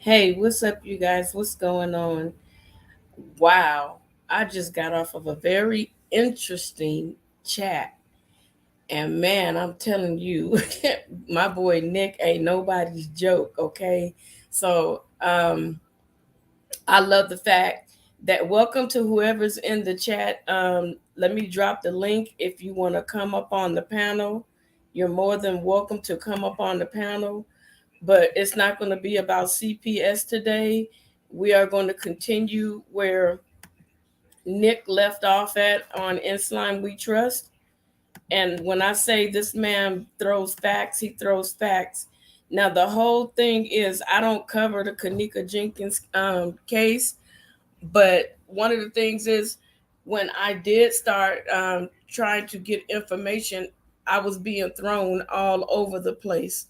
Hey, what's up, you guys? What's going on? Wow, I just got off of a very interesting chat. And man, I'm telling you, my boy Nick ain't nobody's joke, okay? So, I love the fact that welcome to whoever's in the chat. Let me drop the link if you want to come up on the panel. You're more than welcome to come up on the panel, but it's not going to be about CPS today. We are going to continue where Nick left off at on In Slime We Trust. And when I say this man throws facts, he throws facts. Now, the whole thing is, I don't cover the Kanika Jenkins case, but one of the things is when I did start trying to get information, I was being thrown all over the place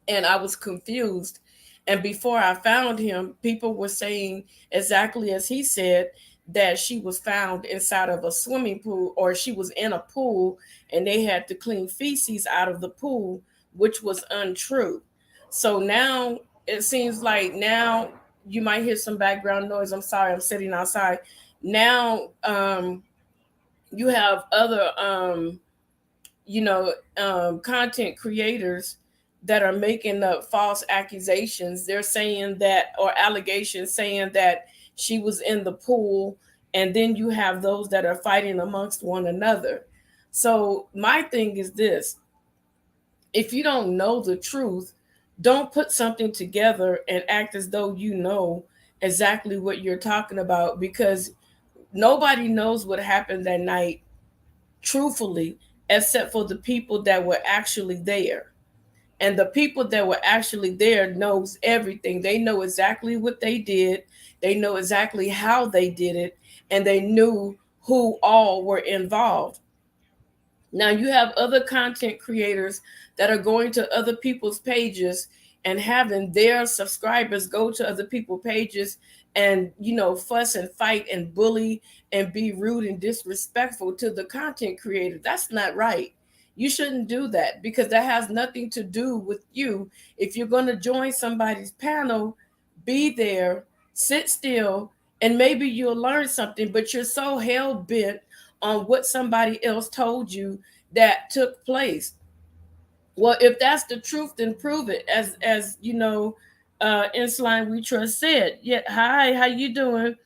and I was confused. And before I found him, people were saying exactly as he said that she was found inside of a swimming pool or she was in a pool and they had to clean feces out of the pool, which was untrue. So now it seems like now you might hear some background noise. I'm sorry, I'm sitting outside. Now you have other you know, content creators that are making up false accusations. They're saying that, or allegations saying that she was in the pool, and then you have those that are fighting amongst one another. So, my thing is this: if you don't know the truth, don't put something together and act as though you know exactly what you're talking about because nobody knows what happened that night truthfully, except for the people that were actually there. And the people that were actually there knows everything. They know exactly what they did. They know exactly how they did it, and they knew who all were involved. Now you have other content creators that are going to other people's pages and having their subscribers go to other people's pages and fuss and fight and bully and be rude and disrespectful to the content creator. That's not right. You shouldn't do that because that has nothing to do with you. If you're going to join somebody's panel, be there, sit still, and maybe you'll learn something, but you're so hell bent on what somebody else told you that took place. Well, if that's the truth, then prove it. As you know, in Slime We Trust said, "Yeah, hi, how you doing?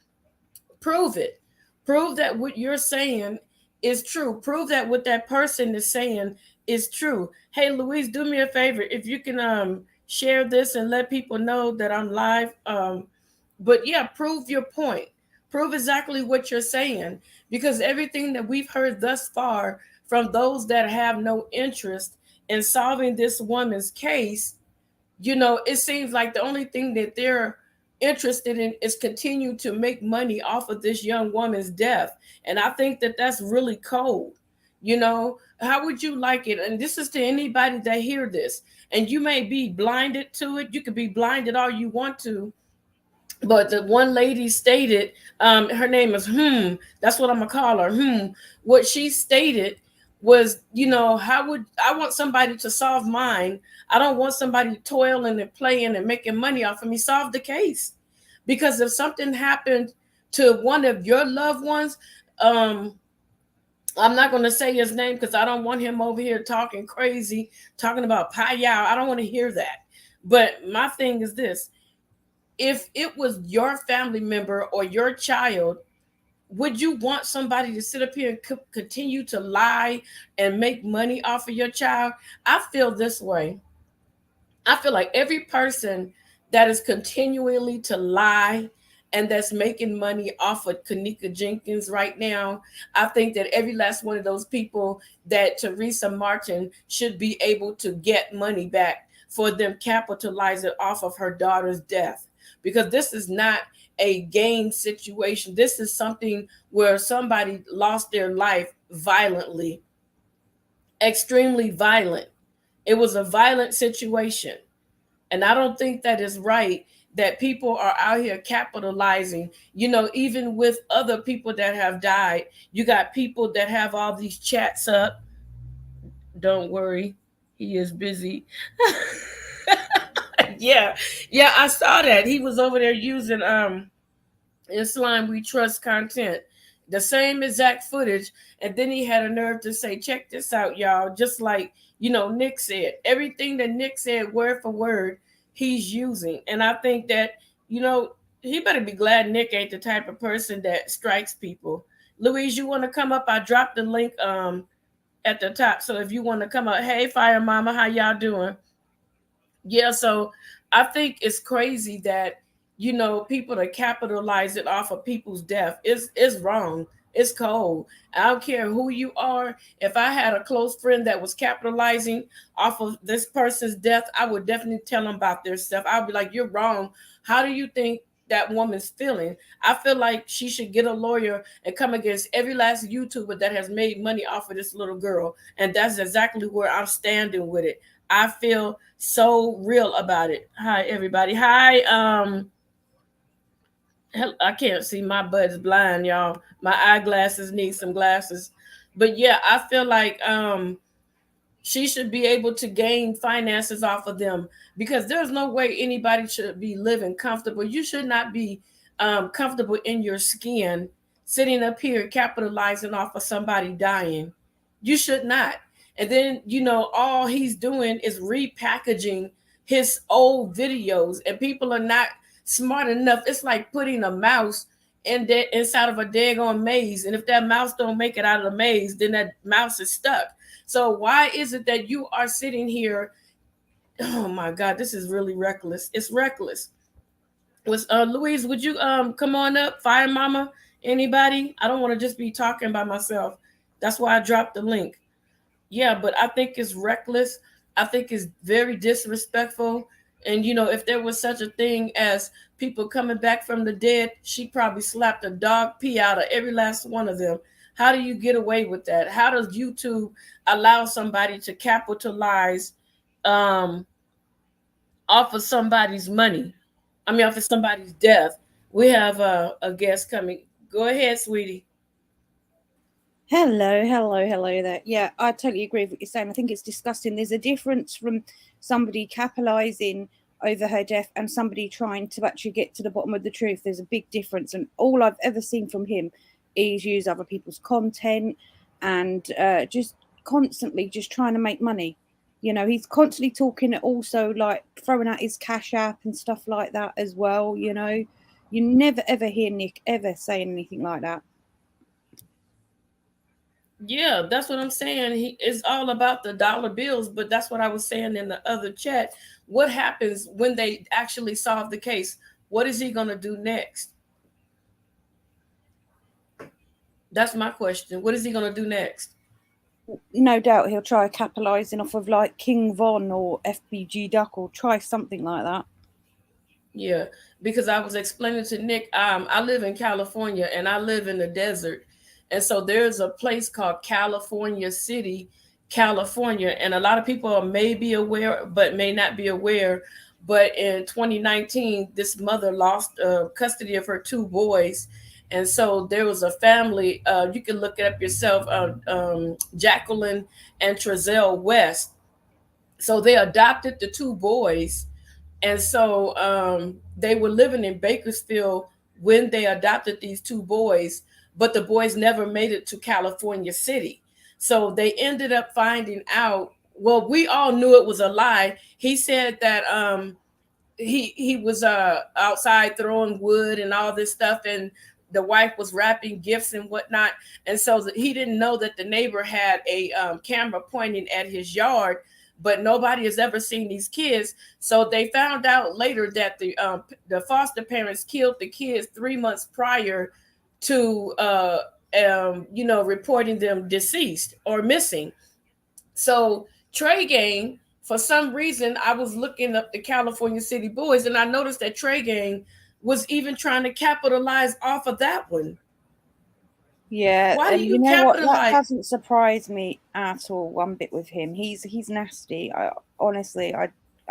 Prove it. Prove that what you're saying is true. Prove that what that person is saying is true." Hey, Louise, do me a favor. If you can share this and let people know that I'm live. But yeah, prove your point. Prove exactly what you're saying because everything that we've heard thus far from those that have no interest in solving this woman's case, it seems like the only thing that they're interested in is continue to make money off of this young woman's death. And I think that that's really cold. How would you like it? And this is to anybody that hear this. And you may be blinded to it. You could be blinded all you want to, but the one lady stated, her name is that's what I'm gonna call her, what she stated was, how would I want somebody to solve mine? I don't want somebody toiling and playing and making money off of me. Solve the case, because if something happened to one of your loved ones, um I'm not going to say his name because I don't want him over here talking crazy, talking about payao. I don't want to hear that. But my thing is this: if it was your family member or your child, would you want somebody to sit up here and continue to lie and make money off of your child? I feel this way. I feel like every person that is continually to lie and that's making money off of Kanika Jenkins right now, I think that every last one of those people that Teresa Martin should be able to get money back for them capitalizing off of her daughter's death. Because this is not a game situation. This is something where somebody lost their life violently, extremely violent. It was a violent situation. And I don't think that is right that people are out here capitalizing, even with other people that have died. You got people that have all these chats up. Don't worry, he is busy. Yeah, yeah, I saw that he was over there using Islam We Trust content, the same exact footage, and then he had a nerve to say, "Check this out, y'all." Just like Nick said, everything that Nick said, word for word, he's using, and I think that you know he better be glad Nick ain't the type of person that strikes people. Louise, you want to come up? I dropped the link at the top, so if you want to come up, hey, Fire Mama, how y'all doing? Yeah, so I think it's crazy that people that capitalize it off of people's death is wrong. It's cold. I don't care who you are. If I had a close friend that was capitalizing off of this person's death, I would definitely tell them about their stuff. I'd be like, "You're wrong. How do you think that woman's feeling?" I feel like she should get a lawyer and come against every last YouTuber that has made money off of this little girl, and that's exactly where I'm standing with it. I feel so real about it. Hi everybody. Hi. I can't see, my butt's blind, y'all. My eyeglasses need some glasses. But yeah, I feel like she should be able to gain finances off of them, because there's no way anybody should be living comfortable. You should not be comfortable in your skin sitting up here capitalizing off of somebody dying. You should not. And then, all he's doing is repackaging his old videos, and people are not smart enough. It's like putting a mouse inside of a daggone maze. And if that mouse don't make it out of the maze, then that mouse is stuck. So why is it that you are sitting here? Oh my God, this is really reckless. It's reckless. Was Louise? Would you come on up, Fire Mama? Anybody? I don't want to just be talking by myself. That's why I dropped the link. Yeah, but I think it's reckless. I think it's very disrespectful. And if there was such a thing as people coming back from the dead, she probably slapped a dog pee out of every last one of them. How do you get away with that? How does YouTube allow somebody to capitalize um, off of somebody's money? I mean, off of somebody's death. We have a guest coming. Go ahead, sweetie. Hello, hello, hello there. Yeah, I totally agree with what you're saying. I think it's disgusting. There's a difference from somebody capitalizing over her death and somebody trying to actually get to the bottom of the truth. There's a big difference. And all I've ever seen from him is use other people's content and just constantly just trying to make money. He's constantly talking, also like throwing out his cash app and stuff like that as well. You never ever hear Nick ever saying anything like that. Yeah, that's what I'm saying. It's all about the dollar bills, but that's what I was saying in the other chat. What happens when they actually solve the case? What is he going to do next? That's my question. What is he going to do next? No doubt he'll try capitalising off of like King Von or FBG Duck or try something like that. Yeah, because I was explaining to Nick, I live in California and I live in the desert. And so there's a place called California City, California. And a lot of people may be aware, but may not be aware. But in 2019, this mother lost custody of her two boys. And so there was a family, you can look it up yourself, Jacqueline and Trezell West. So they adopted the two boys, and so they were living in Bakersfield when they adopted these two boys, but the boys never made it to California City. So they ended up finding out. Well, we all knew it was a lie. He said that he was outside throwing wood and all this stuff, and the wife was wrapping gifts and whatnot, and so he didn't know that the neighbor had a camera pointing at his yard, but nobody has ever seen these kids. So they found out later that the foster parents killed the kids 3 months prior to reporting them deceased or missing. So Trey Gang, for some reason, I was looking up the California City Boys, and I noticed that Trey Gang was even trying to capitalize off of that one. Yeah, Why do and you you know what? That capitalize? doesn't surprise me at all one bit with him. He's nasty. I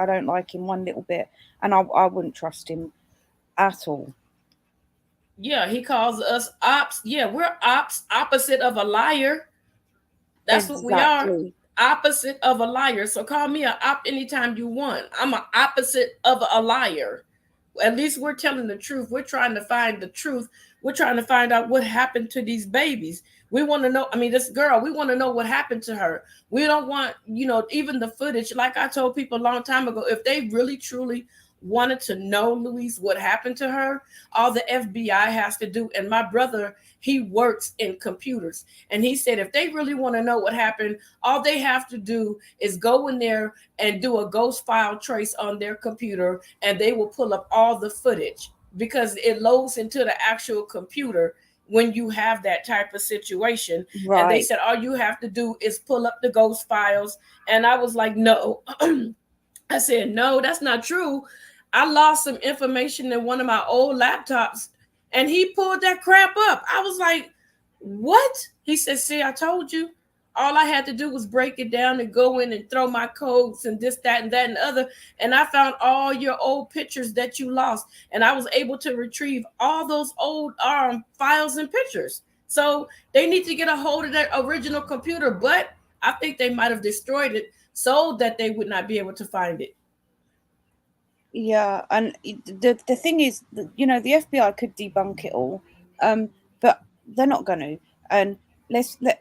don't like him one little bit, and I wouldn't trust him at all. Yeah, he calls us ops. Yeah, we're ops, opposite of a liar. That's what we are. Exactly. opposite of a liar. So call me a op anytime you want. I'm an opposite of a liar. At least we're telling the truth. We're trying to find the truth. We're trying to find out what happened to these babies. We want to know. I mean, this girl, we want to know what happened to her. We don't want, even the footage. Like I told people a long time ago, if they really truly wanted to know, Louise, what happened to her, all the FBI has to do, and my brother, he works in computers, and he said if they really want to know what happened, all they have to do is go in there and do a ghost file trace on their computer, and they will pull up all the footage because it loads into the actual computer when you have that type of situation. And they Right. said all you have to do is pull up the ghost files. And I was like, no. I said, no, that's not true. I lost some information in one of my old laptops, and he pulled that crap up. I was like, what? He said, see, I told you. All I had to do was break it down and go in and throw my codes and this, that, and that, and the other. And I found all your old pictures that you lost. And I was able to retrieve all those old files and pictures. So they need to get a hold of that original computer. But I think they might have destroyed it so that they would not be able to find it. Yeah, and the thing is, the FBI could debunk it all, but they're not going to. And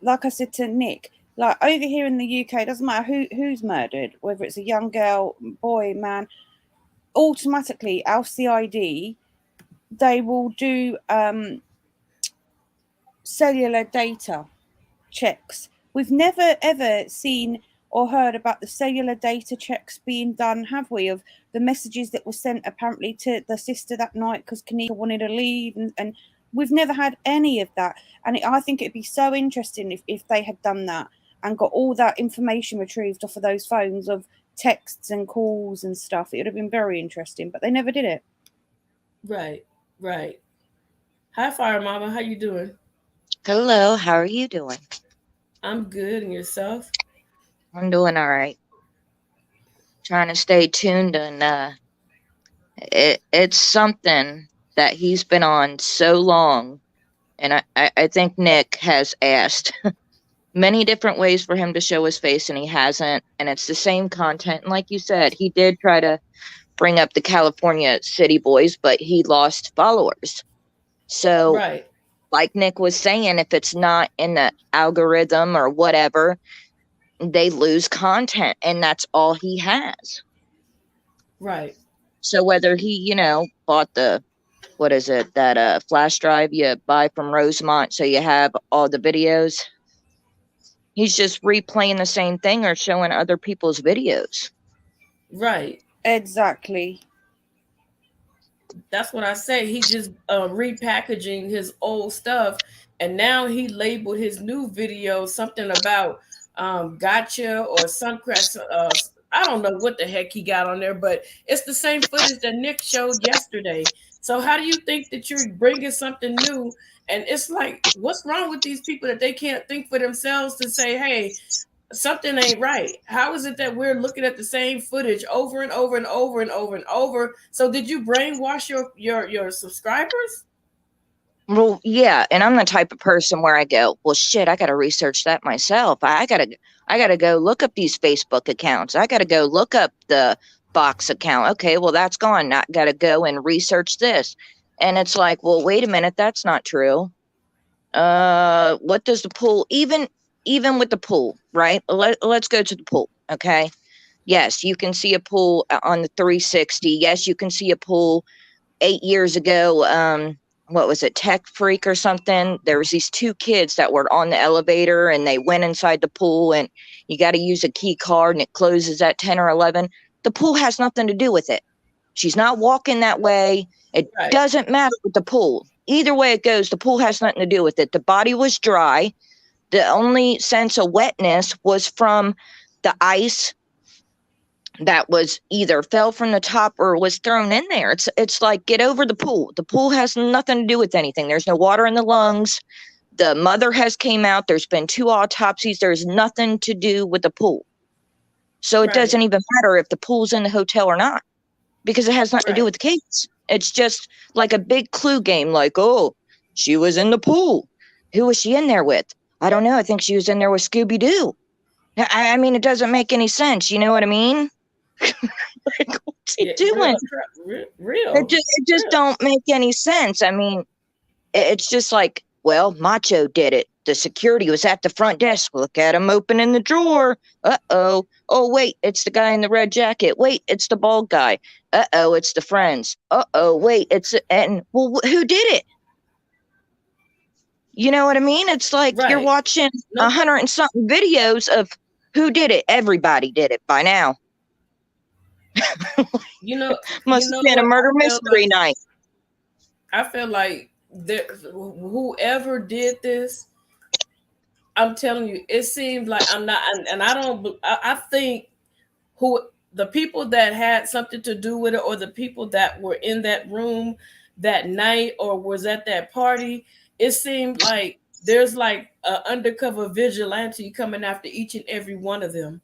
like I said to Nick, like over here in the UK, it doesn't matter who's murdered, whether it's a young girl, boy, man. Automatically, our CID, they will do cellular data checks. We've never ever seen or heard about the cellular data checks being done, have we? Of the messages that were sent apparently to the sister that night because Kanika wanted to leave, and we've never had any of that. And I think it'd be so interesting if they had done that and got all that information retrieved off of those phones of texts and calls and stuff. It would have been very interesting, but they never did it. Right, right. Hi, Fire Mama. How you doing? Hello, how are you doing? I'm good, and yourself? I'm doing all right. Trying to stay tuned, and it's something that he's been on so long, and I think Nick has asked many different ways for him to show his face, and he hasn't, and it's the same content. And like you said, he did try to bring up the California City Boys, but he lost followers. So, Right, like Nick was saying, if it's not in the algorithm or whatever, they lose content, and that's all he has. right, So whether he, bought the, what is it, that flash drive you buy from Rosemont so you have all the videos, he's just replaying the same thing or showing other people's videos. right. Exactly. That's what I say. He just repackaging his old stuff, and now he labeled his new video something about gotcha or Suncrest. I don't know what the heck he got on there, but it's the same footage that Nick showed yesterday. So how do you think that you're bringing something new? And it's like, what's wrong with these people that they can't think for themselves to say, hey, something ain't right. How is it that we're looking at the same footage over and over and over and over and over? So did you brainwash your subscribers? Well, yeah, and I'm the type of person where I go, well, shit, I got to research that myself. I got to go look up these Facebook accounts. I got to go look up the Box account. Okay, well, that's gone. I got to go and research this. And it's like, well, wait a minute, that's not true. What does the pool, even with the pool, right? Let's go to the pool. Okay. Yes, you can see a pool on the 360. Yes, you can see a pool 8 years ago. What was it, Tech Freak or something? There was these two kids that were on the elevator and they went inside the pool, and you got to use a key card and it closes at 10 or 11. The pool has nothing to do with it. She's not walking that way. It Right, doesn't matter with the pool. Either way it goes, the pool has nothing to do with it. The body was dry. The only sense of wetness was from the ice that was either fell from the top or was thrown in there. It's like, get over the pool. The pool has nothing to do with anything. There's no water in the lungs. The mother has came out. There's been 2 autopsies. There's nothing to do with the pool. So it right, doesn't even matter if the pool's in the hotel or not, because it has nothing to do right, with the case. It's just like a big clue game, like, oh, she was in the pool. Who was she in there with? I don't know. I think she was in there with Scooby-Doo. I mean, it doesn't make any sense. You know what I mean? Like, what's he Yeah, doing? real, It just real. don't make any sense. I mean, it's just like, well, Macho did it. The security was at the front desk. Look at him opening the drawer. Uh-oh. Oh, wait, it's the guy in the red jacket. Wait, it's the bald guy. Uh-oh, it's the friends. Uh-oh, wait, and well, who did it? You know what I mean? It's like you're Right. watching a Nobody. hundred and something videos of who did it. Everybody did it by now. You know. You Must have know been a what murder I feel mystery like. night. I feel like there, whoever did this, I'm telling you, it seems like I'm not, and I don't. I think who the people that had something to do with it, or the people that were in that room that night, or was at that party, it seemed like there's like an undercover vigilante coming after each and every one of them.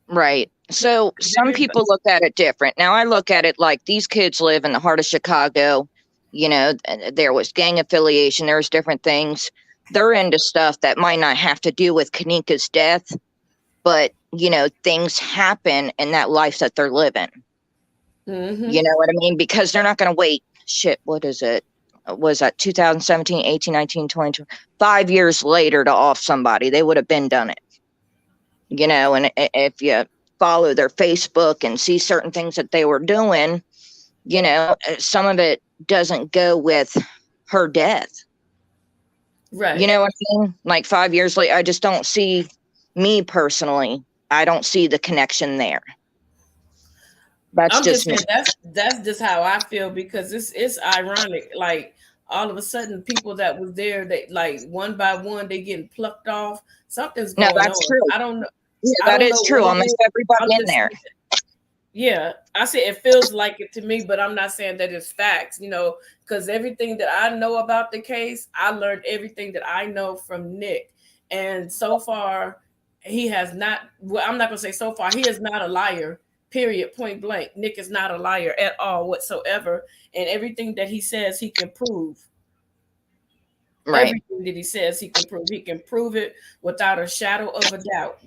Right. So some Everybody, people look at it different. Now I look at it like these kids live in the heart of Chicago. You know, there was gang affiliation, there's different things. They're into stuff that might not have to do with Kanika's death, but you know, things happen in that life that they're living. mm-hmm. You know what I mean? Because they're not going to wait. Shit, what is it? Was that 2017, 18, 19, 20, 5 years later to off somebody? They would have been done it. You know, and if you follow their Facebook and see certain things that they were doing, you know, some of it doesn't go with her death. You Right. know what I mean? Like 5 years later, I just don't see, me personally, I don't see the connection there. That's I'm just just me. saying that's just how I feel, because it's ironic. Like all of a sudden, people that was there, they like one by one they getting plucked off. Something's No, going that's on. true. I don't know. Yeah, I that don't is know what true. it Almost is. everybody I'm in just there. yeah. I say it feels like it to me, but I'm not saying that it's facts. Because everything that I know about the case, I learned everything that I know from Nick, and so far, he has not. Well, I'm not gonna say so far. He is not a liar. Period. Point blank. Nick is not a liar at all whatsoever, and everything that he says he can prove. Right. Everything that he says he can prove. He can prove it without a shadow of a doubt.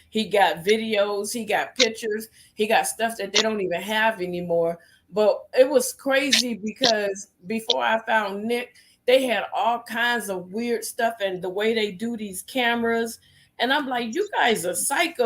He got videos, he got pictures, he got stuff that they don't even have anymore. But it was crazy because before I found Nick, they had all kinds of weird stuff, and the way they do these cameras. And I'm like, you guys are psycho.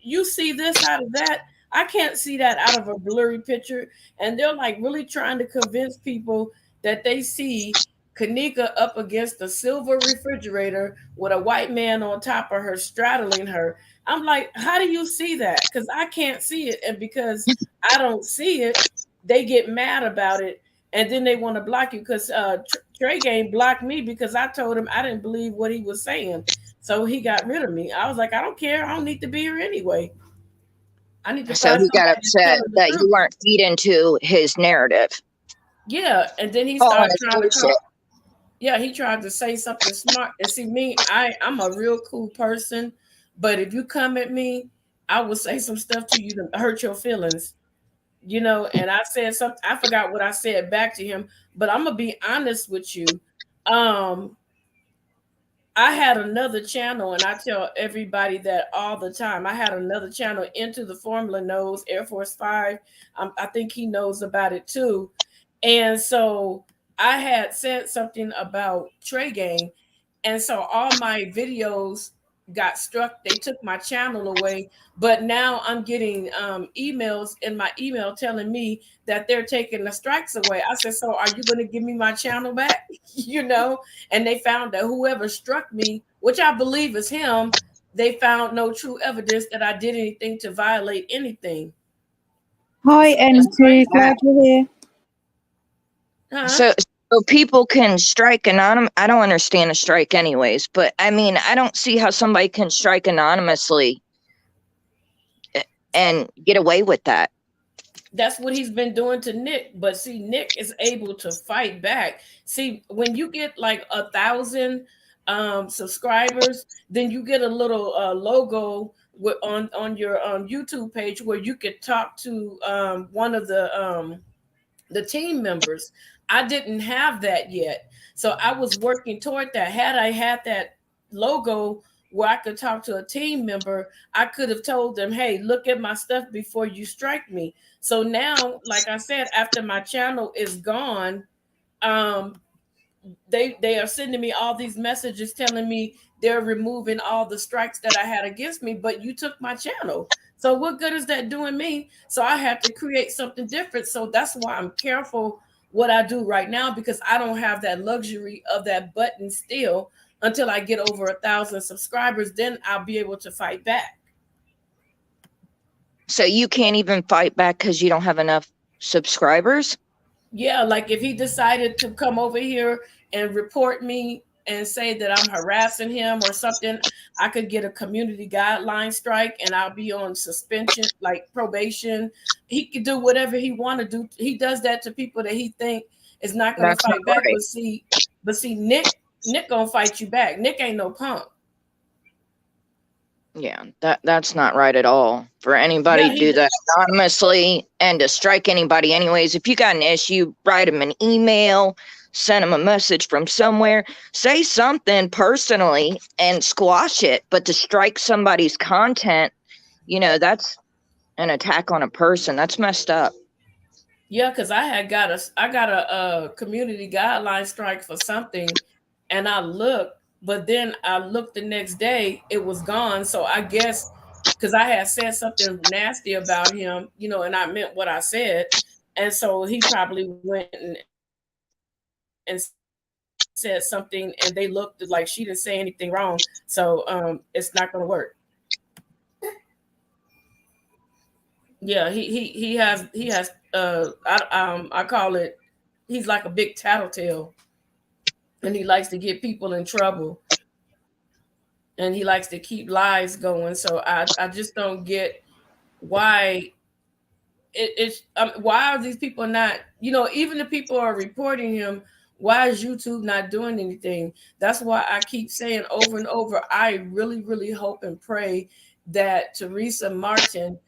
You see this out of that. I can't see that out of a blurry picture. And they're like really trying to convince people that they see Kanika up against a silver refrigerator with a white man on top of her straddling her. I'm like, how do you see that? Because I can't see it. And because I don't see it, they get mad about it. And then they want to block you because Trey Game blocked me because I told him I didn't believe what he was saying. So he got rid of me. I was like, I don't care. I don't need to be here anyway. I need to So find he got somebody that's upset telling the that you truth. weren't feed into his narrative. Yeah. And then he Calling started us trying to bullshit. call. Yeah, he tried to say something smart. And see, me, I'm a real cool person, but if you come at me, I will say some stuff to you to hurt your feelings. And I said something, I forgot what I said back to him, but I'm gonna be honest with you. Um, I had another channel, and I tell everybody that all the time. I had another channel, Into the Formula Knows, Air Force 5. I think he knows about it too. And so I had said something about Trey Gang, and so all my videos got struck. They took my channel away, but now I'm getting emails in my email telling me that they're taking the strikes away. I said, so are you going to give me my channel back? And they found that whoever struck me, which I believe is him, they found no true evidence that I did anything to violate anything. Hi, So it's NT. crazy. Yeah. Glad you're here. Huh? So people can strike anonymous. I don't understand a strike anyways, but I mean, I don't see how somebody can strike anonymously and get away with that. That's what he's been doing to Nick. But see, Nick is able to fight back. See, when you get like 1,000 subscribers, then you get a little logo on your YouTube page where you could talk to one of the team members. I didn't have that yet. So I was working toward that. Had I had that logo where I could talk to a team member, I could have told them, hey, look at my stuff before you strike me. So now, like I said, after my channel is gone, um, they are sending me all these messages telling me they're removing all the strikes that I had against me, but you took my channel. So what good is that doing me? So I had to create something different. So that's why I'm careful what I do right now, because I don't have that luxury of that button still until I get over 1,000 subscribers. Then I'll be able to fight back. So you can't even fight back because you don't have enough subscribers? Yeah, like if he decided to come over here and report me and say that I'm harassing him or something, I could get a community guideline strike and I'll be on suspension, like probation. He could do whatever he want to do. He does that to people that he think is not going to That's not fight back. right. But see, Nick gonna fight you back. Nick ain't no punk. Yeah, that's not right at all for anybody Yeah, to do that anonymously and to strike anybody anyways. If you got an issue, write them an email, send them a message from somewhere, say something personally and squash it. But to strike somebody's content, that's an attack on a person. That's messed up. Yeah, because I got a community guideline strike for something, and I looked, but then I looked the next day, it was gone. So I guess because I had said something nasty about him, and I meant what I said, and so he probably went and said something, and they looked like she didn't say anything wrong. So it's not going to work. Yeah, I call it, he's like a big tattletale, and he likes to get people in trouble, and he likes to keep lies going. So I just don't get why it's why are these people not, even the people are reporting him, why is YouTube not doing anything? That's why I keep saying over and over, I really, really hope and pray that Teresa Martin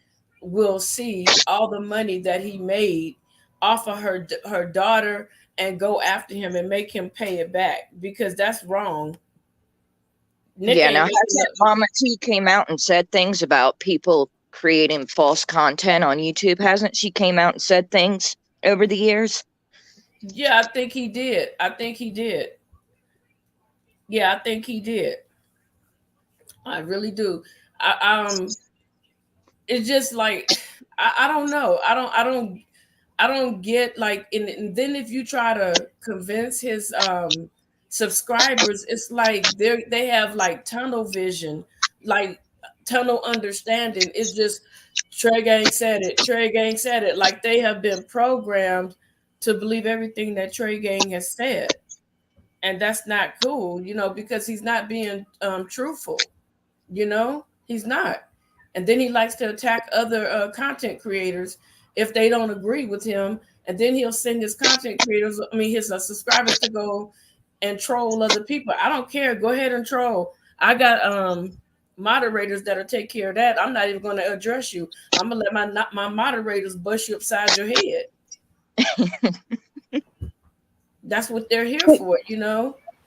will see all the money that he made off of her daughter and go after him and make him pay it back, because that's wrong. Nick Yeah, ain't now making hasn't up. Mama T came out and said things about people creating false content on YouTube? Hasn't she came out and said things over the years? Yeah, I think he did. Yeah, I think he did. I really do. I it's just like I don't know. I don't get like, and then if you try to convince his subscribers, it's like they have like tunnel vision, like tunnel understanding. It's just Trey Gang said it. Trey Gang said it. Like they have been programmed to believe everything that Trey Gang has said, and that's not cool, because he's not being truthful. He's not. And then he likes to attack other content creators if they don't agree with him, and then he'll send his content creators, I mean his subscribers, to go and troll other people. I don't care, go ahead and troll. I got moderators that'll take care of that. I'm not even going to address you. I'm gonna let my moderators bust you upside your head. That's what they're here for.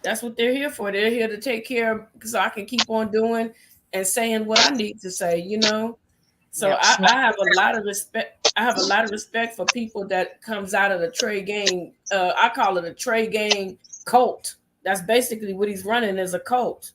That's what they're here for. They're here to take care of, so I can keep on doing and saying what I need to say. So Yep. I have a lot of respect. I have a lot of respect for people that comes out of the Trey Gang. I call it a Trey Gang cult. That's basically what he's running, as a cult.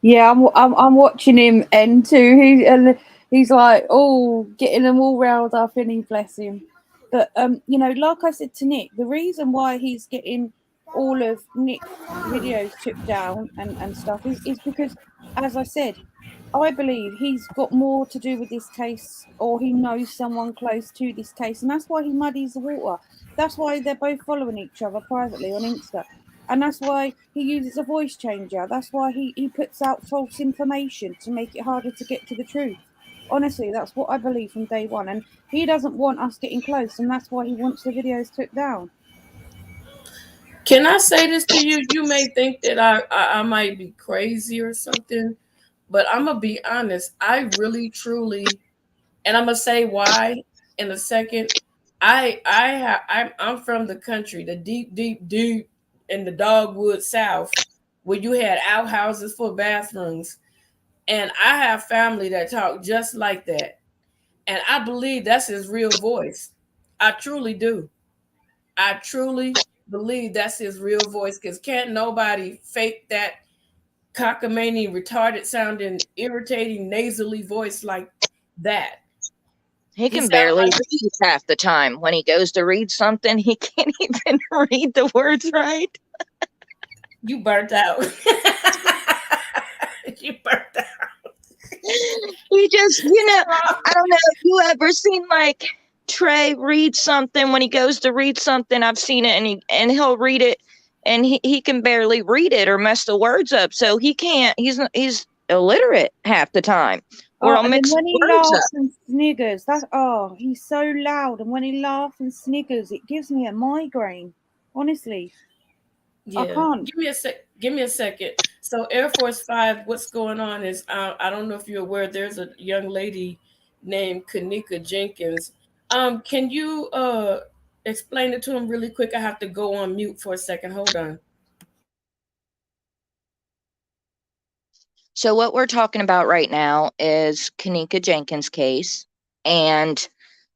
Yeah, I'm watching him end too. He's like, oh, getting them all riled up, and he bless him. But like I said to Nick, the reason why he's getting all of Nick's videos took down and stuff is because, as I said, I believe he's got more to do with this case, or he knows someone close to this case, and that's why he muddies the water. That's why they're both following each other privately on Insta. And that's why he uses a voice changer. That's why he puts out false information to make it harder to get to the truth. Honestly, that's what I believe from day one. And he doesn't want us getting close, and that's why he wants the videos took down. Can I say this to you? You may think that I might be crazy or something, but I'm gonna be honest. I really, truly, and I'm gonna say why in a second. I'm from the country, the deep, deep, deep in the dogwood South, where you had outhouses for bathrooms. And I have family that talk just like that. And I believe that's his real voice. I truly do. I truly believe that's his real voice because can't nobody fake that cockamamie, retarded sounding, irritating, nasally voice like that. He He can sounds barely like read half the time. When he goes to read something, he can't even read the words right. you burnt out. You burnt out. He just, I don't know if you ever seen like Trey read something when he goes to read something. I've seen it and he'll read it and he can barely read it or mess the words up. So he can't, he's illiterate half the time. Or Oh, I'll and then mix when he words up. laughs and sniggers, he's so loud. And when he laughs and sniggers, it gives me a migraine. Honestly, I Yeah, can't. give me a sec. Give me a second. So Air Force Five, what's going on is I don't know if you're aware. There's a young lady named Kanika Jenkins. Can you explain it to him really quick? I have to go on mute for a second. Hold on. So what we're talking about right now is Kanika Jenkins' case. And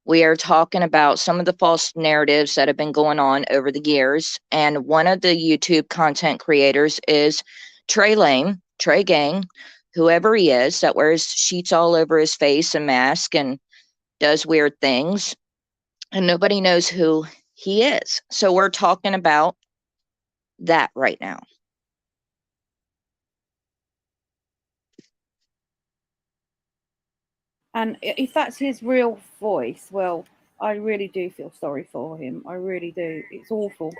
we are talking about some of the false narratives that have been going on over the years. And one of the YouTube content creators is Trey Lane, Trey Gang, whoever he is, that wears sheets all over his face and mask and does weird things. And nobody knows who he is. So we're talking about that right now. And if that's his real voice, well, I really do feel sorry for him. I really do. It's awful.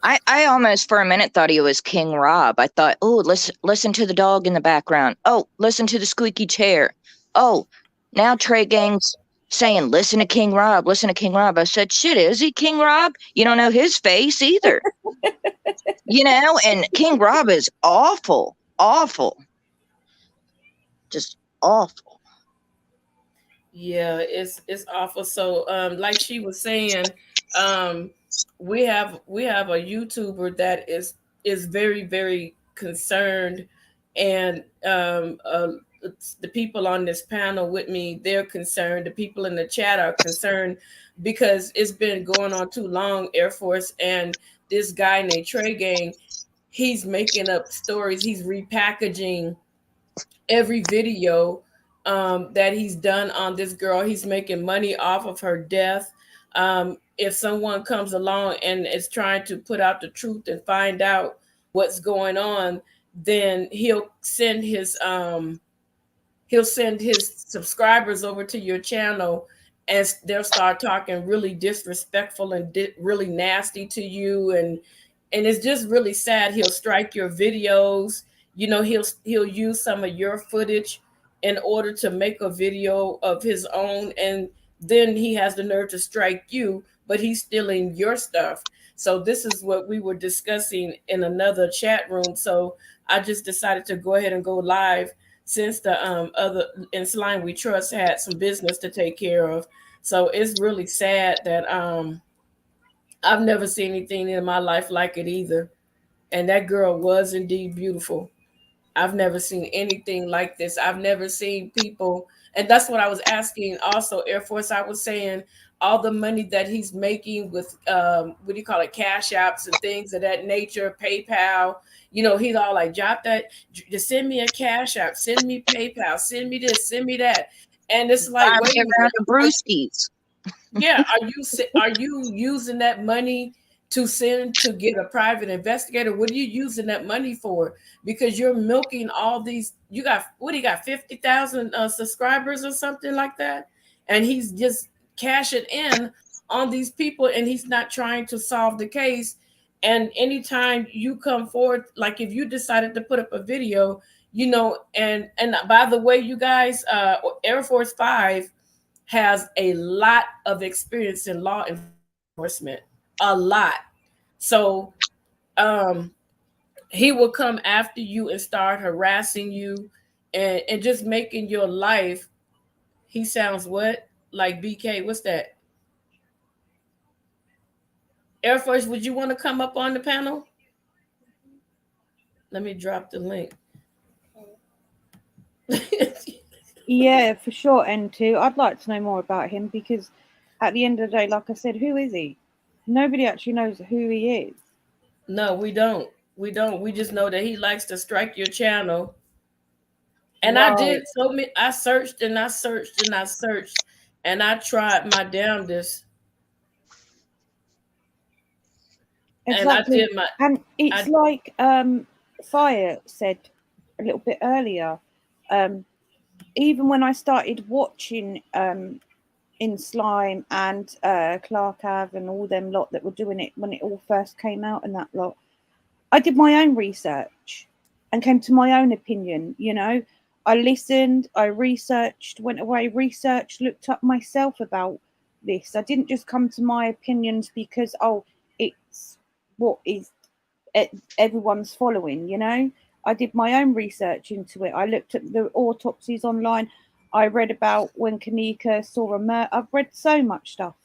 I almost for a minute thought he was King Rob. I thought, oh, listen to the dog in the background. Oh, listen to the squeaky chair. Oh, now Trey Gang's saying, listen to King Rob, listen to King Rob. I said, shit, is he King Rob? You don't know his face either. And King Rob is awful, awful, just awful. Yeah, it's awful. So, like she was saying, um, we have a YouTuber that is very concerned, and the people on this panel with me, they're concerned. The people in the chat are concerned because it's been going on too long. Air Force and this guy named Trey Gang, he's making up stories. He's repackaging every video that he's done on this girl. He's making money off of her death. If someone comes along and is trying to put out the truth and find out what's going on, then he'll send his subscribers over to your channel and they'll start talking really disrespectful and really nasty to you, and it's just really sad. He'll strike your videos. He'll use some of your footage in order to make a video of his own, and then he has the nerve to strike you, but he's stealing your stuff. So this is what we were discussing in another chat room. So I just decided to go ahead and go live since the other in Slime We Trust had some business to take care of. So it's really sad that I've never seen anything in my life like it either. And that girl was indeed beautiful. I've never seen anything like this. I've never seen people, and that's what I was asking. Also, Air Force, I was saying all the money that he's making with what do you call it, cash apps and things of that nature, PayPal. He's all like, drop that, just send me a cash app, send me PayPal, send me this, send me that, and it's like, Buy wait me a a round minute. of brewskis. Yeah, are you using that money to send to get a private investigator? What are you using that money for? Because you're milking all these. You got what? He got 50,000 subscribers or something like that, and he's just cashing in on these people, and he's not trying to solve the case. And anytime you come forward, like if you decided to put up a video, and by the way, you guys, Air Force 5 has a lot of experience in law enforcement, a lot. So um, he will come after you and start harassing you and just making your life. He sounds what? Like BK, what's that? Air Force, would you want to come up on the panel? Let me drop the link. Yeah, for sure. N2. I'd like to know more about him because at the end of the day, like I said, who is he? Nobody actually knows who he is. No, we don't. We don't. We just know that he likes to strike your channel. And I did Right. so many. I searched and I searched and I searched, and I tried my damnedest. And I Exactly. did my. And it's I like Fire said a little bit earlier. Um, even when I started watching in Slime and Clark Ave and all them lot that were doing it when it all first came out and that lot, I did my own research and came to my own opinion. I listened, I researched, went away, researched, looked up myself about this. I didn't just come to my opinions because, it's what is everyone's following. I did my own research into it. I looked at the autopsies online. I read about when Kanika saw a murder. I've read so much stuff.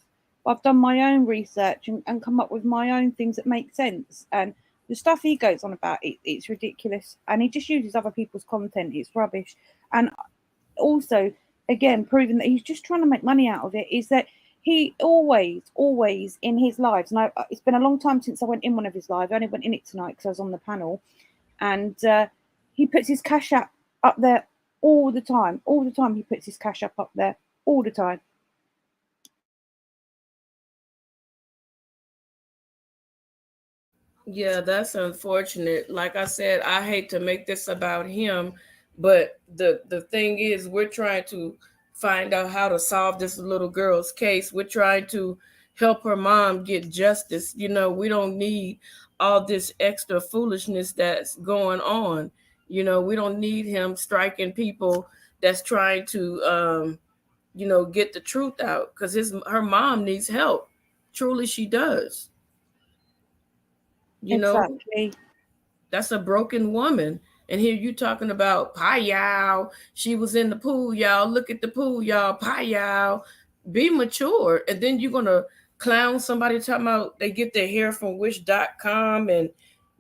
I've done my own research and come up with my own things that make sense. And the stuff he goes on about, it's ridiculous. And he just uses other people's content. It's rubbish. And also, again, proving that he's just trying to make money out of it is that he always in his lives, and it's been a long time since I went in one of his lives. I only went in it tonight because I was on the panel, and he puts his cash app up there all the time. All the time, he puts his cash app up there all the time. Yeah, that's unfortunate. Like I said, I hate to make this about him, but the thing is, we're trying to find out how to solve this little girl's case. We're trying to help her mom get justice. We don't need all this extra foolishness that's going on. We don't need him striking people that's trying to get the truth out, because her mom needs help. Truly she does. you know Exactly. That's a broken woman. And here you talking about pie y'all. She was in the pool, y'all. Look at the pool, y'all. Pie y'all. Be mature. And then you're gonna clown somebody talking about they get their hair from wish.com, and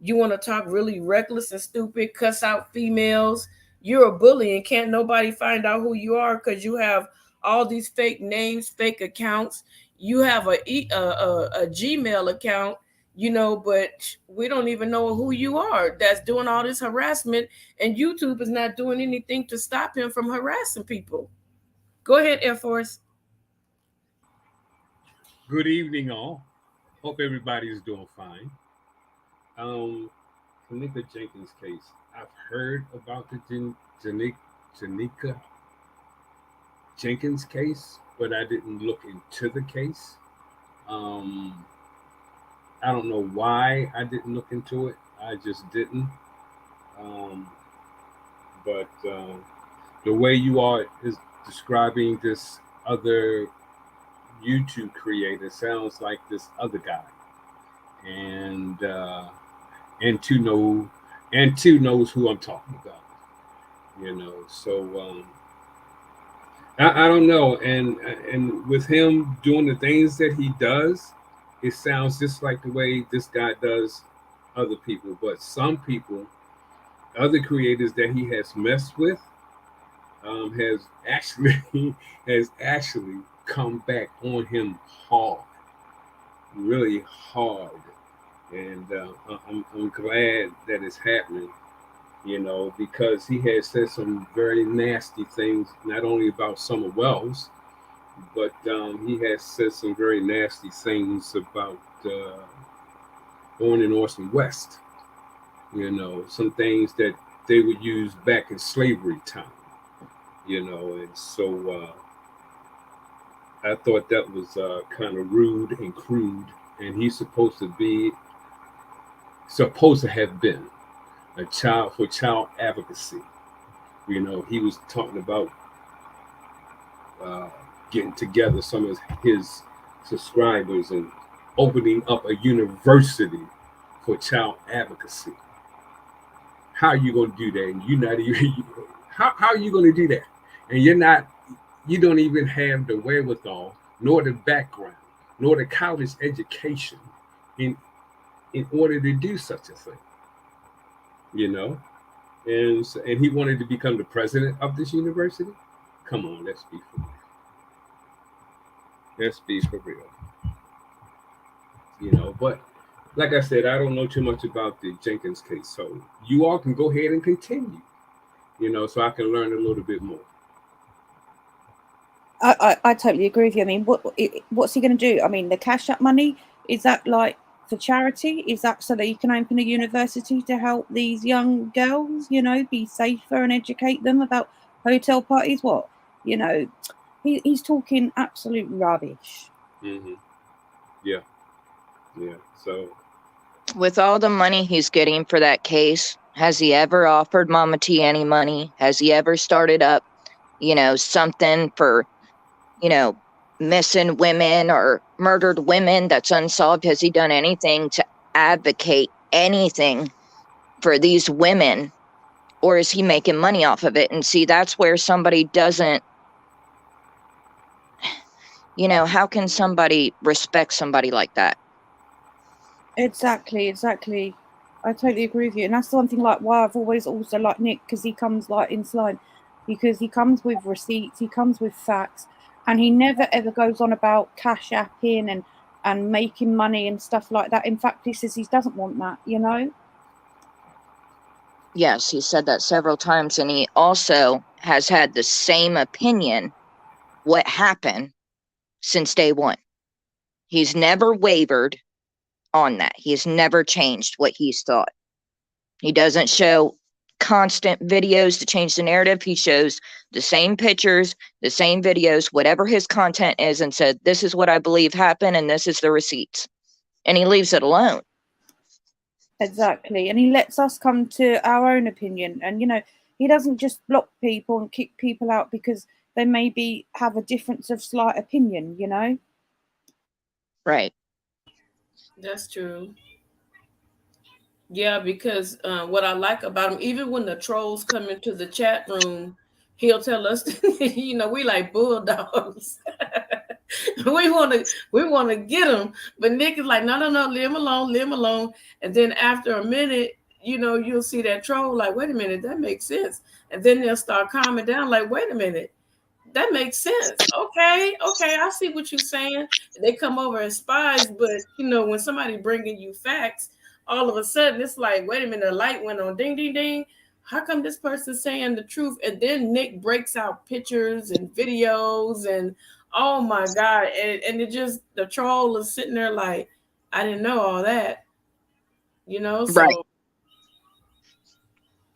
you want to talk really reckless and stupid, cuss out females. You're a bully and can't nobody find out who you are because you have all these fake names, fake accounts. You have a Gmail account, but we don't even know who you are that's doing all this harassment, and YouTube is not doing anything to stop him from harassing people. Go ahead, Air Force. Good evening, all. Hope everybody is doing fine. Um, Tanika Jenkins case. I've heard about the Janika Jenkins case, but I didn't look into the case. Um, I don't know why I didn't look into it. I just didn't. Um, but the way you are is describing this other YouTube creator sounds like this other guy, and and two know and two knows who I'm talking about. So I don't know, and with him doing the things that he does, it sounds just like the way this guy does other people. But some people, other creators that he has messed with, has actually has actually come back on him hard, really hard. And I'm glad that it's happening, because he has said some very nasty things, not only about Summer Wells, but he has said some very nasty things about Owen and Orson West, some things that they would use back in slavery time, and so I thought that was kind of rude and crude, and he's supposed to have been a child for child advocacy. He was talking about uh, getting together some of his subscribers and opening up a university for child advocacy. How are you going to do that? And you're not even. How are you going to do that? And you don't even have the wherewithal, nor the background, nor the college education in order to do such a thing. you know, and he wanted to become the president of this university. Come on, let's be for real. Let's be for real. But like I said, I don't know too much about the Jenkins case, so you all can go ahead and continue, so I can learn a little bit more. I totally agree with you. I mean, what's he going to do? I mean, the cash up money, is that like for charity? Is that so that you can open a university to help these young girls, be safer and educate them about hotel parties? What, he's talking absolute rubbish. Mm-hmm. Yeah. So, with all the money he's getting for that case, has he ever offered Mama T any money? Has he ever started up, something for, missing women or murdered women that's unsolved? Has he done anything to advocate anything for these women? Or is he making money off of it? And see, that's where somebody doesn't, how can somebody respect somebody like that? Exactly. I totally agree with you. And that's the one thing, like, why I've always also liked Nick, because he comes like in line, because he comes with receipts, he comes with facts, and he never ever goes on about cash apping and making money and stuff like that. In fact, he says he doesn't want that, Yes, he said that several times, and he also has had the same opinion what happened since day one. He's never wavered on that. He has never changed what he's thought. He doesn't show constant videos to change the narrative. He shows the same pictures, the same videos, whatever his content is, and said, this is what I believe happened, and this is the receipts. And he leaves it alone. Exactly. And he lets us come to our own opinion. And, he doesn't just block people and kick people out because they maybe have a difference of slight opinion, Right. That's true. Yeah, because what I like about him, even when the trolls come into the chat room, he'll tell us, we like bulldogs. we want to get him, but Nick is like, no, leave him alone. And then after a minute, you'll see that troll like, wait a minute, that makes sense. And then they'll start calming down, like, wait a minute, that makes sense. Okay, I see what you're saying. They come over as spies, but when somebody bringing you facts, all of a sudden it's like, wait a minute, the light went on, ding, ding, ding. How come this person's saying the truth? And then Nick breaks out pictures and videos, and oh my God, and it just, the troll is sitting there like, I didn't know all that, so right.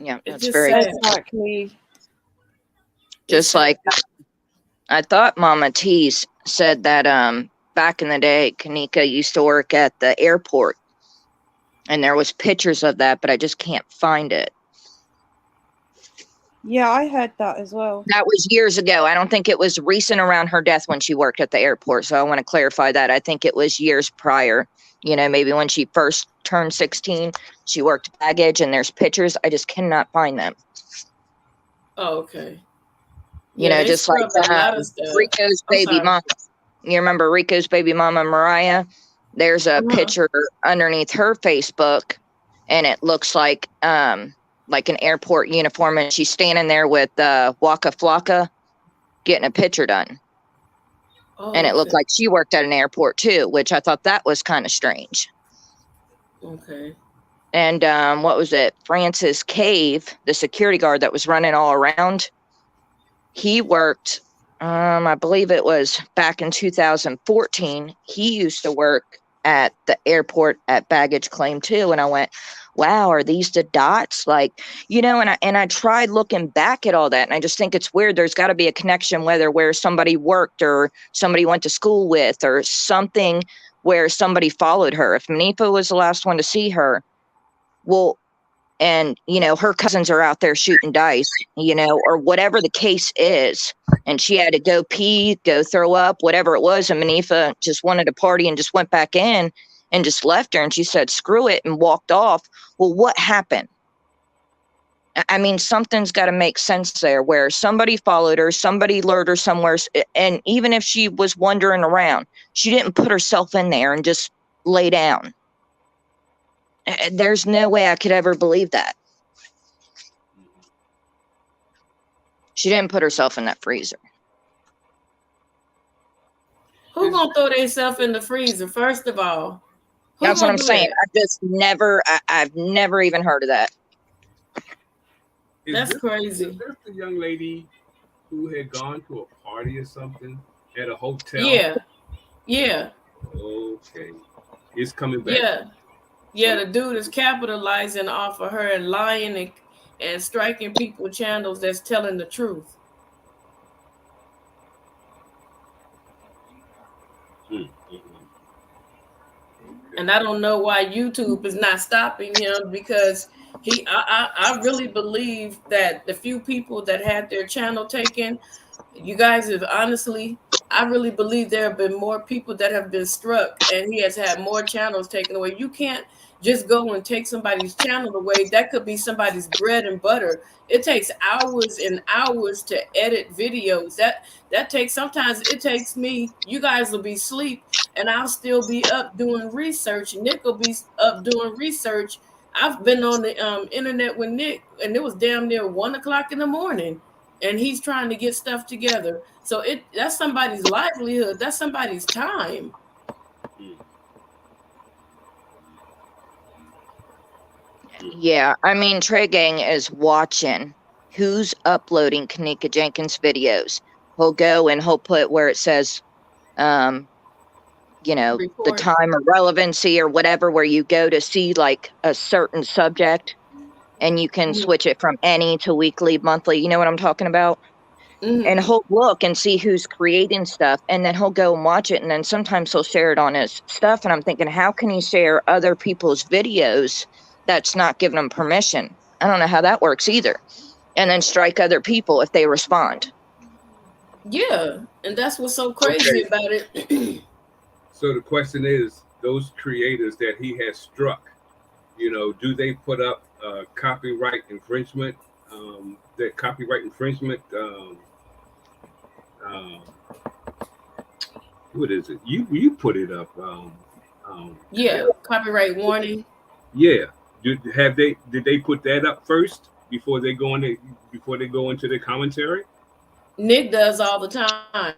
Yeah, it's that's just very sad. Exactly. just like I thought Mama T's said that back in the day, Kanika used to work at the airport, and there was pictures of that, but I just can't find it. Yeah, I heard that as well. That was years ago. I don't think it was recent around her death when she worked at the airport. So I want to clarify that. I think it was years prior, maybe when she first turned 16, she worked baggage, and there's pictures. I just cannot find them. Oh, okay. Just like a lot of stuff. Rico's baby mama. You remember Rico's baby mama, Mariah? There's a picture underneath her Facebook, and it looks like an airport uniform, and she's standing there with Waka Flocka getting a picture done. Oh, and it looked like she worked at an airport too, which I thought that was kind of strange. Okay. And what was it? Francis Cave, the security guard that was running all around, he worked, I believe it was back in 2014. He used to work at the airport at baggage claim too. And I went, wow, are these the dots? Like, and I tried looking back at all that, and I just think it's weird. There's got to be a connection, whether where somebody worked or somebody went to school with or something where somebody followed her. If Manifa was the last one to see her, well, and, her cousins are out there shooting dice, or whatever the case is, and she had to go pee, go throw up, whatever it was, and Manifa just wanted to party and just went back in and just left her, and she said, screw it, and walked off. Well, what happened? I mean, something's got to make sense there, where somebody followed her, somebody lured her somewhere, and even if she was wandering around, she didn't put herself in there and just lay down. There's no way I could ever believe that. She didn't put herself in that freezer. Who gonna throw themselves in the freezer? First of all, who That's what gonna I'm do saying. that? I've never even heard of that. That's Is crazy. this the young lady who had gone to a party or something at a hotel? Yeah, yeah, Okay, it's coming back. yeah, yeah. So, The dude is capitalizing off of her and lying and striking people channels that's telling the truth. mm, mm, And I don't know why YouTube is not stopping him because I really believe that the few people that had their channel taken, you guys have honestly, I really believe there have been more people that have been struck and he has had more channels taken away. You can't just go and take somebody's channel away. That could be somebody's bread and butter. It takes hours and hours to edit videos. That takes, sometimes it takes me, you guys will be asleep and I'll still be up doing research. Nick will be up doing research. I've been on the internet with Nick and it was damn near 1 o'clock in the morning and he's trying to get stuff together. So that's somebody's livelihood. That's somebody's time. mm, Yeah, I mean, Trey Gang is watching who's uploading Kanika Jenkins videos. He'll go and he'll put where it says, um, the Report. time or relevancy or whatever, where you go to see like a certain subject and you can Mm-hmm. switch it from any to weekly, monthly. You know what I'm talking about? And Mm-hmm. he'll look and see who's creating stuff, and then he'll go and watch it, and then sometimes he'll share it on his stuff, and I'm thinking, how can he share other people's videos that's not giving him permission? I don't know how that works either. And then strike other people if they respond. Yeah, and that's what's so crazy okay. about it. So the question is, those creators that he has struck, do they put up copyright infringement? That copyright infringement. Um, what is it? You put it up. Yeah, copyright warning. Yeah. Did they put that up first before they go into the commentary? Nick does all the time.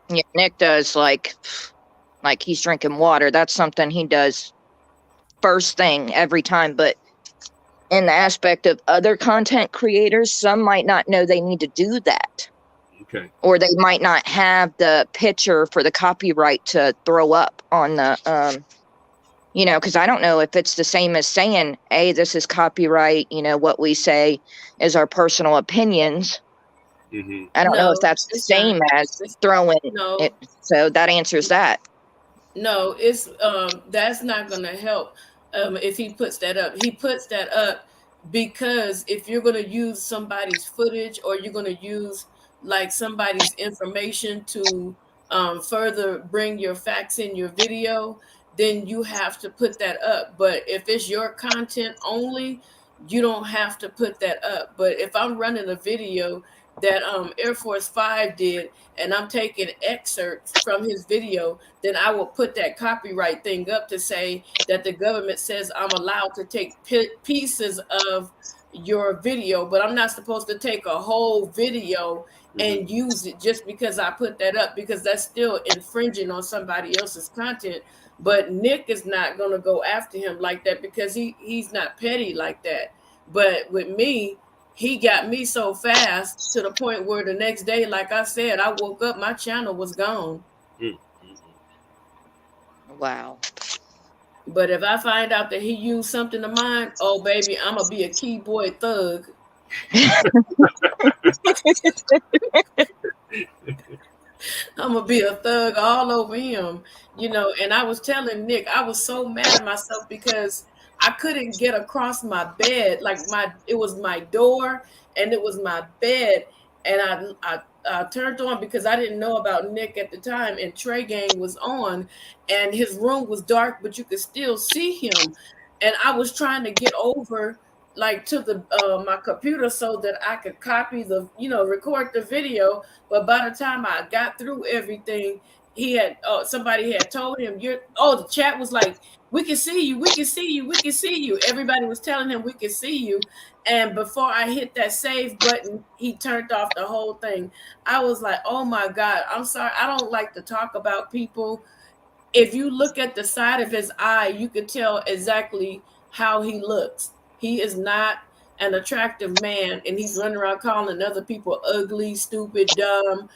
Yeah, Nick does like he's drinking water. That's something he does first thing every time. But in the aspect of other content creators, some might not know they need to do that. Okay. Or they might not have the picture for the copyright to throw up on the because I don't know if it's the same as saying, hey, this is copyright, what we say is our personal opinions. Mm-hmm. I don't know if No, that's the it's not. same as It's, throwing no, it. So that answers that. no, it's that's not gonna help if he puts that up. He puts that up because if you're gonna use somebody's footage or you're gonna use like somebody's information to further bring your facts in your video, then you have to put that up. But if it's your content only, you don't have to put that up. But if I'm running a video that Air Force 5 did and I'm taking excerpts from his video, then I will put that copyright thing up to say that the government says I'm allowed to take pieces of your video, but I'm not supposed to take a whole video Mm-hmm. and use it just because I put that up, because that's still infringing on somebody else's content. But Nick is not going to go after him like that because he's not petty like that. But with me, he got me so fast to the point where the next day, like I said, I woke up, my channel was gone. Mm-hmm. Wow. But if I find out that he used something of mine, oh baby, I'm gonna be a keyboard thug. I'm gonna be a thug all over him, And I was telling Nick, I was so mad at myself because I couldn't get across my bed. Like it was my door and it was my bed, and I turned on because I didn't know about Nick at the time, and Trey Gang was on, and his room was dark, but you could still see him, and I was trying to get over like to the my computer so that I could copy record the video, but by the time I got through everything, he had somebody had told him, you're the chat was like, we can see you, we can see you, we can see you. Everybody was telling him we can see you. And before I hit that save button, he turned off the whole thing. I was like, oh my God, I'm sorry. I don't like to talk about people. If you look at the side of his eye, you can tell exactly how he looks. He is not an attractive man, and he's running around calling other people ugly, stupid, dumb,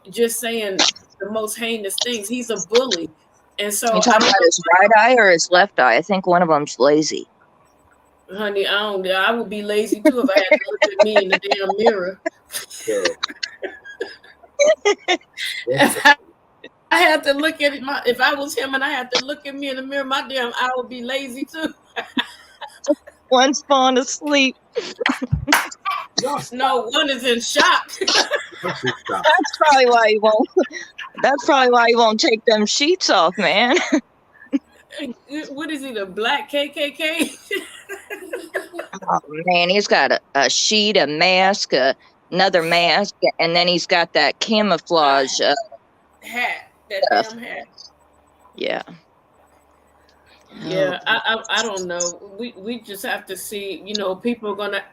just saying the most heinous things. He's a bully. And You so I talking don't about his right eye or his left eye? I think one of them's lazy. know, honey, I would be lazy too if I had to look at me in the damn mirror. Girl. If I had to look at it, if I was him and I had to look at me in the mirror, my damn eye would be lazy too. One's falling asleep. Y'all No, stop. one is in shock. Y'all should stop. That's probably why he won't. That's probably why he won't take them sheets off, man. What is he, the black KKK? Oh man, he's got a sheet, a mask, another mask, and then he's got that camouflage. Hat, that Stuff. damn hat. Yeah. Yeah, Oh, I don't know. We just have to see. People are gonna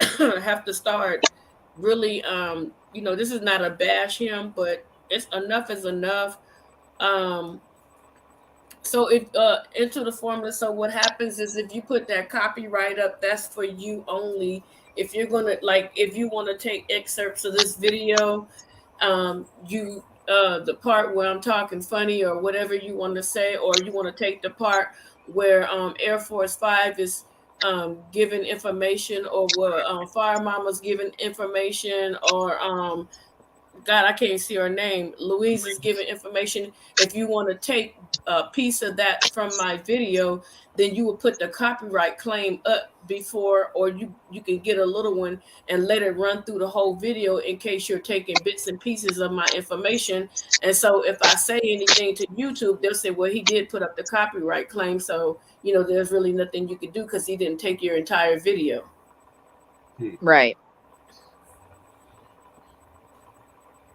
have to start really. This is not a bash him, but it's enough is enough. Um, so if into the formula, so what happens is if you put that copyright up, that's for you only. If you're gonna if you want to take excerpts of this video, you the part where I'm talking funny or whatever you want to say, or you want to take the part where Air Force 5 is giving information, or where Fire Mama's giving information, or God, I can't see her name. Louise is giving information. If you want to take a piece of that from my video, then you will put the copyright claim up before, or you can get a little one and let it run through the whole video in case you're taking bits and pieces of my information. And so if I say anything to YouTube, they'll say, well, he did put up the copyright claim. So, there's really nothing you can do because he didn't take your entire video. right.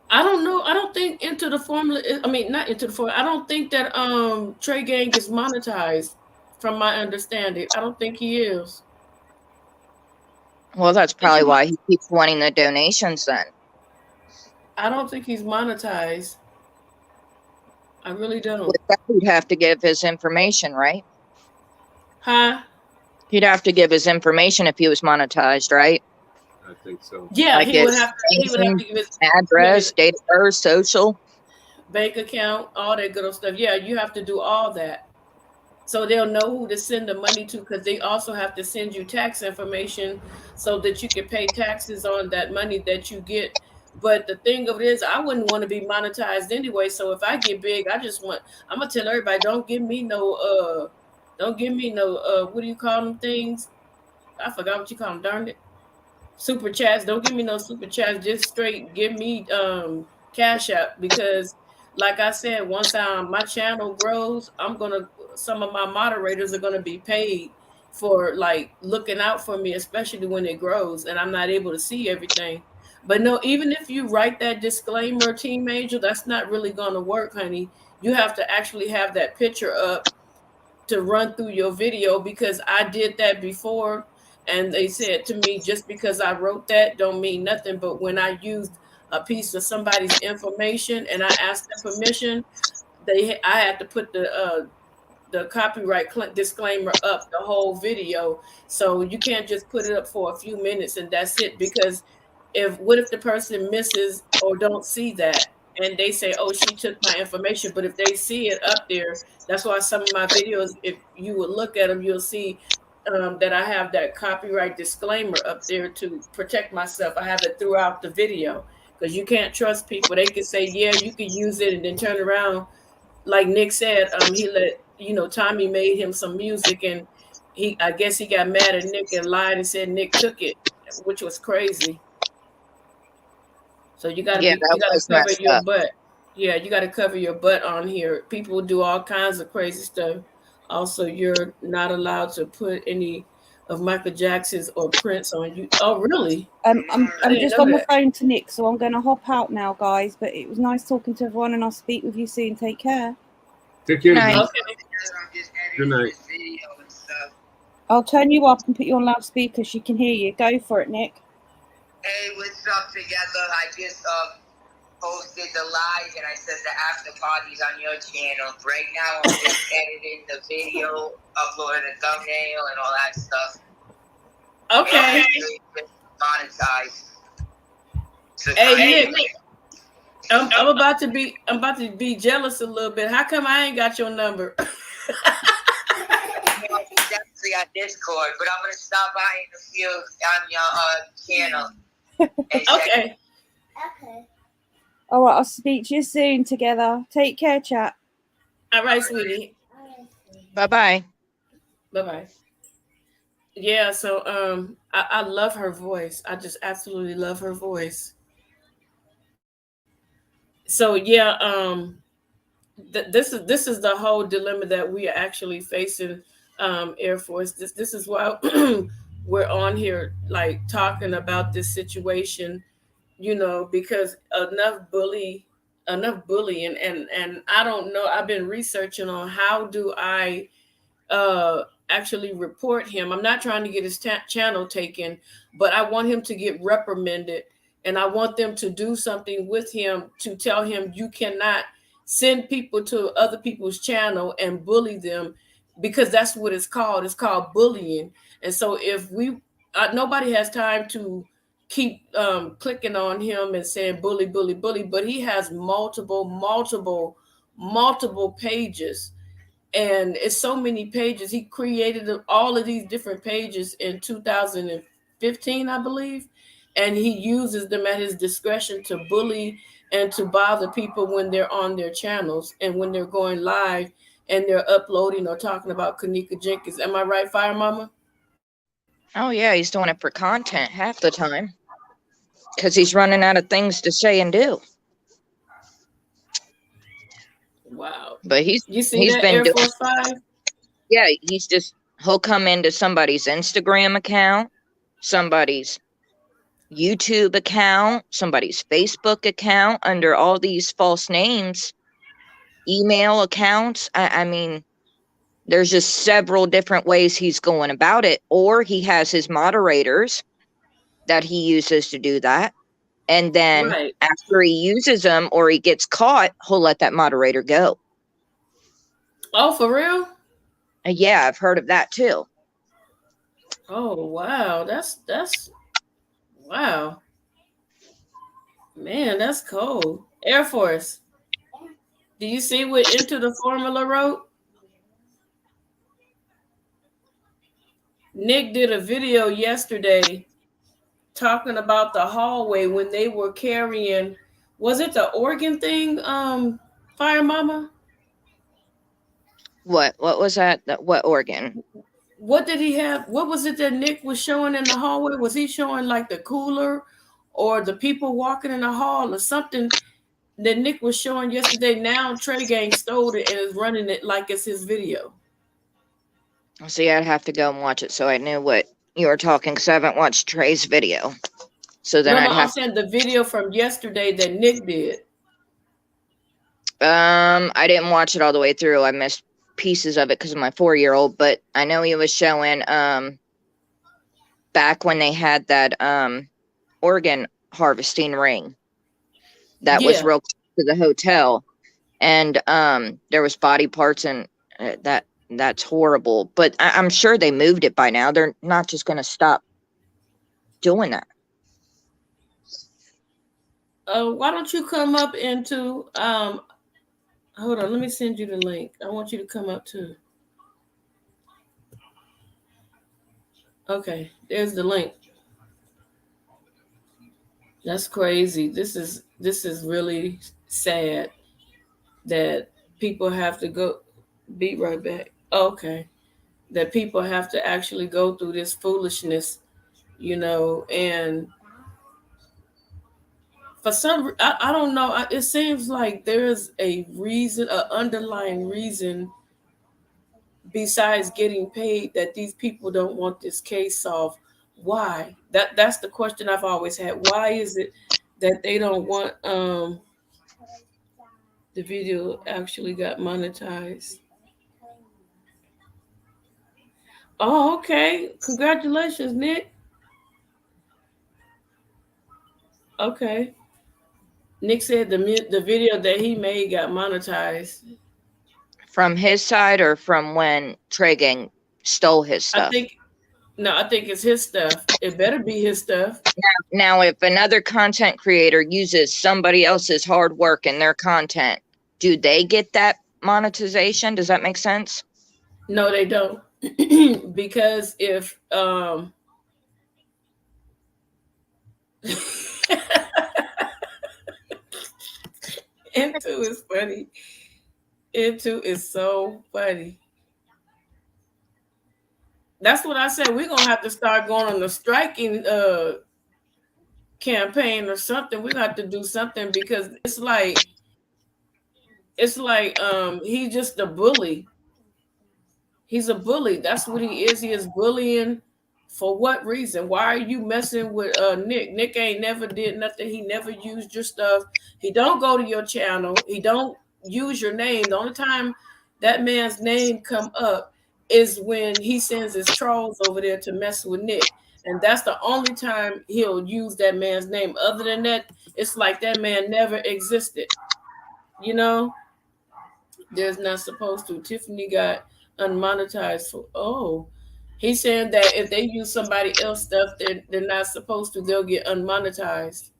I don't know. I don't think Into the Formula. I mean, not Into the Formula. I don't think that Trey Gang is monetized, from my understanding. I don't think he is. Well, that's Is probably he? why he keeps wanting the donations then. I don't think he's monetized. I really don't. With that, he'd have to give his information, right? Huh? He'd have to give his information if he was monetized, right? I think so. Yeah, Like he would his have to. He would have name, to give his address, date of birth, social. bank account, all that good old stuff. Yeah, you have to do all that, so they'll know who to send the money to. Because they also have to send you tax information so that you can pay taxes on that money that you get. But the thing of it is, I wouldn't want to be monetized anyway. So if I get big, I'm gonna tell everybody, don't give me no what do you call them things? I forgot what you call them. Darn it. Super chats. Don't give me no super chats. Just straight give me cash app, because like I said, once my channel grows, some of my moderators are gonna be paid for like looking out for me, especially when it grows and I'm not able to see everything. But no, even if you write that disclaimer, Team Angel, that's not really gonna work, honey. You have to actually have that picture up to run through your video, because I did that before, and they said to me, just because I wrote that don't mean nothing. But when I used a piece of somebody's information and I asked their permission, I had to put the copyright disclaimer up the whole video. So you can't just put it up for a few minutes and that's it, because what if the person misses or don't see that, and they say, oh, she took my information, but if they see it up there, that's why some of my videos, if you would look at them, you'll see that I have that copyright disclaimer up there to protect myself. I have it throughout the video, because you can't trust people. They can say, yeah, you can use it, and then turn around, like Nick said, he let Tommy made him some music, and I guess he got mad at Nick and lied and said Nick took it, which was crazy. So you Yeah, gotta that was cover messed your up. butt. Yeah, you gotta cover your butt on here. People do all kinds of crazy stuff. Also, you're not allowed to put any of Michael Jackson's or Prince on you. Oh, really? I'm I didn't just know on the that. phone to Nick, so I'm going to hop out now, guys. But it was nice talking to everyone, and I'll speak with you soon. Take care. Take Good care, night. Z. Okay. Good night. I'll turn you up and put you on loudspeaker so she can hear you. Go for it, Nick. Hey, what's up together? I just posted the live and I said the after party's on your channel. Right now I'm just editing the video, uploading the thumbnail and all that stuff. Okay. And monetized. So Hey, Nick. I'm about to be jealous a little bit. How come I ain't got your number? it's definitely on Discord, but I'm gonna stop by in a few on your channel. Okay. Okay. All right, I'll speak to you soon together. Take care, chat. All right, sweetie. Bye bye. Bye bye. Yeah, so I love her voice. I just absolutely love her voice. So yeah, this is the whole dilemma that we are actually facing, Air Force. This is why we're on here like talking about this situation, because enough bullying, and I don't know. I've been researching on how do I actually report him. I'm not trying to get his channel taken, but I want him to get reprimanded, and I want them to do something with him to tell him you cannot send people to other people's channel and bully them, because that's what it's called. It's called bullying. And so if we nobody has time to keep clicking on him and saying bully, bully, bully, but he has multiple pages, and it's so many pages. He created all of these different pages in 2015, I believe, and he uses them at his discretion to bully and to bother people when they're on their channels and when they're going live and they're uploading or talking about Kanika Jenkins. Am I right, Fire Mama? Oh yeah, he's doing it for content half the time because he's running out of things to say and do. Wow. But You see he's that, been Air doing. Force 5? Yeah, he'll come into somebody's Instagram account, somebody's YouTube account, somebody's Facebook account under all these false names, email accounts. I mean, there's just several different ways he's going about it, or he has his moderators that he uses to do that. And then Right. after he uses them or he gets caught, he'll let that moderator go. Oh, for real? Yeah, I've heard of that too. Oh, wow. That's wow. Man, that's cold. Air Force, do you see what Into the Formula wrote? Nick did a video yesterday talking about the hallway when they were carrying, was it the organ thing, Fire Mama? What was that? What organ? What did he have? What was it that Nick was showing in the hallway? Was he showing like the cooler or the people walking in the hall or something that Nick was showing yesterday? Now Trey Gang stole it and is running it like it's his video. See, I'd have to go and watch it so I knew what you were talking because I haven't watched Trey's video. So then No, I'd I'm have saying the video from yesterday that Nick did. I didn't watch it all the way through. I missed pieces of it because of my 4-year-old, but I know he was showing back when they had that organ harvesting ring that was Yeah. real close to the hotel, and there was body parts and that's horrible. But I'm sure they moved it by now. They're not just going to stop doing that. Why don't you come up into hold on, let me send you the link. I want you to come up too. Okay, there's the link. That's crazy. This is really sad that people have to go. Be right back. Okay. That people have to actually go through this foolishness, and for some, I don't know. It seems like there's a reason, an underlying reason besides getting paid, that these people don't want this case solved. Why? That's the question I've always had. Why is it that they don't want the video actually got monetized? Oh, okay. Congratulations, Nick. Okay. Nick said the video that he made got monetized. From his side or from when Tragan stole his I stuff? think no, I think it's his stuff. It better be his stuff. Now, if another content creator uses somebody else's hard work in their content, do they get that monetization? Does that make sense? No, they don't. Because if Into is funny. Into is so funny. That's what I said. We're gonna have to start going on the striking campaign or something. We got to do something because it's like he's just a bully. He's a bully. That's what he is. He is bullying. For what reason? Why are you messing with Nick? Nick ain't never did nothing. He never used your stuff. He don't go to your channel. He don't use your name. The only time that man's name come up is when he sends his trolls over there to mess with Nick. And that's the only time he'll use that man's name. Other than that, it's like that man never existed. You know? There's not supposed to. Tiffany got unmonetized for he's saying that if they use somebody else stuff, they're not supposed to. They'll get unmonetized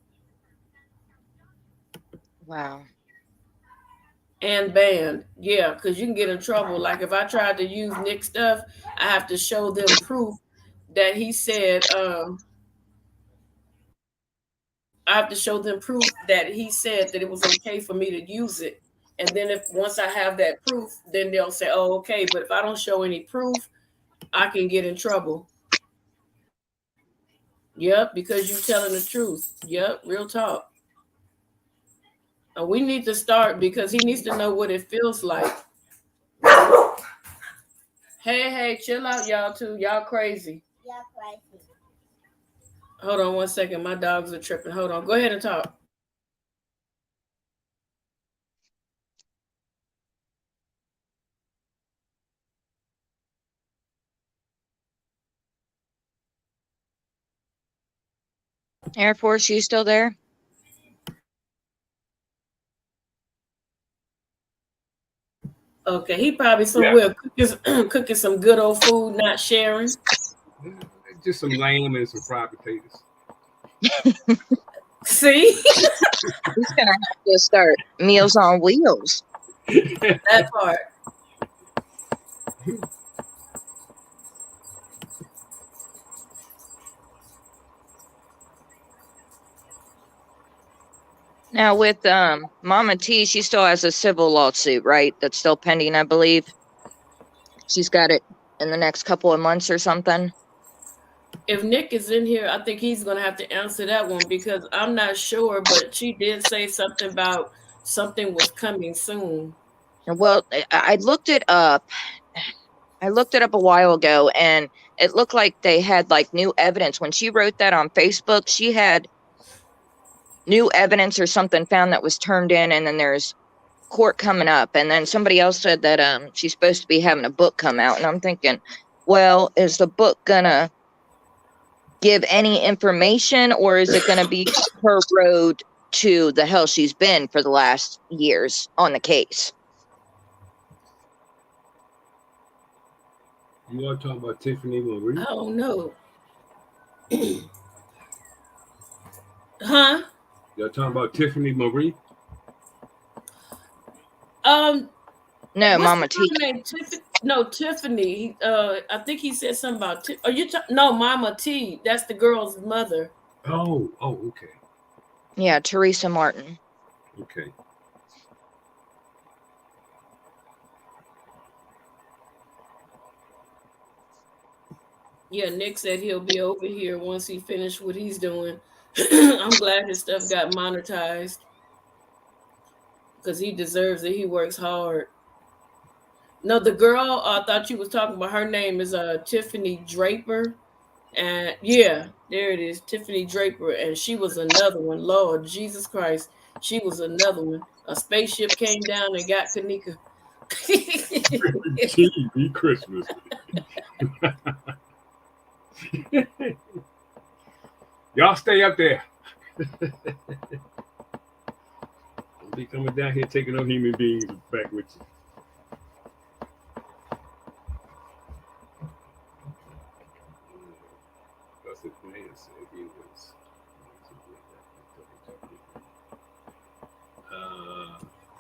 Wow. and banned. Yeah, because you can get in trouble. Like if I tried to use Nick's stuff, I have to show them proof that he said. I have to show them proof that he said that it was okay for me to use it. And then if once I have that proof, then they'll say, "Oh, okay." But if I don't show any proof, I can get in trouble. Yep, because you telling the truth. Yep, real talk. And we need to start because he needs to know what it feels like. Hey, chill out, y'all too. Y'all crazy. Hold on 1 second. My dogs are tripping. Hold on. Go ahead and talk. Air Force, you still there? Okay, he probably somewhere cooking some good old food, not sharing. Just some lamb and some fried potatoes. See? He's gonna have to start Meals on Wheels. That part. Now with Mama T, she still has a civil lawsuit, right? That's still pending, I believe. She's got it in the next couple of months or something. If Nick is in here, I think he's going to have to answer that one because I'm not sure, but she did say something about something was coming soon. Well, I looked it up. I looked it up a while ago, and it looked like they had like new evidence. When she wrote that on Facebook, she had new evidence or something found that was turned in, and then there's court coming up. And then somebody else said that she's supposed to be having a book come out, and I'm thinking, well, is the book gonna give any information, or is it gonna be her road to the hell she's been for the last years on the case? You are talking about Tiffany Marie? I don't know. Huh? You're talking about Tiffany Marie? No, No, Mama T. Name? No, Tiffany. I think he said something about. Are you? No, Mama T. That's the girl's mother. Oh, okay. Yeah, Teresa Martin. Okay. Yeah, Nick said he'll be over here once he finished what he's doing. I'm glad his stuff got monetized because he deserves it. He works hard. No, the girl I thought you was talking about. Her name is Tiffany Draper, and yeah, there it is, Tiffany Draper, and she was another one. Lord Jesus Christ, she was another one. A spaceship came down and got Kanika. TV Christmas. Y'all stay up there. Don't be coming down here taking no human beings back with you. That's his man said he was.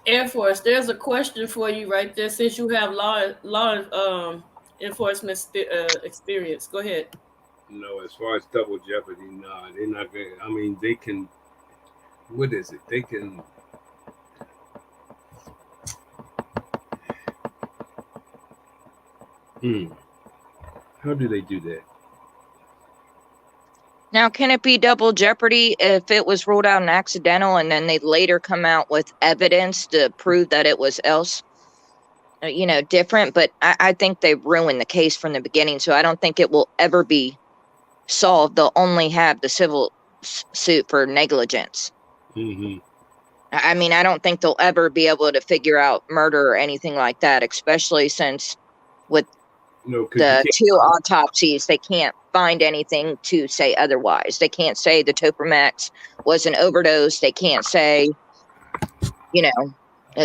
Air Force, there's a question for you right there. Since you have law enforcement experience, go ahead. No, as far as double jeopardy, no, they're not good. I mean, they can. What is it? They can. How do they do that? Now, can it be double jeopardy if it was ruled out an accidental and then they later come out with evidence to prove that it was else, different? But I think they ruined the case from the beginning, so I don't think it will ever be solved. They'll only have the civil suit for negligence. Mm-hmm. I mean, I don't think they'll ever be able to figure out murder or anything like that, especially since with the 2 autopsies, they can't find anything to say otherwise. They can't say the Topamax was an overdose. They can't say,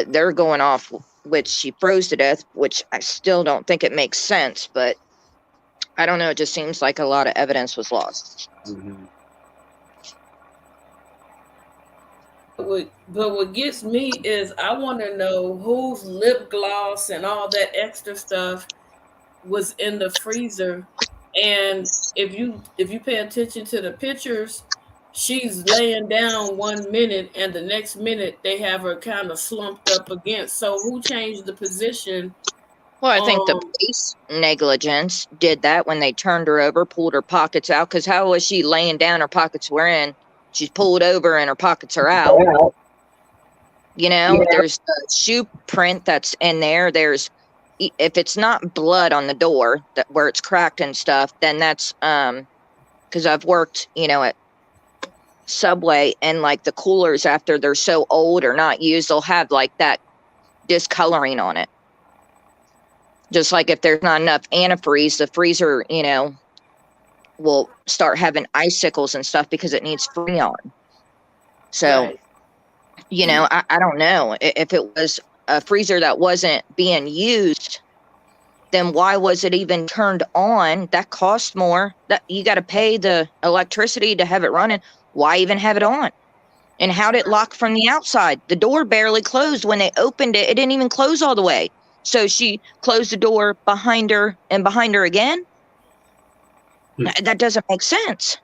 they're going off which she froze to death, which I still don't think it makes sense, but I don't know. It just seems like a lot of evidence was lost. Mm-hmm. But what gets me is I want to know whose lip gloss and all that extra stuff was in the freezer. And if you pay attention to the pictures, she's laying down 1 minute and the next minute they have her kind of slumped up against. So who changed the position? Well, I think the police negligence did that when they turned her over, pulled her pockets out. Because how was she laying down? Her pockets were in. She's pulled over and her pockets are out. There's the shoe print that's in there. There's, if it's not blood on the door where it's cracked and stuff, then that's because I've worked, at Subway, and like the coolers after they're so old or not used, they'll have like that discoloring on it. Just like if there's not enough antifreeze, the freezer, will start having icicles and stuff because it needs Freon. So, Right. I don't know. If it was a freezer that wasn't being used, then why was it even turned on? That costs more. That you got to pay the electricity to have it running. Why even have it on? And how did it lock from the outside? The door barely closed. When they opened it, it didn't even close all the way. So she closed the door behind her and behind her again? That doesn't make sense.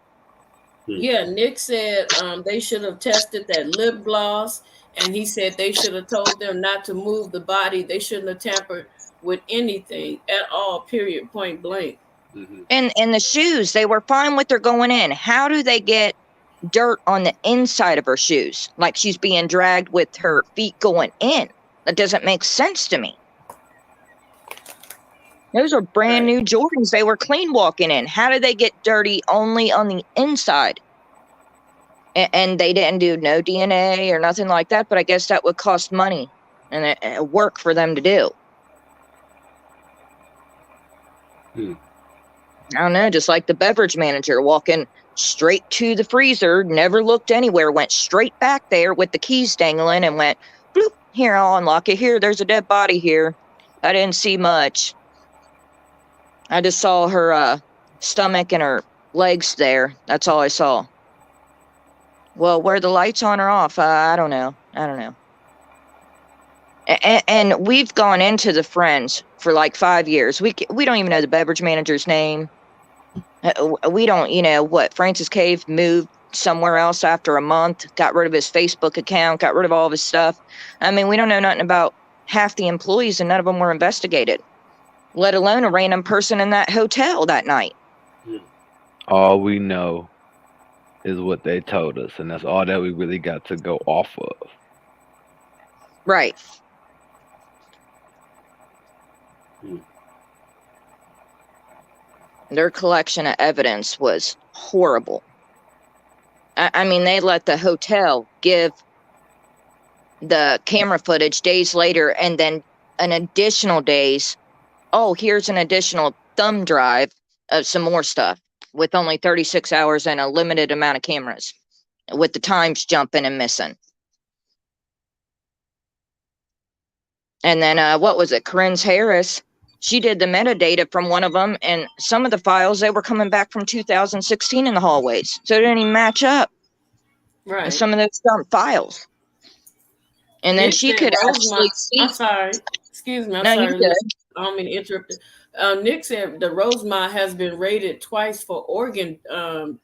Yeah, Nick said they should have tested that lip gloss, and he said they should have told them not to move the body. They shouldn't have tampered with anything at all, period, point blank. Mm-hmm. And the shoes, they were fine with her going in. How do they get dirt on the inside of her shoes? Like she's being dragged with her feet going in. That doesn't make sense to me. Those are brand new Jordans. They were clean walking in. How did they get dirty only on the inside? And they didn't do no DNA or nothing like that, but I guess that would cost money and work for them to do. I don't know, just like the beverage manager walking straight to the freezer, never looked anywhere, went straight back there with the keys dangling and went, bloop, here, I'll unlock it. Here, there's a dead body here. I didn't see much. I just saw her stomach and her legs there. That's all I saw. Well, were the lights on or off? I don't know. And we've gone into the Friends for like 5 years. We don't even know the beverage manager's name. We don't, what, Francis Cave moved somewhere else after a month, got rid of his Facebook account, got rid of all of his stuff. I mean, we don't know nothing about half the employees, and none of them were investigated, let alone a random person in that hotel that night. All we know is what they told us, and that's all that we really got to go off of. Right. Hmm. Their collection of evidence was horrible. I mean, they let the hotel give the camera footage days later, and then an additional days. Oh, here's an additional thumb drive of some more stuff with only 36 hours and a limited amount of cameras, with the times jumping and missing. And then what was it? Corinne's Harris. She did the metadata from one of them, and some of the files they were coming back from 2016 in the hallways, so it didn't even match up. And Right. some of those files. And then Nick she said could Rosemont. actually I'm see. sorry. Excuse me. I'm No, you sorry. good. I don't mean to interrupt. Nick said the Rosemont has been raided twice for organ, um,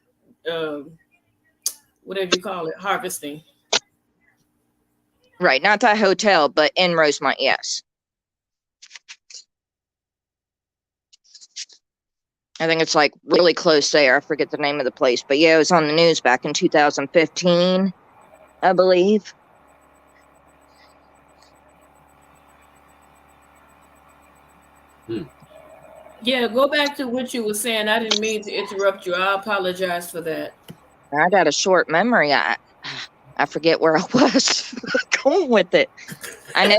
whatever you call it, harvesting. Right, not that hotel, but in Rosemont, yes. I think it's like really close there. I forget the name of the place, but yeah, it was on the news back in 2015, I believe. Hmm. Yeah, go back to what you were saying. I didn't mean to interrupt you. I apologize for that. I got a short memory. I forget where I was going with it. I know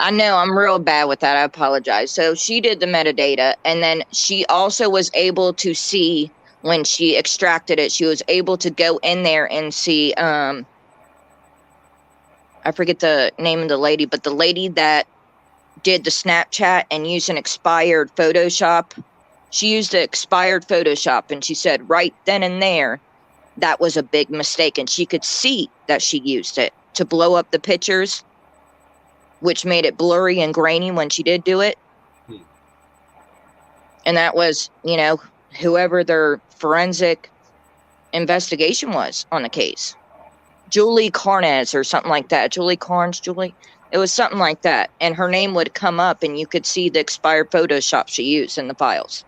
I know I'm real bad with that. I apologize. So she did the metadata, and then she also was able to see when she extracted it. She was able to go in there and see. I forget the name of the lady, but the lady that did the Snapchat and used an expired Photoshop. She used the expired Photoshop, and she said right then and there that was a big mistake, and she could see that she used it to blow up the pictures, which made it blurry and grainy when she did do it. Hmm. And that was, whoever their forensic investigation was on the case. Julie Carnes or something like that. Julie. It was something like that. And her name would come up, and you could see the expired Photoshop she used in the files.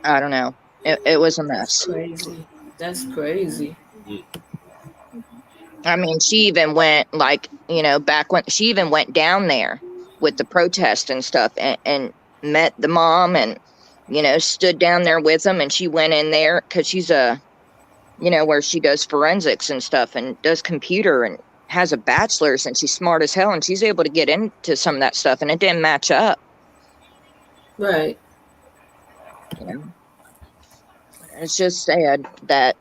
I don't know. It was a That's mess. crazy. That's crazy. Hmm. I mean, she even went back when she even went down there with the protest and stuff, and met the mom, and stood down there with them, and she went in there because she's where she does forensics and stuff and does computer and has a bachelor's, and she's smart as hell, and she's able to get into some of that stuff, and it didn't match up. Right. You know, it's just sad that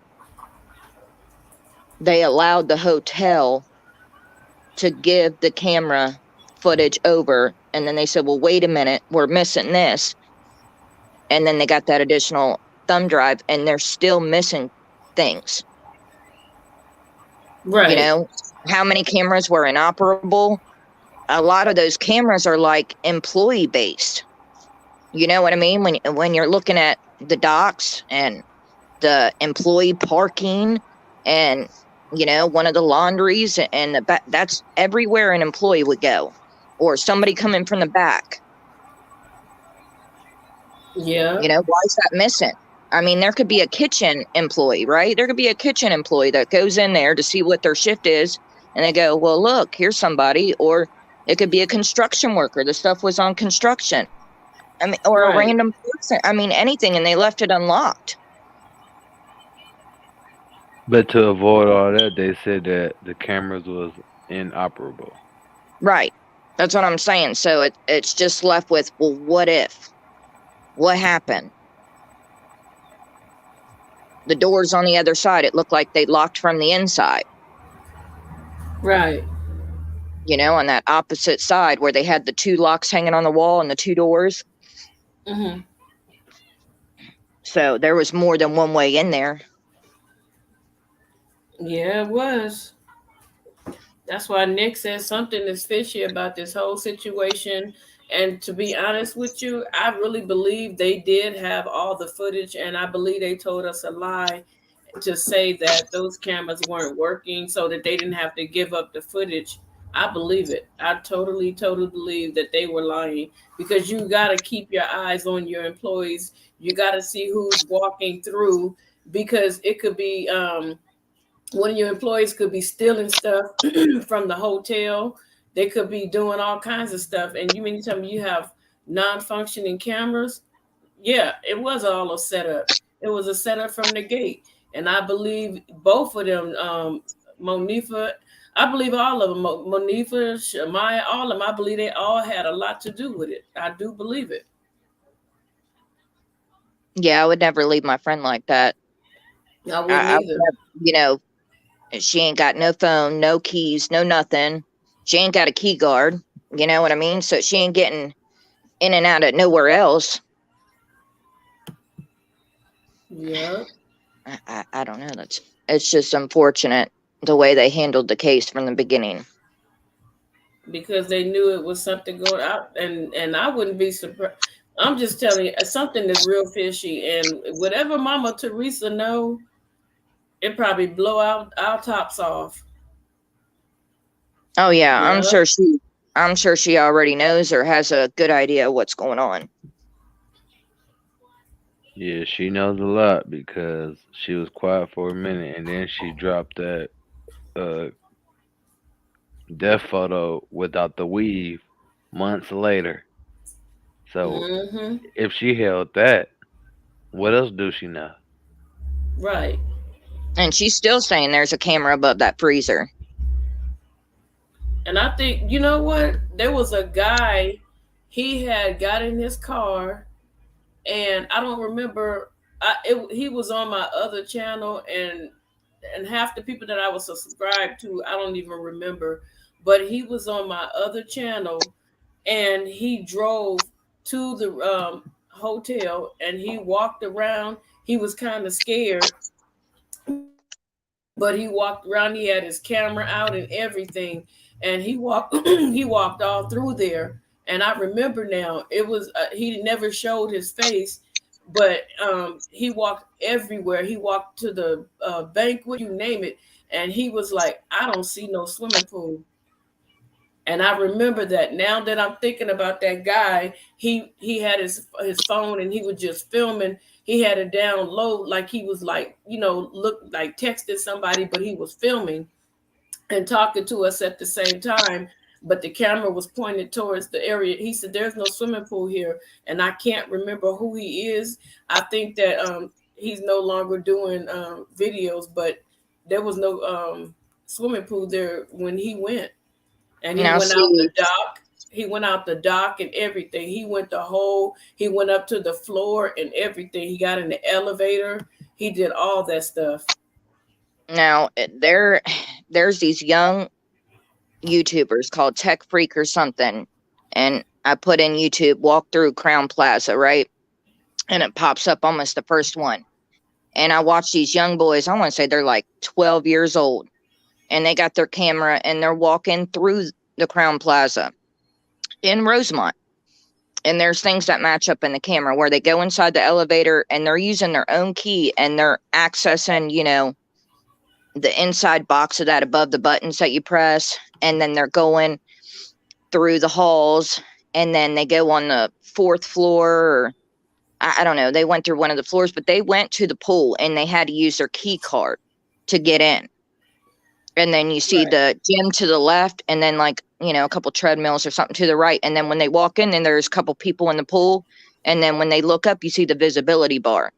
they allowed the hotel to give the camera footage over, and then they said, well, wait a minute, we're missing this, and then they got that additional thumb drive, and they're still missing things. Right. How many cameras were inoperable? A lot of those cameras are like employee based. You know what I mean? When you're looking at the docks and the employee parking, and one of the laundries, and the back, that's everywhere an employee would go, or somebody coming from the back. Yeah. Why is that missing? I mean, there could be a kitchen employee, right? There could be a kitchen employee that goes in there to see what their shift is, and they go, well, look, here's somebody. Or it could be a construction worker. The stuff was on construction. I mean, or a Right. random person. I mean, anything, and they left it unlocked. But to avoid all that, they said that the cameras was inoperable. Right. That's what I'm saying. So it's just left with, well, what if? What happened? The doors on the other side, it looked like they locked from the inside. Right. On that opposite side where they had the two locks hanging on the wall and the two doors. Mm-hmm. So there was more than one way in there. Yeah, it was. That's why Nick says something is fishy about this whole situation. And to be honest with you, I really believe they did have all the footage, and I believe they told us a lie to say that those cameras weren't working so that they didn't have to give up the footage. I believe it. I totally, totally believe that they were lying because you got to keep your eyes on your employees. You got to see who's walking through because it could be One of your employees could be stealing stuff from the hotel. They could be doing all kinds of stuff. And you mean to tell me you have non-functioning cameras? Yeah, it was all a setup. It was a setup from the gate. And I believe both of them, Monifa, I believe all of them, Monifa, Shamaya, all of them, I believe they all had a lot to do with it. I do believe it. Yeah, I would never leave my friend like that. I wouldn't I would either. never, she ain't got no phone, no keys, no nothing. She ain't got a key guard. You know what I mean? So she ain't getting in and out of nowhere else. Yeah, I don't know. It's just unfortunate the way they handled the case from the beginning. because they knew it was something going out, and I wouldn't be surprised. I'm just telling you, something is real fishy, and whatever Mama Teresa know, it probably blow out our tops off. Oh yeah, Yeah, I'm sure she already knows or has a good idea what's going on. Yeah, she knows a lot because she was quiet for a minute and then she dropped that uh death photo without the weave months later. So mm-hmm, if she held that, what else do she know? right. And she's still saying there's a camera above that freezer. And I think you know what? There was a guy. He had got in his car, and I don't remember. He was on my other channel, and half the people that I was subscribed to, I don't even remember. But he was on my other channel, and he drove to the hotel, and he walked around. He was kind of scared, but he walked around. He had his camera out and everything, and he walked. He walked all through there. And I remember now, it was he never showed his face, but he walked everywhere. He walked to the banquet, you name it, and he was like, "I don't see no swimming pool." And I remember that now that I'm thinking about that guy, he had his phone and he was just filming. He had it down low, like he was like, look like texting somebody, but he was filming and talking to us at the same time. But the camera was pointed towards the area. He said, "There's no swimming pool here," and I can't remember who he is. I think that he's no longer doing videos, but there was no swimming pool there when he went. And he Now went out the see, dock. He went out the dock and everything. He went up to the floor and everything. He got in the elevator. He did all that stuff. now there's these young YouTubers called Tech Freak or something, and I put in YouTube walk through Crown Plaza, right? And it pops up almost the first one. And I watch these young boys, I want to say they're like 12 years old, and they got their camera and they're walking through the Crown Plaza in Rosemont. And there's things that match up in the camera where they go inside the elevator and they're using their own key and they're accessing, the inside box of that above the buttons that you press. And then they're going through the halls and then they go on the fourth floor, or I don't know. They went through one of the floors, but they went to the pool and they had to use their key card to get in. And then you see Right, the gym to the left and then like, a couple treadmills or something to the right. And then when they walk in, then there's a couple people in the pool. And then when they look up, you see the visibility bar.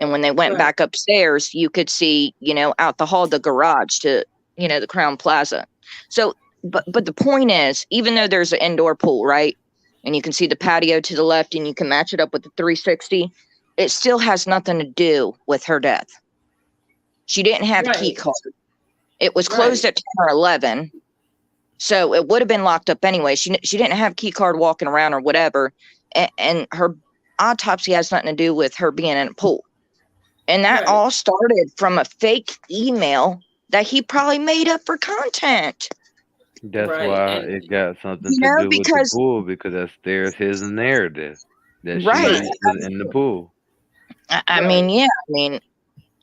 And when they went right, back upstairs, you could see, out the hall, the garage to, the Crown Plaza. So, but the point is, even though there's an indoor pool, right? And you can see the patio to the left and you can match it up with the 360, it still has nothing to do with her death. She didn't have key right, card. It was right, closed at 10 or 11. So it would have been locked up anyway. She didn't have key card walking around or whatever. And her autopsy has nothing to do with her being in a pool. And that right, all started from a fake email that he probably made up for content. That's right. why And it got something to do with the Because, pool because there's his narrative that right. she right, was in the pool. I mean, right, yeah. I mean,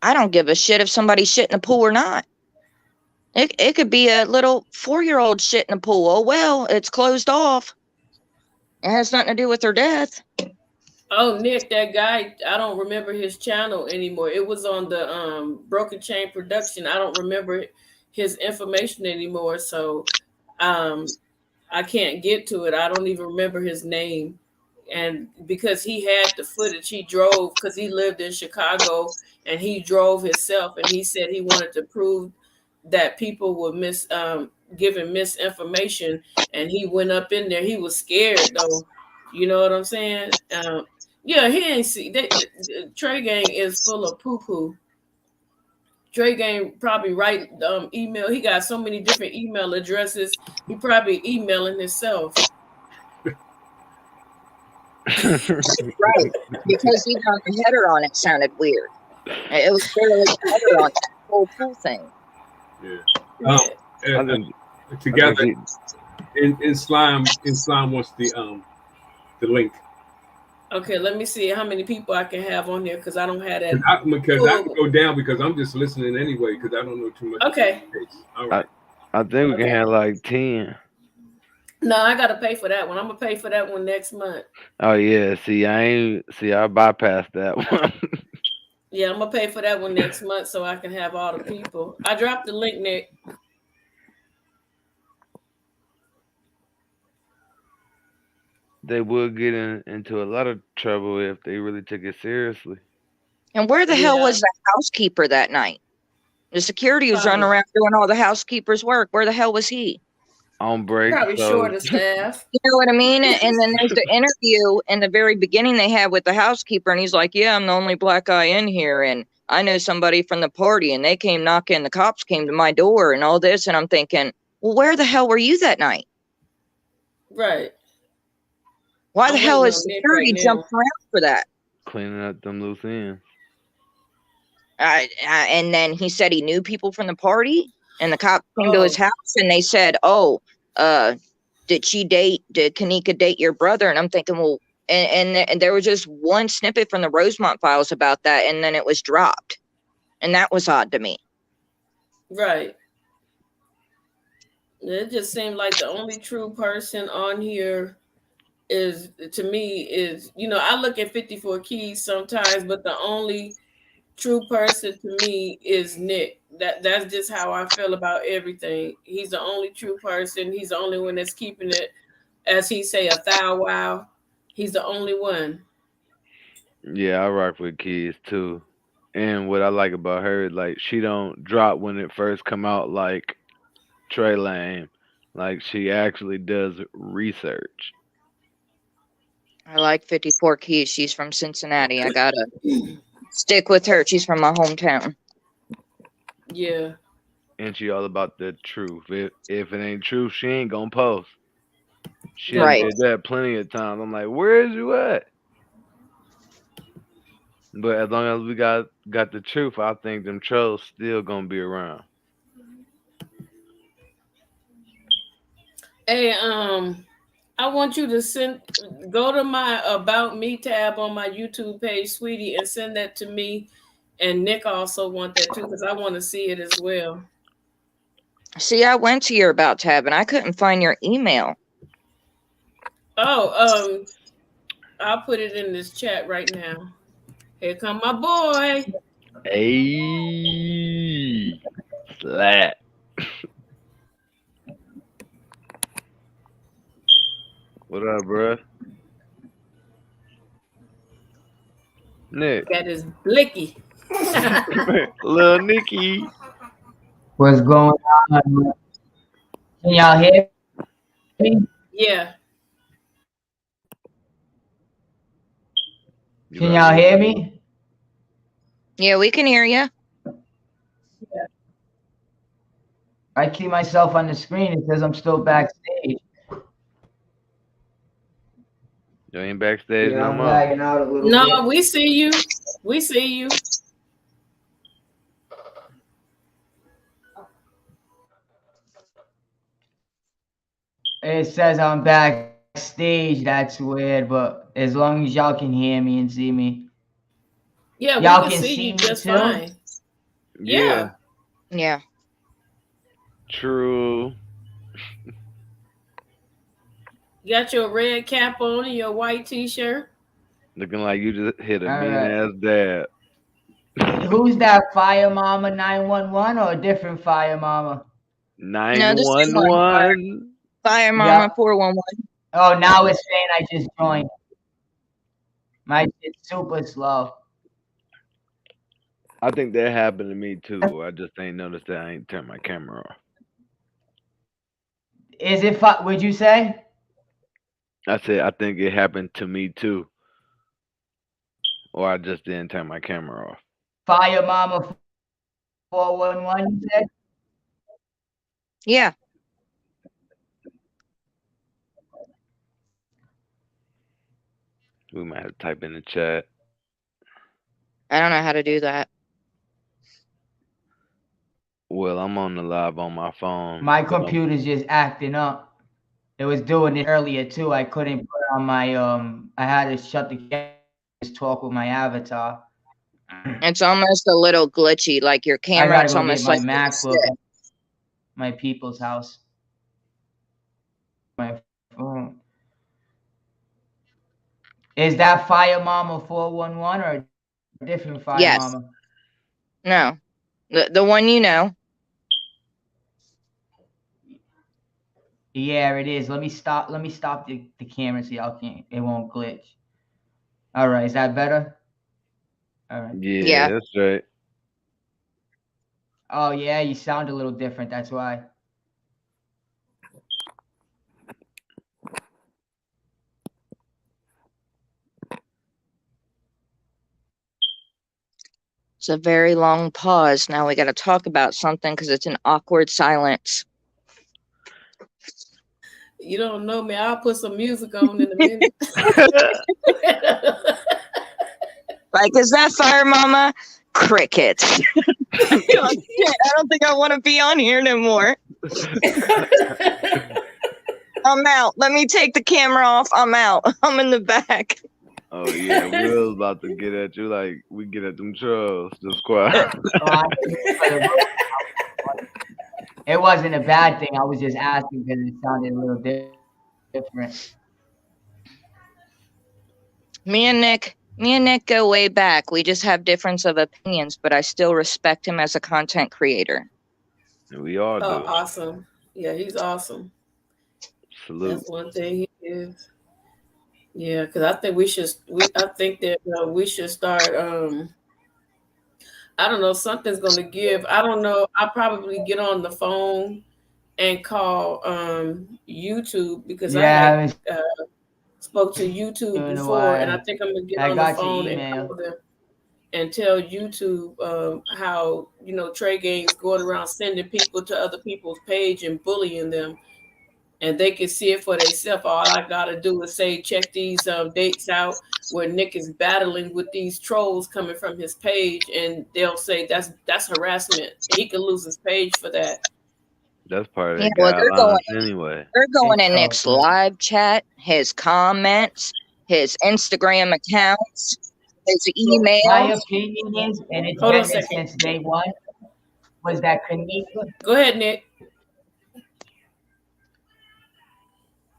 I don't give a shit if somebody shit in a pool or not. It could be a little 4-year-old shit in a pool. Oh, well, it's closed off. It has nothing to do with her death. Oh, Nick, that guy, I don't remember his channel anymore. It was on the Broken Chain production. I don't remember his information anymore, so um I can't get to it. I don't even remember his name. And because he had the footage, he drove because he lived in Chicago and he drove himself and he said he wanted to prove that people were giving misinformation, and he went up in there. He was scared though. You know what I'm saying? Yeah, he ain't see Trey Gang is full of poo poo. Trey Gang probably write email. He got so many different email addresses. He probably emailing himself. Right. Because even on the header on it sounded weird. It was barely a header on that whole pool thing. Yeah. Yeah. I think, I Together think in slime wants the link. Okay, let me see how many people I can have on there because I don't have that Because I can full. go down because I'm just listening anyway because I don't know too much Okay. about the case. All I, right. I think we can Okay. have like 10. No, I gotta pay for that one. I'm gonna pay for that one next month. Oh yeah, I bypassed that one. Yeah, I'm gonna pay for that one next month so I can have all the people. I dropped the link, Nick. They would get into a lot of trouble if they really took it seriously. And where the hell Yeah, was the housekeeper that night? The security was running probably around doing all the housekeeper's work. Where the hell was he? On break, probably so short of staff. You know what I mean? And then there's the interview in the very beginning they had with the housekeeper, and he's like, "Yeah, I'm the only black guy in here, and I know somebody from the party, and they came knocking. The cops came to my door, and all this." And I'm thinking, well, where the hell were you that night? Right. Why the I'm hell waiting is on Nick right security now. jumping around for that? cleaning up them loose ends. And then he said he knew people from the party, and the cops came to his Oh, house, and they said, "Oh, uh, did Kanika date your brother?" And I'm thinking, well, and there was just one snippet from the Rosemont files about that, and then it was dropped, and that was odd to me. right. It just seemed like the only true person on here is, to me, is, I look at 54 Keys sometimes, but the only true person to me is Nick. That's just how I feel about everything. He's the only true person. He's the only one that's keeping it, as he say, a thou wow. He's the only one. Yeah, I rock with kids too. And what I like about her, like she don't drop when it first come out like Trey Lane. Like she actually does research. I like 54 Keys. She's from Cincinnati. I gotta stick with her. She's from my hometown. Yeah, And she all about the truth. If it ain't true, she ain't gonna post. She done Right. right. did that plenty of times. I'm like, where is you at? But as long as we got the truth, I think them trolls still gonna be around. Hey, I want you to go to my About Me tab on my YouTube page, sweetie, and send that to me. And Nick also want that too because I want to see it as well. See, I went to your About tab, and I couldn't find your email. Oh, I'll put it in this chat right now. Here come my boy. Hey, slap. What up, bruh? Nick. Got his blicky. Lil Nicky. What's going on? Can y'all hear me? Yeah. You Can about y'all to hear me? Yeah, we can hear you. I keep myself on the screen. It says I'm still backstage. you ain't backstage Yeah, no I'm more. lagging out a little No, bit. we see you. We see you. It says I'm backstage. That's weird, but as long as y'all can hear me and see me. Yeah, we Y'all can can see see you me just too? fine. Yeah, Yeah. Yeah. true. You got your red cap on and your white t-shirt. Looking like you just hit a All mean right. ass dab. Who's that? Fire Mama 911 or a different Fire Mama? No, the same one. 911. Fire Mama Yep. 411. Oh, now it's saying I just joined. My shit's super slow. I think that happened to me too. I just ain't noticed that I ain't turned my camera off. Is it? Would you say I said I think it happened to me too, or I just didn't turn my camera off. Fire Mama 411? You said. Yeah, We might have to type in the chat. I don't know how to do that. Well, I'm on the live on my phone, My but I'm computer's just acting up. It was doing it earlier too. I couldn't put it on my I had to shut the camera, just talk with my avatar. It's almost a little glitchy. Like your I camera, gotta it's go get almost my like it's MacBook stiff. at my people's house. My phone. Is that Fire Mama 411 or a different Fire Yes. Mama? No. The one you know. Yeah, it is. Let me stop the camera so y'all can't it won't glitch. All right, is that better? All right. yeah, Yeah. that's right. Oh yeah, you sound a little different. That's why. It's a very long pause. Now we got to talk about something because it's an awkward silence. You don't know me. I'll put some music on in a minute. Like, is that Fire Mama? Crickets. Oh, shit, I don't think I want to be on here no more. I'm out. Let me take the camera off. I'm out. I'm in the back. Oh yeah, we was about to get at you like we get at them trolls. Just quiet. Oh, I didn't mean for the road. It wasn't a bad thing. I was just asking because it sounded a little different. Me and Nick go way back. We just have difference of opinions, but I still respect him as a content creator. We all Oh, do. awesome. Yeah, he's awesome. Salute. That's one thing he is. Yeah, because I think we should. I think that we should start. I don't know. Something's going to give. I don't know. I'll probably get on the phone and call YouTube because I Yeah, I had haven't spoke to seen YouTube you in a before, and I while. think I'm gonna get I on the got your phone and call email. them and tell YouTube how Trey Gaines going around sending people to other people's page and bullying them, and they can see it for themselves. All I gotta do is say, check these dates out where Nick is battling with these trolls coming from his page, and they'll say that's harassment. He could lose his page for that. That's part of Yeah, the well, guidelines anyway. they're going It's in all Nick's good. live chat, his comments, his Instagram accounts, his My emails. opinion is, and it's Hold on a been this second. since day one, was that Kanika. Go ahead, Nick.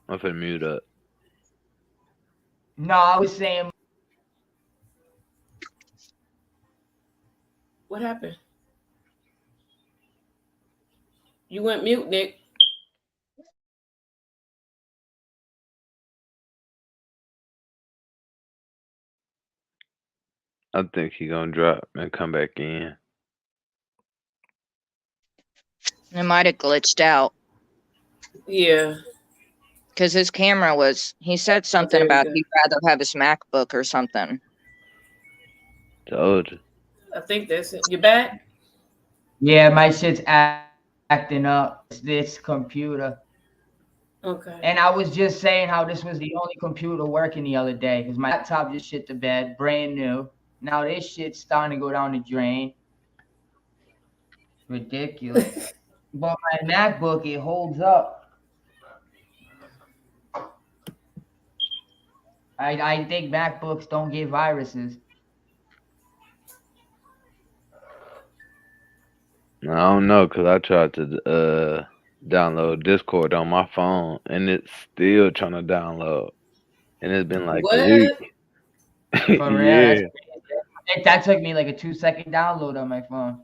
I'm finna mute up. No, I was saying What happened? You went mute, Nick. I think he gonna drop and come back in. It might have glitched out Yeah. because his camera was. He said Oh, something there you about go. he'd rather have his MacBook or something. Told you. I think that's it. You back? yeah, my shit's acting up. It's this computer. Okay. And I was just saying how this was the only computer working the other day because my laptop just shit the bed, brand new. Now this shit's starting to go down the drain. Ridiculous. But my MacBook, it holds up. I think MacBooks don't get viruses. I don't know, cause I tried to download Discord on my phone, and it's still trying to download, and it's been like a week. What? For real, that's Yeah. crazy. That took me like a 2-second download on my phone.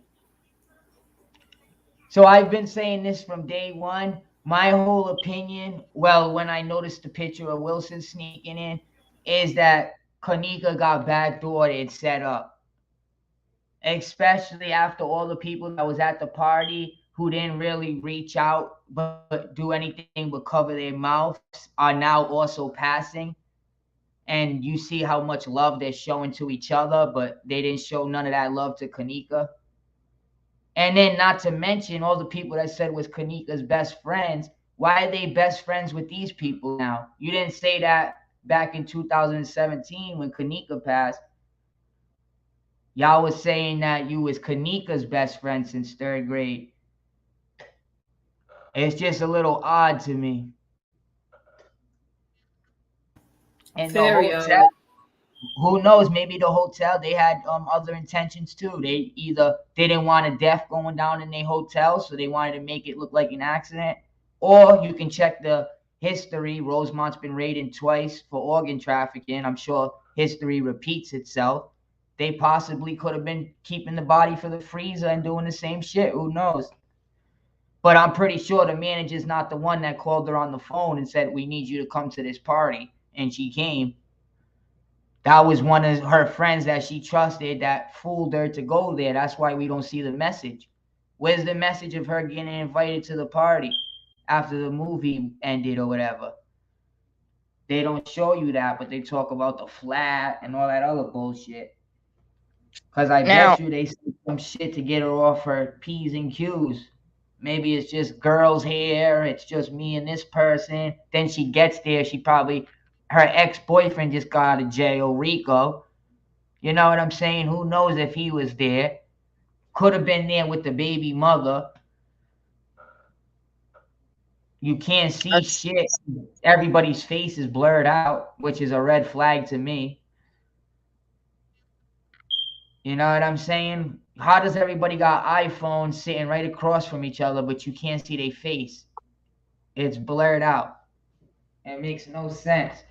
So I've been saying this from day one. My whole opinion, well, when I noticed the picture of Wilson sneaking in, is that Kanika got backdoored and set up. Especially after all the people that was at the party who didn't really reach out but do anything but cover their mouths are now also passing. And you see how much love they're showing to each other, but they didn't show none of that love to Kanika. And then, not to mention all the people that said was Kanika's best friends. Why are they best friends with these people now? You didn't say that back in 2017 when Kanika passed. Y'all was saying that you was Kanika's best friend since third grade. It's just a little odd to me. And the Very hotel, odd. who knows? Maybe the hotel they had other intentions too. They either they didn't want a death going down in their hotel, so they wanted to make it look like an accident. Or you can check the history. Rosemont's been raided twice for organ trafficking. I'm sure history repeats itself. They possibly could have been keeping the body for the freezer and doing the same shit. Who knows? But I'm pretty sure the manager's not the one that called her on the phone and said, "We need you to come to this party." And she came. That was one of her friends that she trusted that fooled her to go there. That's why we don't see the message. Where's the message of her getting invited to the party after the movie ended or whatever? They don't show you that, but they talk about the flat and all that other bullshit. Because I Now, bet you they said some shit to get her off her P's and Q's. Maybe it's just girls here, it's just me and this person. Then she gets there, she probably, her ex-boyfriend just got out of jail, Rico. You know what I'm saying? Who knows if he was there? Could have been there with the baby mother. You can't see that's- shit. Everybody's face is blurred out, which is a red flag to me. You know what I'm saying? How does everybody got iPhones sitting right across from each other, but you can't see their face? It's blurred out. It makes no sense.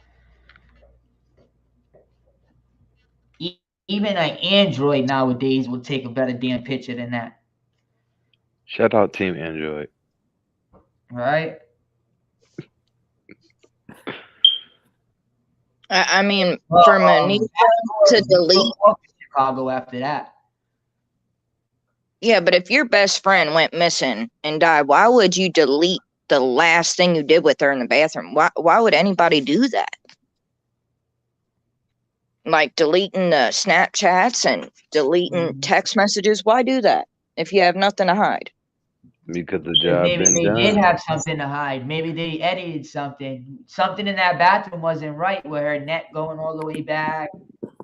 Even an Android nowadays will take a better damn picture than that, Shout out Team Android. right? I mean, Well, for Monica to delete, Chicago after that. yeah, but if your best friend went missing and died, why would you delete the last thing you did with her in the bathroom? Why would anybody do that? Like deleting the Snapchats and deleting Mhm. text messages. Why do that if you have nothing to hide? Because the Because job maybe been they did done. have something to hide. Maybe they edited something. Something in that bathroom wasn't right with her neck going all the way back.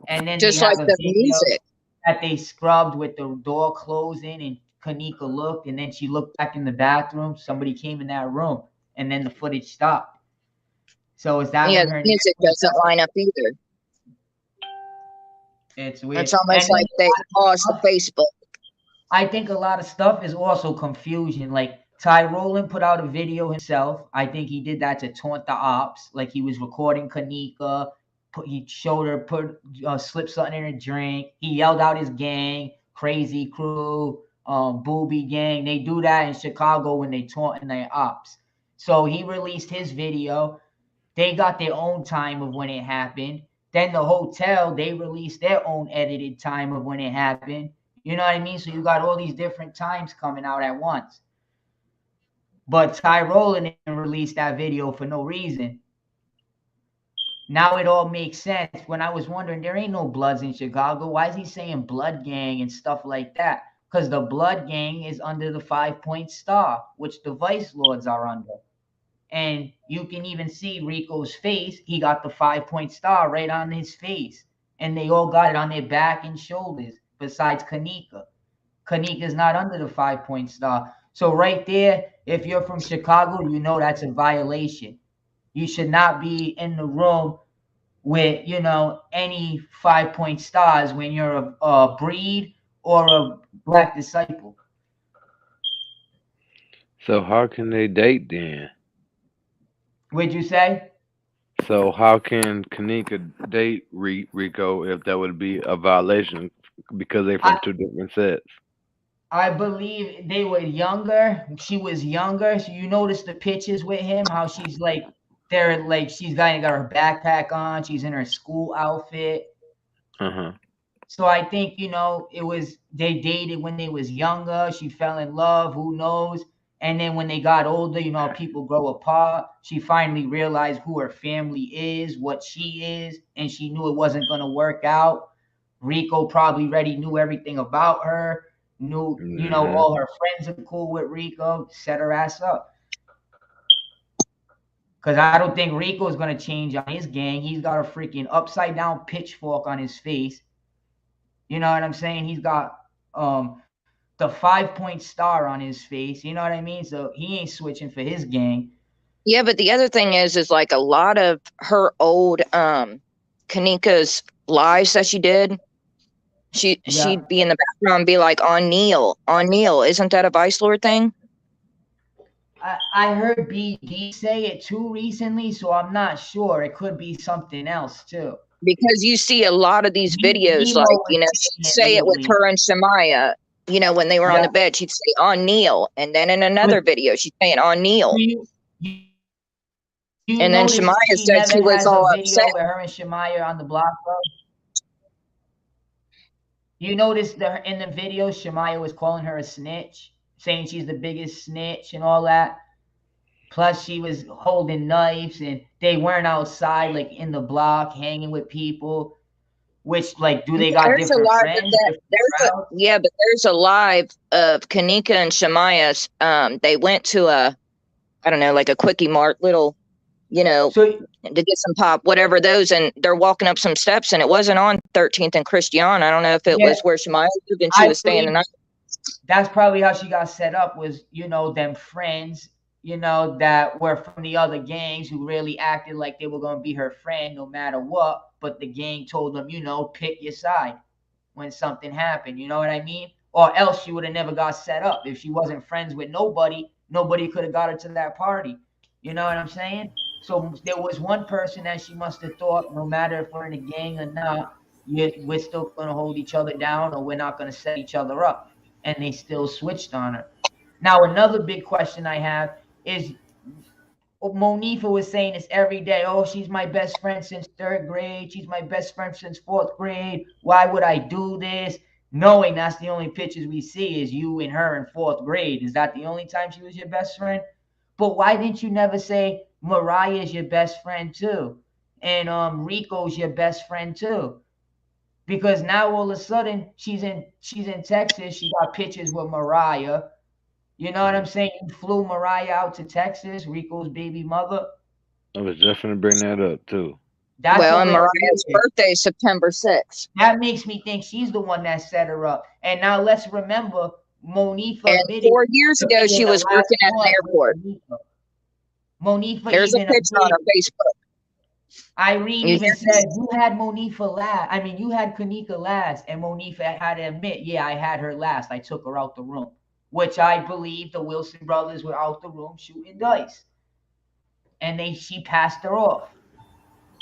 And then they Just have like a the video music. that they scrubbed with the door closing and Kanika looked and then she looked back in the bathroom. Somebody came in that room and then the footage stopped. So is that Yeah, when the her neck music was doesn't done? line up either. It's It's weird. almost And then like they paused the Facebook. I think a lot of stuff is also confusion. Like Ty Rowland put out a video himself. I think he did that to taunt the ops. Like he was recording Kanika. He showed her put slip something in a drink. He yelled out his gang, Crazy Crew, Booby Gang. They do that in Chicago when they taunting their ops. So he released his video. They got their own time of when it happened. Then the hotel, they released their own edited time of when it happened. You know what I mean? So you got all these different times coming out at once. But Ty Rowland didn't release that video for no reason. Now it all makes sense. When I was wondering, there ain't no Bloods in Chicago. Why is he saying Blood Gang and stuff like that? Because the Blood Gang is under the 5-point star, which the Vice Lords are under. And you can even see Rico's face. He got the 5-point star right on his face. And they all got it on their back and shoulders, besides Kanika. Kanika's not under the 5-point star. So right there, if you're from Chicago, you know that's a violation. You should not be in the room with, any 5-point stars when you're a breed or a black disciple. So how can they date then? What'd you say? So how can Kanika date Rico if that would be a violation because they I from two different sets? I believe they were younger. She was younger. So you notice the pictures with him, how she's like, they're like, she's got her backpack on. She's in her school outfit. Uh huh. So I think, it was they dated when they was younger. She fell in love, who knows? And then when they got older, people grow apart. She finally realized who her family is, what she is, and she knew it wasn't gonna work out. Rico probably already knew everything about her, knew, Hmm. all her friends are cool with Rico, set her ass up. Cause I don't think Rico's gonna change on his gang. He's got a freaking upside down pitchfork on his face. You know what I'm saying? He's got the 5 point star on his face. You know what I mean? So he ain't switching for his gang. Yeah, but the other thing is like a lot of her old Kanika's lives that she did, Yeah. she'd be in the background and be like on Neil. Isn't that a Vice Lord thing? I heard BD say it too recently, so I'm not sure. It could be something else too. Because you see a lot of these videos, Nemo like, was she'd saying it say it with lately. her and Shemaya, when they were on Yeah. the bed, she'd say on Neil. And then in But another video, she'd say it on Neil. you And then notice Shemaya she said never she was has a all video upset. with her and Shemaya on the block road. You notice that in the video, Shemaya was calling her a snitch, saying she's the biggest snitch and all that. Plus, she was holding knives, and they weren't outside, like in the block, hanging with people. Which, like, do Yeah, they got there's a different live of friends, that. different There's a crowds? yeah, but there's a live of Kanika and Shemaya's. They went to a, I don't know, like a quickie mart little, you know, So, to get some pop, whatever those, and they're walking up some steps, and it wasn't on 13th and Christian. I don't know if it yeah, was where Shemaya lived and she I was staying the believe night. that's probably how she got set up was, them friends, that were from the other gangs who really acted like they were going to be her friend no matter what. But the gang told them, pick your side when something happened. You know what I mean? Or else she would have never got set up. If she wasn't friends with nobody, nobody could have got her to that party. You know what I'm saying? So there was one person that she must have thought, no matter if we're in a gang or not, we're still going to hold each other down or we're not going to set each other up. And they still switched on her. Now, another big question I have is Monifa was saying this every day. Oh, she's my best friend since third grade. She's my best friend since fourth grade. Why would I do this? Knowing that's the only pictures we see is you and her in fourth grade. Is that the only time she was your best friend? But why didn't you never say Mariah is your best friend too? And Rico's your best friend too? Because now all of a sudden she's in Texas. She got pictures with Mariah. You know what I'm saying? You flew Mariah out to Texas, Rico's baby mother. I was just gonna bring that up too. That's Well, a and little Mariah's weird. birthday is September 6th. That makes me think she's the one that set her up. And now let's remember, Monifa And admitted 4 years to ago, being she the was last working at an one with airport. Monifa. Monifa There's a even picture on admitted. her Facebook. Irene You even hear said you had Monifa last. I mean, you had Kanika last, and Monifa had to admit, yeah, I had her last. I took her out the room, which I believe the Wilson brothers were out the room shooting dice, and she passed her off,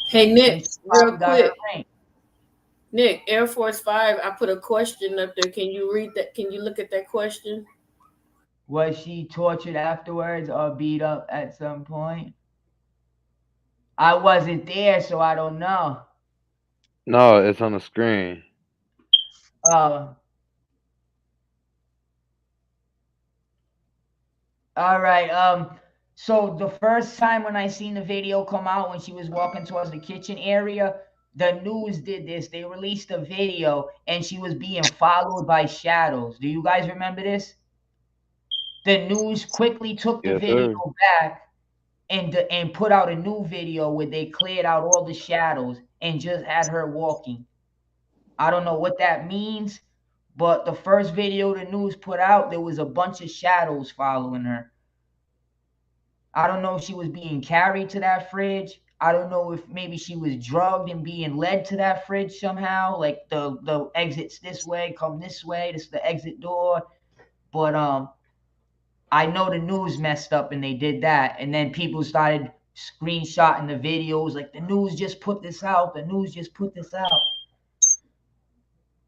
Hey and Nick, she real probably got her quick. ring. Nick, Air Force 5, I put a question up there. Can you read that? Can you look at that question? Was she tortured afterwards or beat up at some point? I wasn't there, so I don't know. No, it's on the screen. Uh, all right. So the first time when I seen the video come out when she was walking towards the kitchen area, the news did this. They released a video and she was being followed by shadows. Do you guys remember this? The news quickly took the Yes, video sir. back and put out a new video where they cleared out all the shadows and just had her walking. I don't know what that means, but the first video the news put out, there was a bunch of shadows following her. I don't know if she was being carried to that fridge. I don't know if maybe she was drugged and being led to that fridge somehow. Like the exit's this way, come this way. This is the exit door. But I know the news messed up and they did that, and then people started screenshotting the videos like the news just put this out, the news just put this out.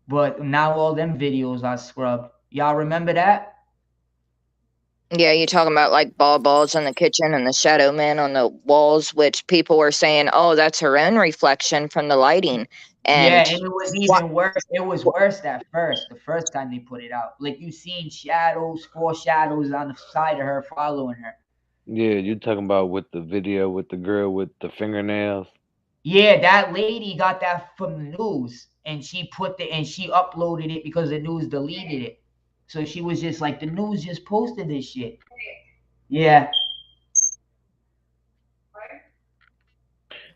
But now all them videos are scrubbed. Y'all remember that? Yeah, you talking about like balls in the kitchen and the shadow man on the walls, which people were saying, oh, that's her own reflection from the lighting. Yeah, And and it was wha- even worse. It was worse at first, the first time they put it out. Like you seen shadows, 4 shadows on the side of her following her. Yeah, you talking about with the video with the girl with the fingernails? Yeah, that lady got that from the news and she uploaded it because the news deleted it. So she was just like, the news just posted this shit. Yeah.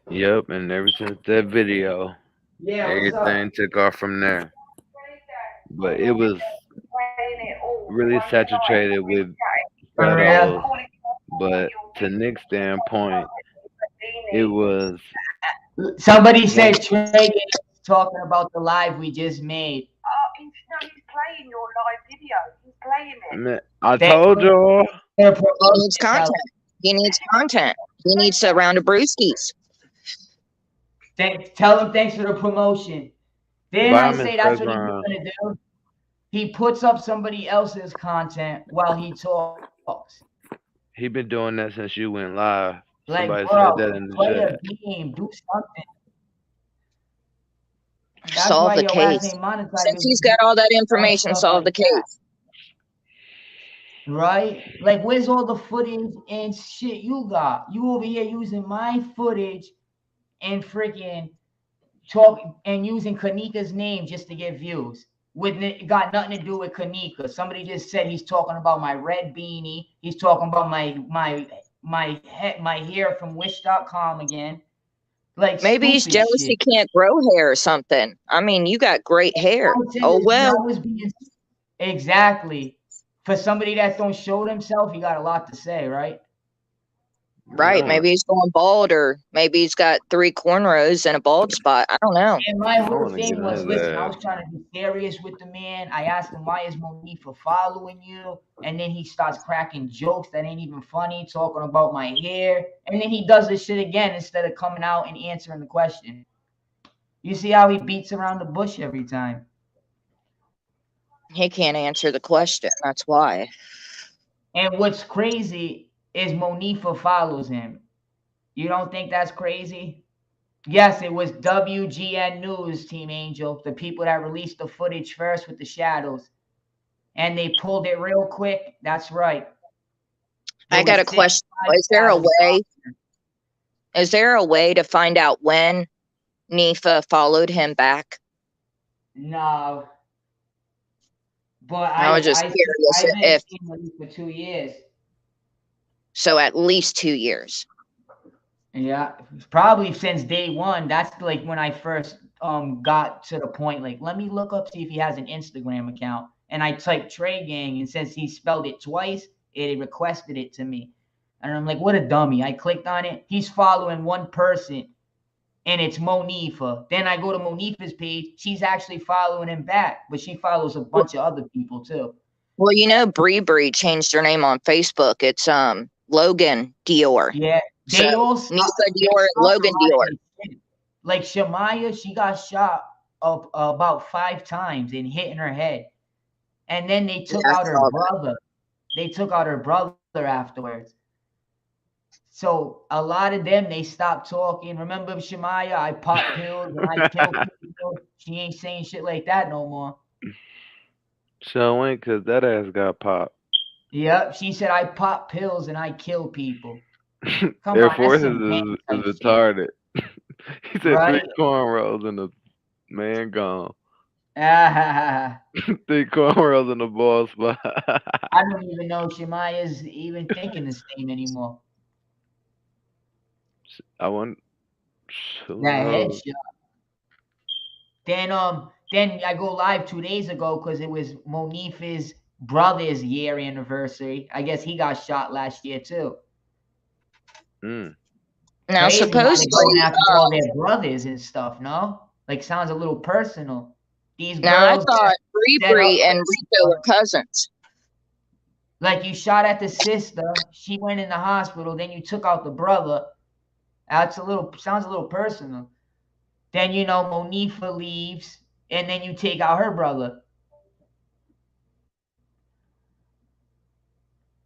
Yep, and ever since that video, Yeah, what's up? everything took off from there. But it was really saturated with For real? shadows. But to Nick's standpoint, it was Somebody one. said Trey is talking about the live we just made. Man, I Thanks told y'all. for the he needs promotion, content. Kelly. He needs content. He needs a round of brewskis. Tell him thanks for the promotion. Didn't Buy I him say that's what he was Instagram. gonna do? He puts up somebody else's content while he talks. He been doing that since you went live. Like, Somebody said bro, that in the play a chat. game, do something. That's Solve why the your ass case. ain't monetized. Since he's got all that Dumb information, stuff solve like the that, case. right? Like, where's all the footage and shit you got? You over here using my footage and freaking talk and using Kanika's name just to get views. Got nothing to do with Kanika. Somebody just said he's talking about my red beanie. He's talking about my hair from Wish.com again. Like Maybe he's stupid jealous shit. he can't grow hair or something. I mean, you got great hair. Content Oh, is well. that was being exactly for somebody that don't show themselves. He got a lot to say, right? Right. No, Maybe he's going bald, or maybe he's got 3 cornrows and a bald spot. I don't know. And my I whole want to get thing on was, his listen, I ass. was trying to be serious with the man. I asked him, why is Monifa following you? And then he starts cracking jokes that ain't even funny, talking about my hair. And then he does this shit again instead of coming out and answering the question. You see how he beats around the bush every time. He can't answer the question. That's why. And what's crazy is Monifa follows him. You don't think that's crazy? Yes, it was WGN News, Team Angel, the people that released the footage first with the shadows. And they pulled it real quick. That's right. I There got was a question. 65 Is there a shadows. way? Is there a way to find out when Nifa followed him back? No, but I was just curious I've been if seeing them for 2 years. so. At least 2 years. Yeah, probably since day one. That's like when I first got to the point. Like, let me look up see if he has an Instagram account. And I typed Trey Gang, and since he spelled it twice, it requested it to me. And I'm like, what a dummy! I clicked on it. He's following one person, and it's Monifa. Then I go to Monifa's page. She's actually following him back, but she follows a bunch of other people too. Well, you know, Bree changed her name on Facebook. It's Logan Dior. Yeah, So they all Nifa they Dior and stopped a Logan lot of Dior. their shit. Like Shamaya, she got shot up about 5 times and hit in her head, and then they took Yeah, I out her saw that. brother. They took out her brother afterwards. So a lot of them they stopped talking. Remember Shamaya? I pop pills and I kill people. She ain't saying shit like that no more. So ain't cause that ass got popped. Yep, she said I pop pills and I kill people. Come Air on, that's Forces some gang is type shit, retarded. He said 3 right? cornrows and a man gone. Ah, 3 cornrows and a ball spot. I don't even know if Shemaya's even thinking the same anymore. I want. Who That knows? headshot. Then I go live 2 days ago because it was Monifa's brother's year anniversary. I guess he got shot last year too. Mm. Now, Crazy how they're going supposedly, after all their brothers and stuff, no? Like sounds a little personal. These now I girls thought that set up Bree for and Rico were cousins. like you shot at the sister, she went in the hospital, then you took out the brother, That's a little sounds a little personal. Then Monifa leaves, and then you take out her brother.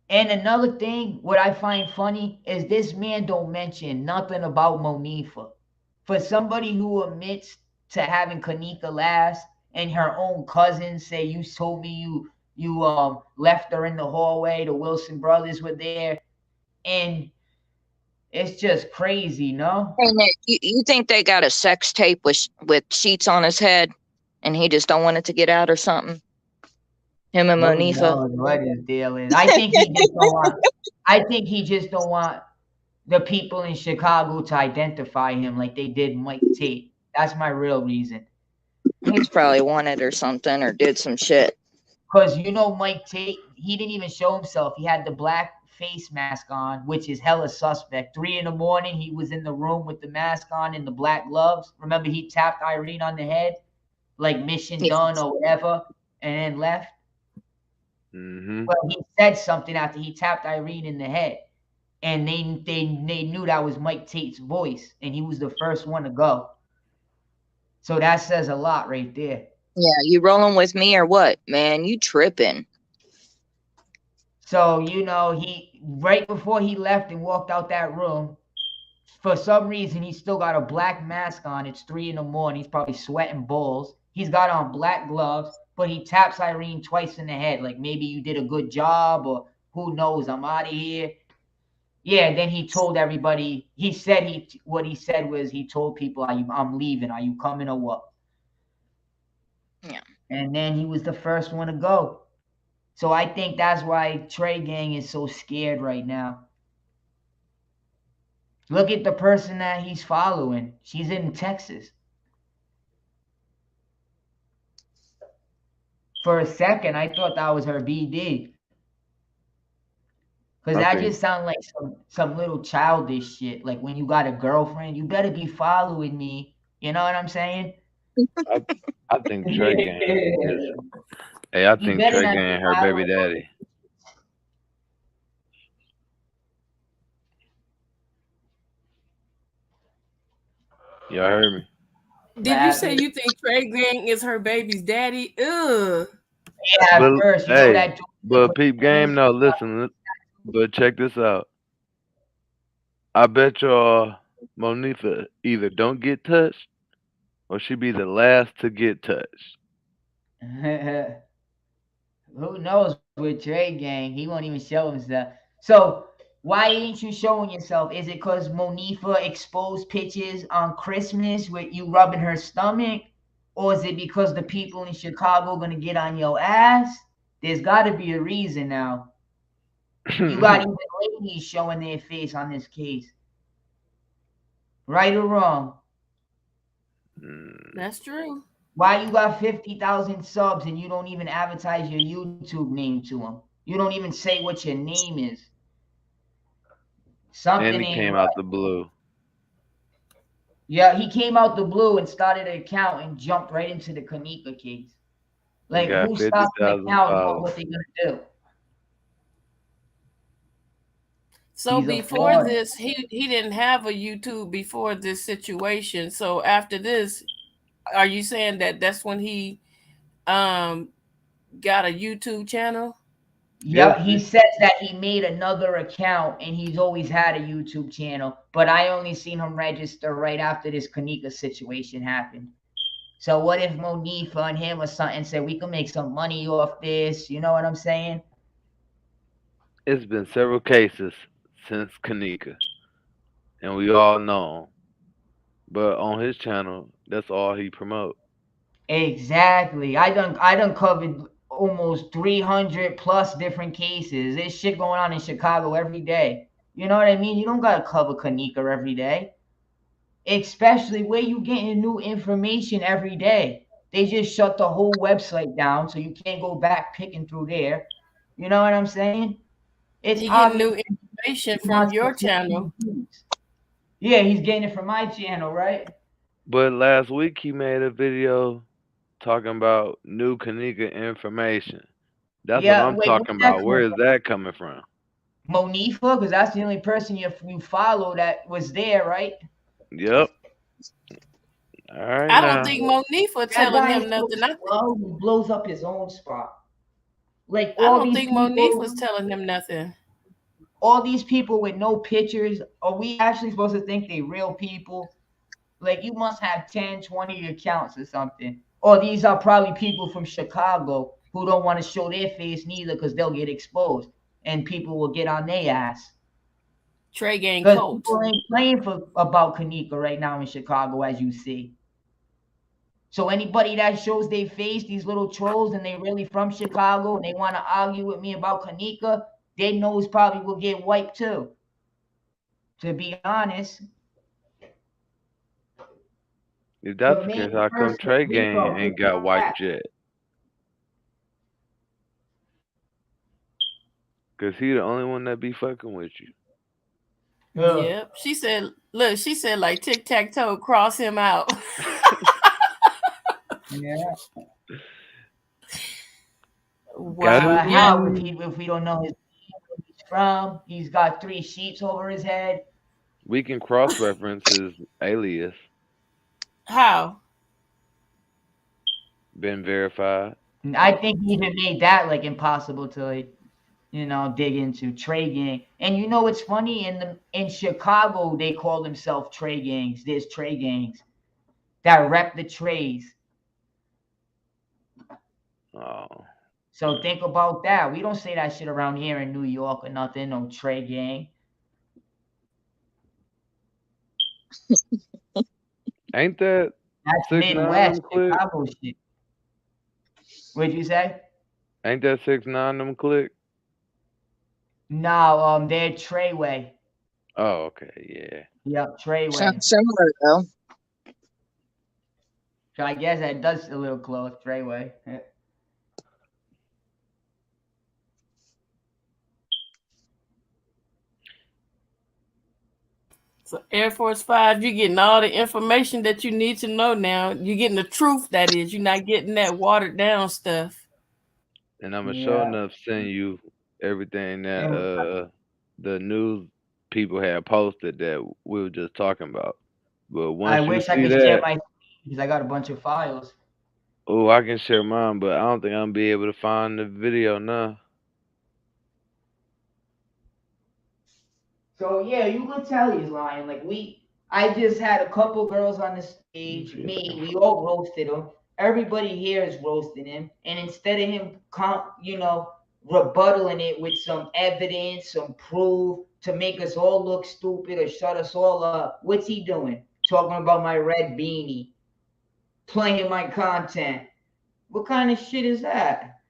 And another thing, what I find funny is this man don't mention nothing about Monifa. For somebody who admits to having Kanika last, and her own cousins say you told me you left her in the hallway. The Wilson brothers were there, and it's just crazy, no? Hey, Nick, you think they got a sex tape with sheets on his head, and he just don't want it to get out or something? Him and Who Monifa. knows what his deal is? I think he just don't want. I think he just don't want the people in Chicago to identify him like they did Mike Tate. That's my real reason. He's probably wanted or something, or did some shit. Because Mike Tate, he didn't even show himself. He had the black face mask on, which is hella suspect. 3 in the morning, he was in the room with the mask on and the black gloves. Remember, he tapped Irene on the head, like mission Yeah. done or whatever, and then left. Mm-hmm. Well, he said something after he tapped Irene in the head, and they knew that was Mike Tate's voice, and he was the first one to go. So that says a lot right there. Yeah, you rolling with me or what, man? You tripping. So, he right before he left and walked out that room, for some reason he still got a black mask on. It's 3 in the morning. He's probably sweating balls. He's got on black gloves, but he taps Irene twice in the head, like maybe you did a good job, or who knows, I'm out of here. Yeah, then he told everybody, what he said was he told people, I'm leaving. Are you coming or what? Yeah. And then he was the first one to go. So I think that's why Trey Gang is so scared right now. Look at the person that he's following. She's in Texas. For a second, I thought that was her BD. Because that think just sounds like some little childish shit. Like when you got a girlfriend, you better be following me. You know what I'm saying? I think Trey Gang is. Hey, I You think better Trey not be Gang her baby following. daddy. Y'all heard me? Did you What say happened? you think Trey Gang is her baby's daddy? Ugh. Yeah, at But first, hey, that dude but with peep tennis. game. No, listen. But check this out. I bet y'all Monifa either don't get touched or she be the last to get touched. Who knows with Trey Gang? He won't even show himself. So why ain't you showing yourself? Is it because Monifa exposed pictures on Christmas with you rubbing her stomach? Or is it because the people in Chicago gonna get on your ass? There's gotta be a reason now. You got even ladies showing their face on this case. Right or wrong? Mm, That's true. Why you got 50,000 subs and you don't even advertise your YouTube name to them? You don't even say what your name is. and Something he ain't came right. out the blue Yeah, he came out the blue and started an account and jumped right into the Kanika case. and Like, got who fifty stops an thousand account knowing followers. what they're gonna do? So He's a before fraud. this, he didn't have a YouTube before this situation. So after this, are you saying that that's when he um got a YouTube channel? Yep, Yes, he says that he made another account and he's always had a YouTube channel, but I only seen him register right after this Kanika situation happened. So what if Monifa and him or something said we can make some money off this? You know what I'm saying? it's been several cases since Kanika, and we all know 'em. But on his channel, that's all he promote. Exactly. I done covered almost 300 plus different cases. There's shit going on in Chicago every day. You know what I mean? You don't gotta cover Kanika every day. Especially where you getting new information every day. They just shut the whole website down, so you can't go back picking through there. You know what I'm saying? It's He getting obvious new information he from wants to your push channel. these views. Yeah, he's getting it from my channel, right? But last week he made a video talking about new Kanika information. That's what Yeah, I'm wait, talking where's that about. coming Where is from? that coming from? Monifa, because that's the only person you follow that was there, right? Yep. All right I don't now. think Monifa That telling guy him is so nothing. slow. He blows up his own spot. Like I don't think Monife was telling him nothing. all these people with no pictures. Are we actually supposed to think they real people? Like you must have 10, 20 accounts or something. Or these are probably people from Chicago who don't want to show their face neither because they'll get exposed and people will get on their ass. Trey Gang Because Colt. people ain't playing for about Kanika right now in Chicago, as you see. So anybody that shows their face, these little trolls, and they really from Chicago and they want to argue with me about Kanika, their nose probably will get wiped too. To be honest, If the that's the main case, how come person, Trey Gang Rico, ain't what's got that? wiped yet? Cause he the only one that be fucking with you. Yep. She said, look, she said like tic-tac-toe, cross him out. Yeah. Got Wow. But Yeah. how if we don't know his where he's from? He's got 3 sheets over his head. We can cross reference his alias. How? Been verified. And I think he even made that like impossible to like, dig into Trey Gang. And you know what's funny? In Chicago, they call themselves Trey Gangs. There's Trey Gangs that rep the Treys. Oh. So think about that. We don't say that shit around here in New York or nothing. No Trey Gang. Ain't that That's 6ix9ine them Midwest click? Chicago shit. What'd you say? Ain't that 6ix9ine them click? No, they're Treyway. Oh, okay, Yep, Treyway. Sounds similar though. So I guess that does a little close, Treyway. So Air Force 5, you're getting all the information that you need to know now. You're getting the truth, that is. You're not getting that watered down stuff. yeah. And I'ma sure Yeah. enough send you everything that And the news people had posted that we were just talking about. But I once you wish I see could share that, my because I got a bunch of files. oh, I can share mine, but I don't think I'm gonna be able to find the video now. So yeah, you could tell he's lying. I just had a couple girls on the Let me stage. see if I Me, can we find. all roasted him. Everybody here is roasting him, and instead of him, rebuttaling it with some evidence, some proof to make us all look stupid or shut us all up, what's he doing? Talking about my red beanie, playing my content. What kind of shit is that?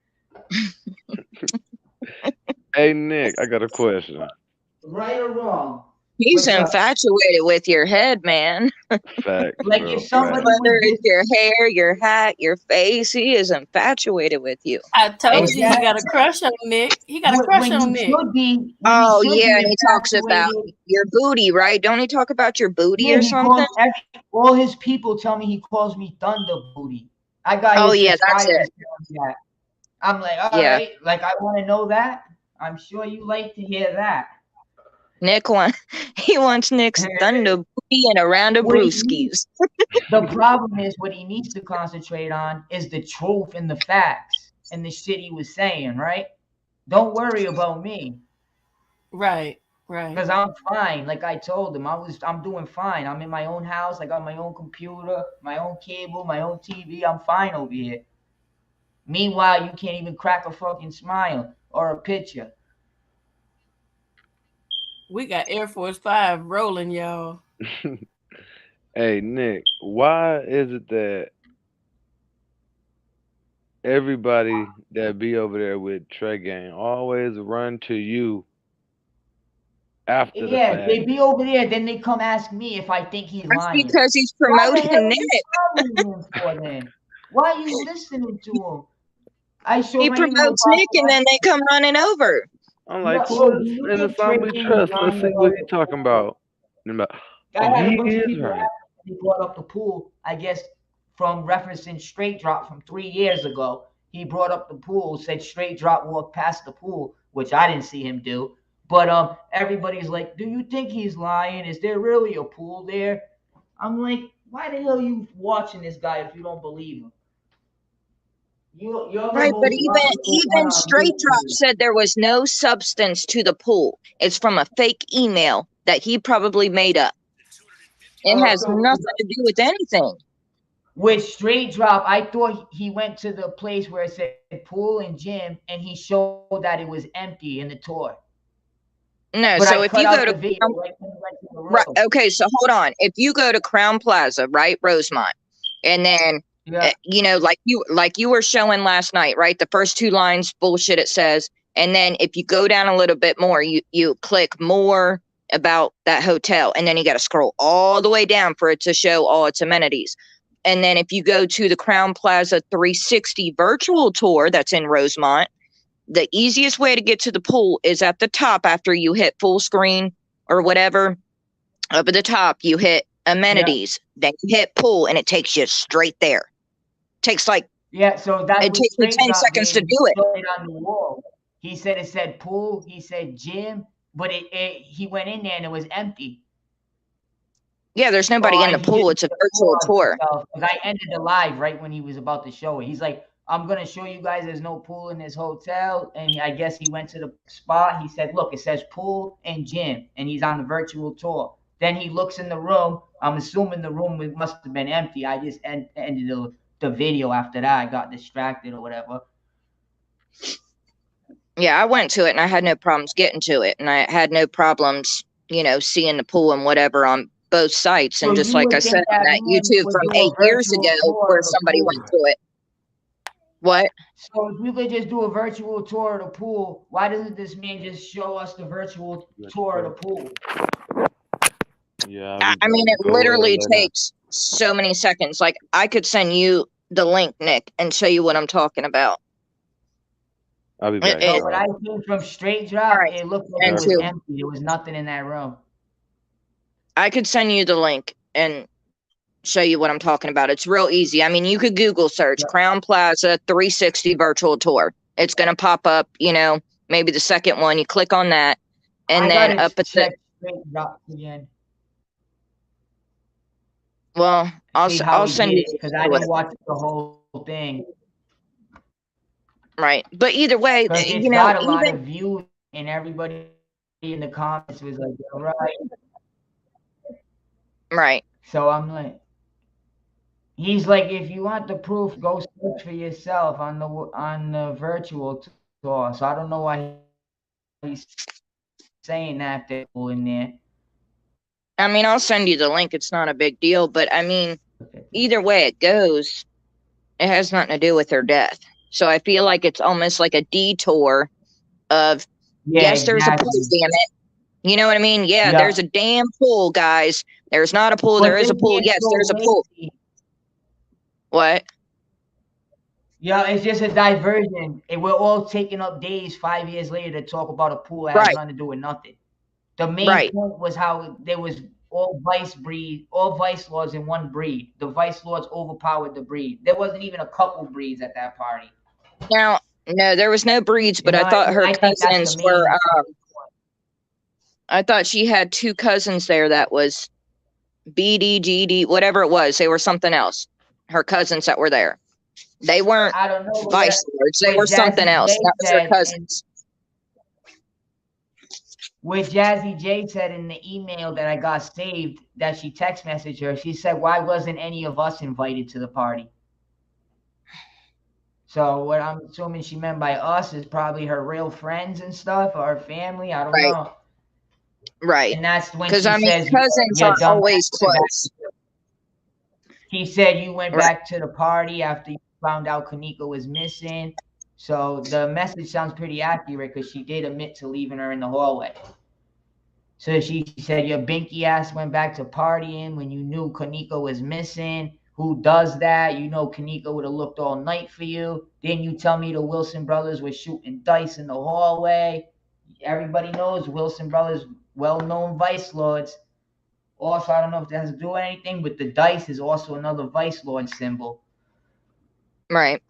Hey Nick, I got a question. Right or wrong? He's What's up? infatuated with your head, man. Facts, Like if bro. somebody Facts. Whether would it's just your hair, your hat, your face, he is infatuated with you. I told you he exactly got a crush on Nick. He got a crush on Nick. when he Oh should yeah, be and he talks about infatuated. your booty, right? Don't he talk about your booty Yeah, or he something? calls all his people tell me he calls me Thunder Booty. I got Oh his yeah, that's subscribers it. telling me that. I'm like, all Yeah. right, like I want to know that. I'm sure you like to hear that. Nick wants he wants Nick's thunder booty and a round of What he needs, brewskis. the problem is what he needs to concentrate on is the truth and the facts and the shit he was saying, right? Don't worry about me. Right, right. Because I'm fine. Like I told him, I'm doing fine. I'm in my own house. I got my own computer, my own cable, my own TV. I'm fine over here. Meanwhile, you can't even crack a fucking smile or a picture. We got Air Force 5 rolling, y'all. Hey Nick, why is it that everybody that be over there with Trey Gang always run to you after the Yeah, fact? they be over there, then they come ask me if I think he's That's lying. because he's Why the hell promoting are you Nick. following him for then? Why are you listening to him? I He sure ain't no promotes Nick and then they come running over. I'm like, no. who Well, is do you in the think Trey song we King is trust? Let's lying see what about he the talking pool? about. And I'm like, I oh, had a he bunch of is people right. ask me when he brought up the pool. I guess from referencing Straight Drop from 3 years ago. He brought up the pool, said Straight Drop walked past the pool, which I didn't see him do. But everybody's like, do you think he's lying? Is there really a pool there? I'm like, why the hell are you watching this guy if you don't believe him? You're the Right, but most even logical one even on Straight Drop YouTube. said there was no substance to the pool. It's from a fake email that he probably made up. It has So nothing to do with anything. with Straight Drop, I thought he went to the place where it said pool and gym, and he showed that it was empty in the tour. No, But I so cut if you out go the to video right when he went to the right, room. okay, so hold on. If you go to Crown Plaza, right, Rosemont, and then Yeah, you know, like you were showing last night, right? The first two lines, bullshit. It says, and then if you go down a little bit more, you click more about that hotel, and then you got to scroll all the way down for it to show all its amenities. And then if you go to the Crown Plaza 360 virtual tour that's in Rosemont, the easiest way to get to the pool is at the top after you hit full screen or whatever. Up at the top, you hit yeah, amenities, then you hit pool, and it takes you straight there. Takes like yeah. So that's it what takes me Straight 10 Drop seconds did. to He do it. showed it on the wall. He said it said pool. He said gym, but he went in there and it was empty. Yeah, there's nobody in Or the he just pool. It's a made a fool virtual of tour. himself. Because I ended the live right when he was about to show it. He's like, I'm gonna show you guys there's no pool in this hotel. And I guess he went to the spot. He said, look, it says pool and gym, and he's on the virtual tour. Then he looks in the room. I'm assuming the room must have been empty. I just ended the video after that. I got distracted or whatever. Yeah, I went to it and I had no problems getting to it. And I had no problems, you know, seeing the pool and whatever on both sites. So And just you like I would said think on that that man YouTube would from do a 8 years virtual ago tour where of the somebody pool. went to it. What? So if you could just do a virtual tour of the pool, why doesn't this man just show us the virtual Let you tour of play. the pool? Yeah, I'll I be mean, back. it Go ahead, literally let her. takes so many seconds. Like, I could send you the link, Nick, and show you what I'm talking about. I'll be It, back. No, it, but All I right. seen from Straight all Drop, right, it looked like it and All was two. empty. There was nothing in that room. I could send you the link and show you what I'm talking about. It's real easy. I mean, you could Google search Yeah. Crown Plaza 360 virtual tour. It's going to pop up, you know, maybe the second one. You click on that, and I then gotta up at the, check Straight Drop again, well, see how I'll he send did you it, because the I link to didn't it. watch the whole thing. Right. But either way, Because it's you know, got a lot even, of views, and everybody in the comments was like, "All right." right. So I'm like, he's like, if you want the proof, go search for yourself on the virtual tour. So I don't know why he's saying that if there's no pool in there. I mean, I'll send you the link. It's not a big deal. But I mean, Look at this. either way it goes, it has nothing to do with her death. So I feel like it's almost like a detour of, Yeah, yes, there's a pool, exactly. damn it. You know what I mean? Yeah, there's Yeah. a damn pool, guys. There's not a pool. There But is this a pool. man's Yes, so there's a pool. lazy. What? Yeah, it's just a diversion. And we're all taking up days 5 years later to talk about a pool that has Right, nothing to do with nothing. The main right. point was how there was all vice lords in one breed. The vice lords overpowered the breed. There wasn't even a couple breeds at that party. Now, no, there was no breeds, You but know I what I thought mean? her I think that's the cousins were. main I thought she had two cousins there that was BDGD, whatever it was. They were something else. Her cousins that were there. They weren't I don't know vice lords. They were what something Jazzy else. J That was her said, and cousins. what Jazzy J said in the email that I got saved, that she text messaged her, she said, why wasn't any of us invited to the party? So what I'm assuming she meant by us is probably her real friends and stuff, or her family. I don't Right, know. right. And that's when Because she I mean, says, cousins "You're aren't dumb." always Back. close. She said you went Right. back to the party after you found out Kanika was missing. So the message sounds pretty accurate because she did admit to leaving her in the hallway. So she said your binky ass went back to partying when you knew Kanika was missing. Who does that? You know Kanika would have looked all night for you. Then you tell me the Wilson brothers were shooting dice in the hallway. Everybody knows Wilson brothers, well-known vice lords. Also, I don't know if that has to do with anything, but the dice is also another vice lord symbol. Right.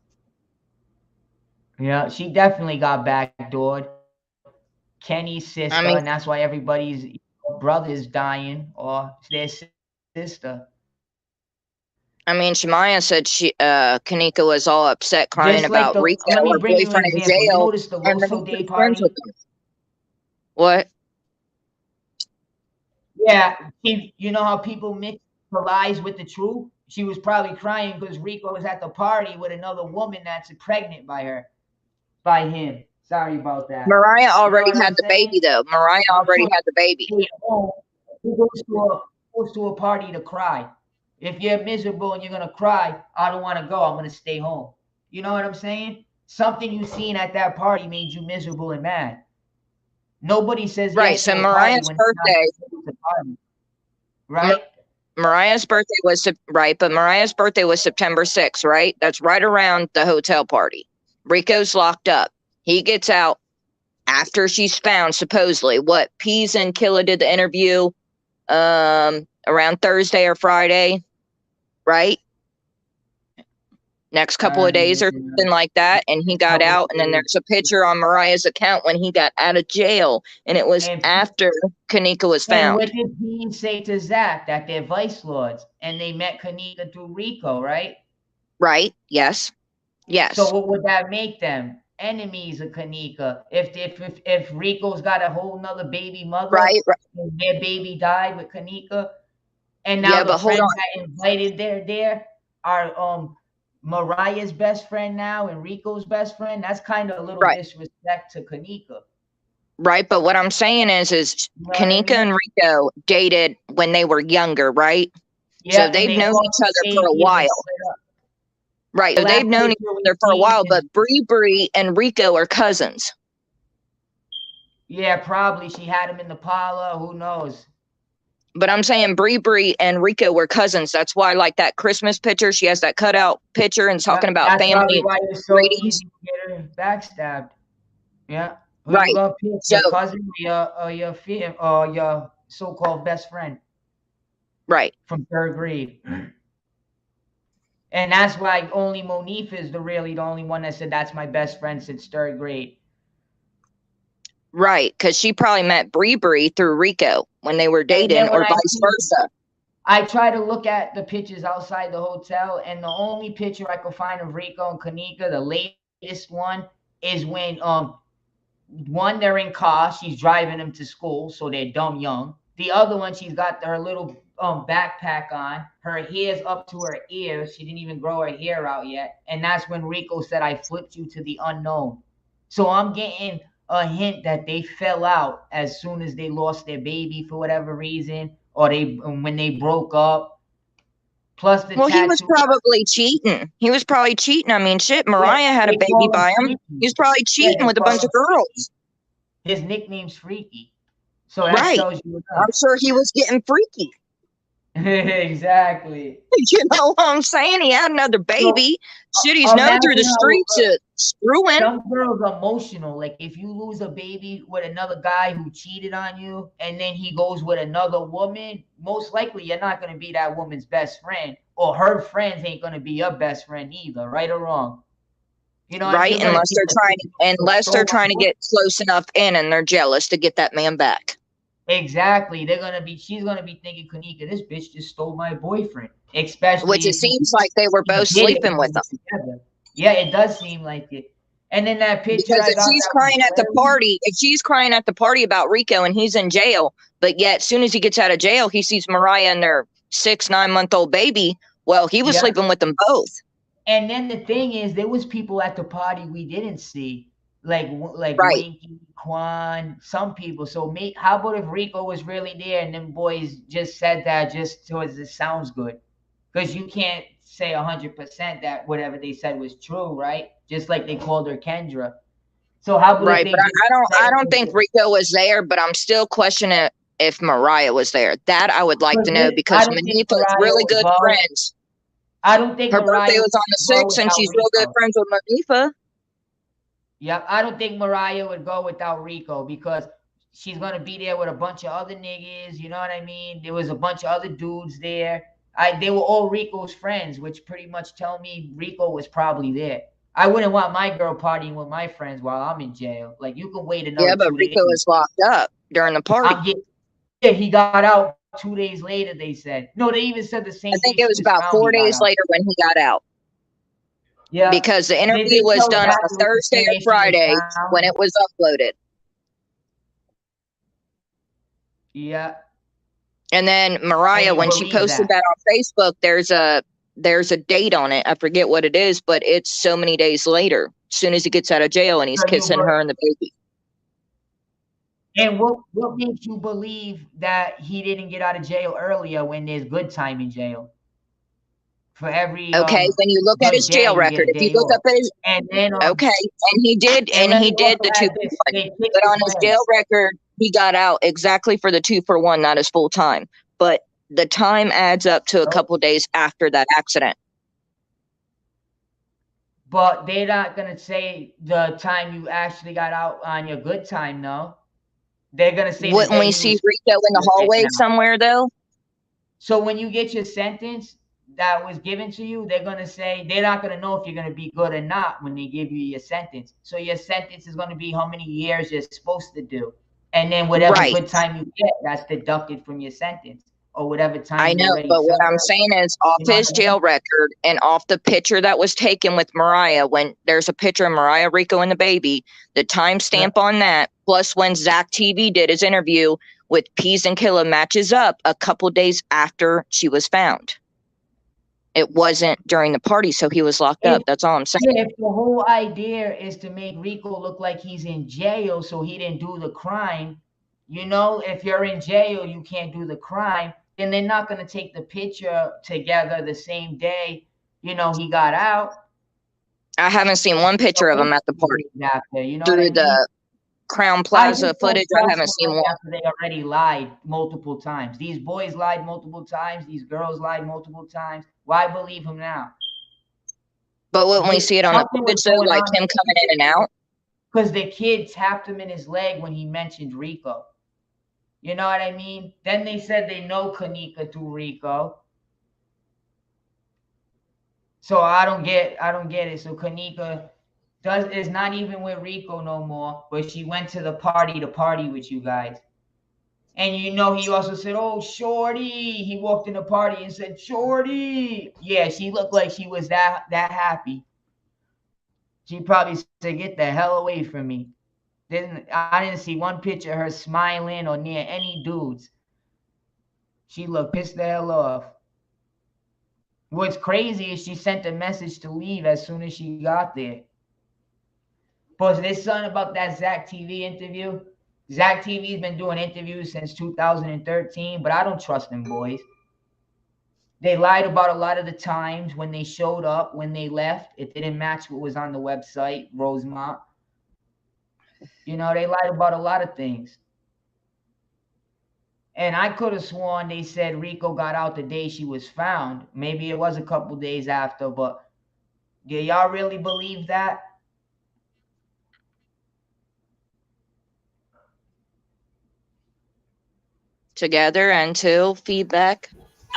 Yeah, she definitely got backdoored. Kenny's I sister, mean, and that's why everybody's brother is dying or their sister. Shemaya said Kanika was all upset Just crying like about the Rico, let me her bring you an boyfriend in example. You jail, notice the and Loso Day Manika's friends with party? him. What? Yeah, you know how people mix the lies with the truth? She was probably crying because Rico was at the party with another woman that's pregnant by him. Sorry about that. Mariah You know already what I'm had the saying? baby, though. Mariah I'm already sure had the baby. stay at home. Who goes to a party to cry? If you're miserable and you're gonna cry, I don't want to go. I'm gonna stay home. You know what I'm saying? Something you seen at that party made you miserable and mad. Nobody says Right. yes So to a party when it's not birthday, supposed to party, Mar- right? Mariah's birthday was right, but Mariah's birthday was September 6th, right? That's right around the hotel party. Rico's locked up. He gets out after she's found, supposedly. What? Peas and Killa did the interview around Thursday or Friday, right? Next couple of days or something like that, and he got Couple of out. And then days. there's a picture on Mariah's account when he got out of jail, and it was And after Kanika was and found. what did Dean say to Zach? That they're vice lords and they met Kanika through Rico, right? Right? Yes. So Yes. what would that make them? Enemies of Kanika. If Rico's got a whole nother baby mother Right. Right. and their baby died with Kanika, and now Yeah, the but hold friends on. that invited there are Mariah's best friend now and Rico's best friend. That's kind of a little Right. disrespect to Kanika. Right. But what I'm saying is You know what I Kanika mean? and Rico dated when they were younger, right? So Yeah, and they've they known fought each the other for same a year they while. split up. Right. The So they've last known each picture we other for a seen while, is but Bree and Rico are cousins. yeah, probably she had him in the parlor. Who knows? But I'm saying Bree and Rico were cousins. That's why, like that Christmas picture, she has that cutout picture and Yeah, talking about that's probably family why it was so ratings. easy to get her backstabbed. Yeah, who you Right. gonna pick? So, Your cousin or your so-called best friend right. from third grade? And that's why only Monifa is the only one that said that's my best friend since third grade. Right. Because she probably met Bree through Rico when they were And dating, then when or vice versa. I try to look at the pictures outside the hotel, and the only picture I could find of Rico and Kanika, the latest one, is when one they're in car, she's driving them to school, so they're dumb young. The other one, she's got her little backpack on, her hair's up to her ears, she didn't even grow her hair out yet, and that's when Rico said, "I flipped you to the unknown." So I'm getting a hint that they fell out as soon as they lost their baby for whatever reason, or they when they broke up. Plus the Well, he was tattoo. probably cheating. He was probably cheating. I mean, shit, Yeah, Mariah had a they baby call him by him. Freaky. He was probably Yeah, cheating they with a call bunch him of girls. his nickname's Freaky. So that Right. tells you I'm enough. sure he was getting freaky. Exactly. You know what I'm saying? He had another So baby. Shit, he's known through the imagine how streets screwing. some girls are emotional. Like if you lose a baby with another guy who cheated on you, and then he goes with another woman, most likely you're not going to be that woman's best friend, or her friends ain't going to be your best friend either, right or wrong. You know, Right. you're going to Unless think they're that trying unless they're stole trying my to boy. get close enough in and they're jealous to get that man back. Exactly. She's gonna be thinking, Kanika, this bitch just stole my boyfriend. Which Especially it if seems like they were you both did it sleeping when with you him. were together. Yeah, it does seem like it. And then that picture Because I got that was if she's crying at the party about Rico and he's in jail, but yet as soon as he gets out of jail, he sees Mariah and their 9-month-old baby. Well, he was yeah. sleeping with them both. And then the thing is, there was people at the party we didn't see, like Right. Winky, Quan, some people. So how about if Rico was really there and them boys just said that just because it sounds good? Because you can't say 100% that whatever they said was true, right? Just like they called her Kendra. So how about if Right. they But just I said don't think Rico was there, but I'm still questioning if Mariah was there. That I would like to know I because don't think Manifa is Mariah really would good go. friends. I don't think Her birthday Mariah was on the would go 6th and without she's real good Rico. friends with Manifa. Yep, I don't think Mariah would go without Rico because she's gonna be there with a bunch of other niggas. You know what I mean? There was a bunch of other dudes there. They were all Rico's friends, which pretty much tell me Rico was probably there. I wouldn't want my girl partying with my friends while I'm in jail. Like, you can wait Yeah, another but 2 days. Rico is locked up during the party. I'm getting. Yeah, he got out 2 days later. They said. No, they even said the same I day think she it was was about found. He 4 got days out. later when he got out. Yeah, Because the they interview didn't was tell done on Zach a it was the Thursday same or day she was Friday when found. it was uploaded. Yeah, And then and Mariah, you when she believe posted that. that on Facebook, there's a date on it. I forget what it is, but it's so many days later, as soon as he gets out of jail and he's So you kissing her and the baby. and what makes you believe that he didn't get out of jail earlier when there's good time in jail? For every Okay, when you look at good his day, jail you record, get a if you day look up off. at his And then okay, and and let he me did also the add 2 for this: 1. they kicked But his on his leg. jail record, he got out exactly for the 2 for 1, not his full time. But the time adds up to a couple days after that accident. But they're not gonna say the time you actually got out on your good time, no. They're gonna say the Wouldn't day we he see was Rico in the getting hallway out. somewhere though? So when you get your sentence that was given to you, they're gonna say they're not gonna know if you're gonna be good or not when they give you your sentence. So your sentence is gonna be how many years you're supposed to do, and then whatever Right. good time you get, that's deducted from your sentence, or whatever time I you know, already but what served. I'm saying is off You know his what I mean? jail record and off the picture that was taken with Mariah, when there's a picture of Mariah, Rico, and the baby, the timestamp on that, plus when Zach TV did his interview with Peas and Killa matches up a couple days after she was found. It wasn't during the party, so he was locked up. That's all I'm saying. Yeah, if the whole idea is to make Rico look like he's in jail so he didn't do the crime, you know, if you're in jail, you can't do the crime, then they're not going to take the picture together the same day, you know, he got out. I haven't seen one picture of him at the party. After, you know what I Through mean? the Crown I Plaza just don't footage, I trust haven't seen them one. after they already lied multiple times. These boys lied multiple times. These girls lied multiple times. Why believe him now? But wouldn't we see it on the Something was footage though, going like on him coming in and out? because the kid tapped him in his leg when he mentioned Rico. You know what I mean? Then they said they know Kanika through Rico. So I don't get it. So Kanika is not even with Rico no more, but she went to the party to party with you guys. And you know, he also said, "Oh, Shorty." He walked in the party and said, "Shorty." Yeah, she looked like she was that happy. She probably said, "Get the hell away from me." I didn't see one picture of her smiling or near any dudes. She looked pissed the hell off. What's crazy is she sent a message to leave as soon as she got there. But there's something about that Zach TV interview. Zach TV's been doing interviews since 2013, but I don't trust them boys. They lied about a lot of the times when they showed up, when they left. It didn't match what was on the website, Rosemont. You know, they lied about a lot of things. And I could have sworn they said Rico got out the day she was found. Maybe it was a couple days after, but do y'all really believe that? Together until feedback.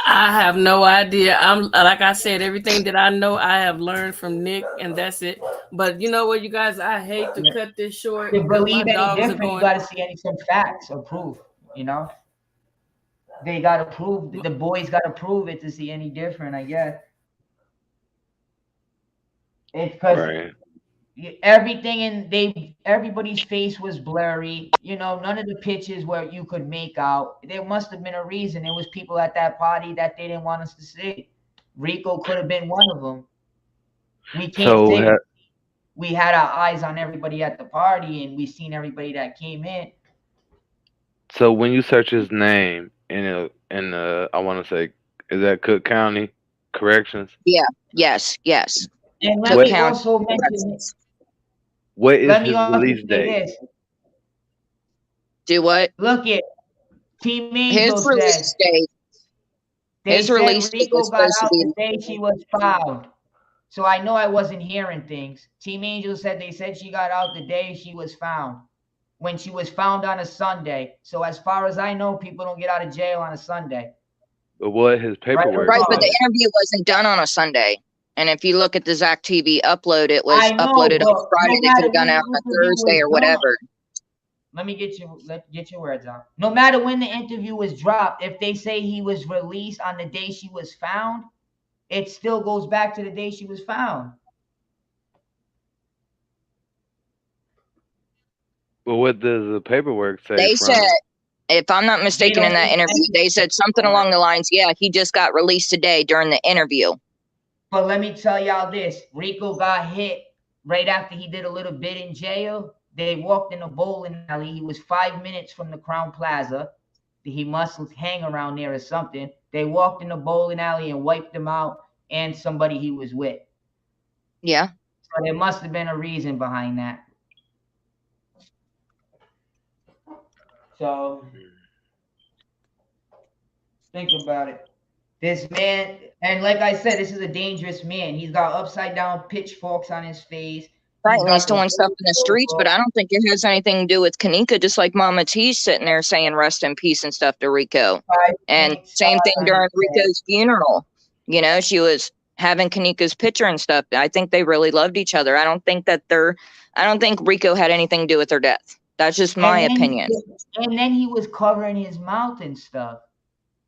I have no idea. I'm like I said, everything that I know, I have learned from Nick, and that's it. But you know what, you guys, I hate to cut this short To because my believe any dogs are different, you going. got to see some facts or proof. You know, they got to prove. The boys got to prove it to see any different. I guess it's because Right. everybody's face was blurry. You know, none of the pictures where you could make out. There must have been a reason. There was people at that party that they didn't want us to see. Rico could have been one of them. We can't So, say we had our eyes on everybody at the party and we seen everybody that came in. so when you search his name I want to say, is that Cook County Corrections? Yeah. Yes. And let Cook What me County also mention, Corrections. what is let me his also release say date? this. Do what? Look at Team His Angel said release date. they His said release date was Rico got supposed to out be the day she was found. So I know I wasn't hearing things. Team Angel said they said she got out the day she was found. When she was found on a Sunday. So as far as I know, people don't get out of jail on a Sunday. But what his Right or paperwork right, but wrong? the say? interview wasn't done on a Sunday. And if you look at the Zach TV upload, it was I know, uploaded on but Friday. no They could matter have when gone the out on a interview Thursday was or done, whatever. let get your words out. No matter when the interview was dropped, if they say he was released on the day she was found, it still goes back to the day she was found. But what does the paperwork say They said, from? if I'm not They mistaken, in don't that say interview, they said something anything. along the lines, yeah, he just got released today during the interview. But let me tell y'all this: Rico got hit right after he did a little bit in jail. They walked in a bowling alley. He was 5 minutes from the Crown Plaza. He must hang around there or something. They walked in the bowling alley and wiped him out and somebody he was with. Yeah. So there must have been a reason behind that. So think about it. This man, and like I said, this is a dangerous man. He's got upside down pitchforks on his face. Right, He's and he's got the doing stuff in the streets, but I don't think it has anything to do with Kanika, just like Mama T's sitting there saying rest in peace and stuff to Rico. And 5 point same thing on during his head. Rico's funeral. You know, she was having Kanika's picture and stuff. I think they really loved each other. I don't think Rico had anything to do with her death. That's just my opinion. And then he was covering his mouth and stuff.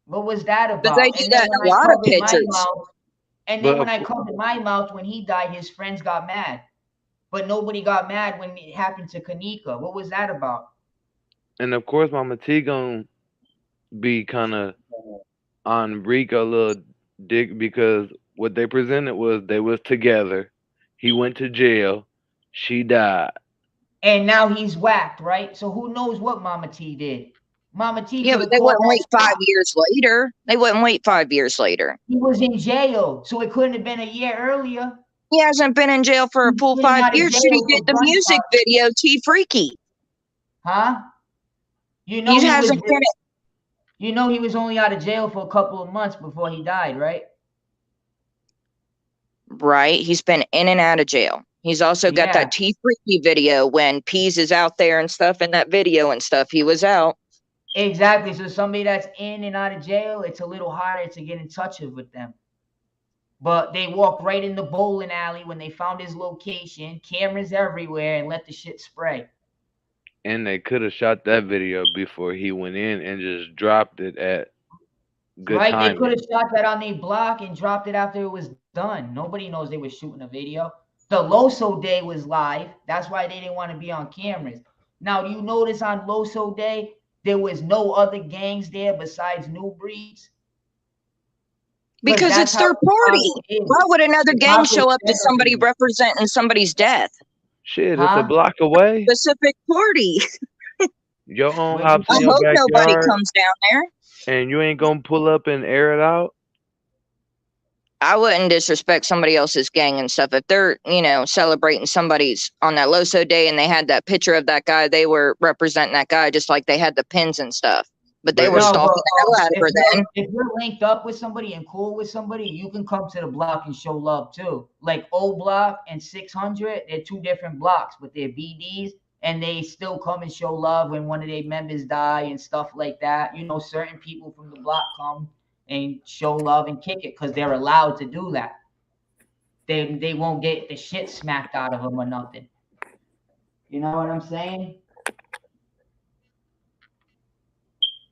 What was that But they about? do And that then in when a I lot of covered my pictures. mouth, when he died, his friends got mad. But nobody got mad when it happened to Kanika. What was that about? And of course, Mama T gonna be kind of on Rico a little dick because what they presented was they was together. He went to jail. She died. And now he's whacked, right? So who knows what Mama T did? Mama T Yeah, could but have they called wouldn't that wait 5 shot. years later. They wouldn't wait 5 years later. He was in jail, so it couldn't have been a year earlier. He hasn't been in jail for a He's full getting 5 out of years. Shit, he jail did for the music gunshot. video T Freaky. Huh? You He know he was hasn't been. you know he was only out of jail for a couple of months before he died, right? Right. He's been in and out of jail. He's also got Yeah, that T Freaky video when Pease is out there and stuff in that video and stuff. He was out. exactly. So somebody that's in and out of jail, it's a little harder to get in touch with them. But they walked right in the bowling alley when they found his location, cameras everywhere, and let the shit spray. And they could have shot that video before he went in and just dropped it at good Right? They could timing. have shot that on their block and dropped it after it was done. Nobody knows they were shooting a video. The Loso Day was live. That's why they didn't want to be on cameras. Now, do you notice on Loso Day, there was no other gangs there besides New Breeds? Because Because that's it's how their party. Chicago is. Why would another gang Chicago show up to somebody segregated. representing somebody's death? Shit, it's a Huh? block away. Specific party. Your own What'd you house I in say? your hope nobody backyard, comes down there. and you ain't gonna pull up and air it out. I wouldn't disrespect somebody else's gang and stuff. If they're, celebrating somebody's on that Loso Day and they had that picture of that guy, they were representing that guy just like they had the pins and stuff. But they But were if No, but stalking the hell out of her then. if you're linked up with somebody and cool with somebody, you can come to the block and show love too. Like O Block and 600, they're two different blocks, but they're BDs, and they still come and show love when one of their members die and stuff like that. You know, certain people from the block come and show love and kick it because they're allowed to do that. They won't get the shit smacked out of them or nothing. You know what I'm saying?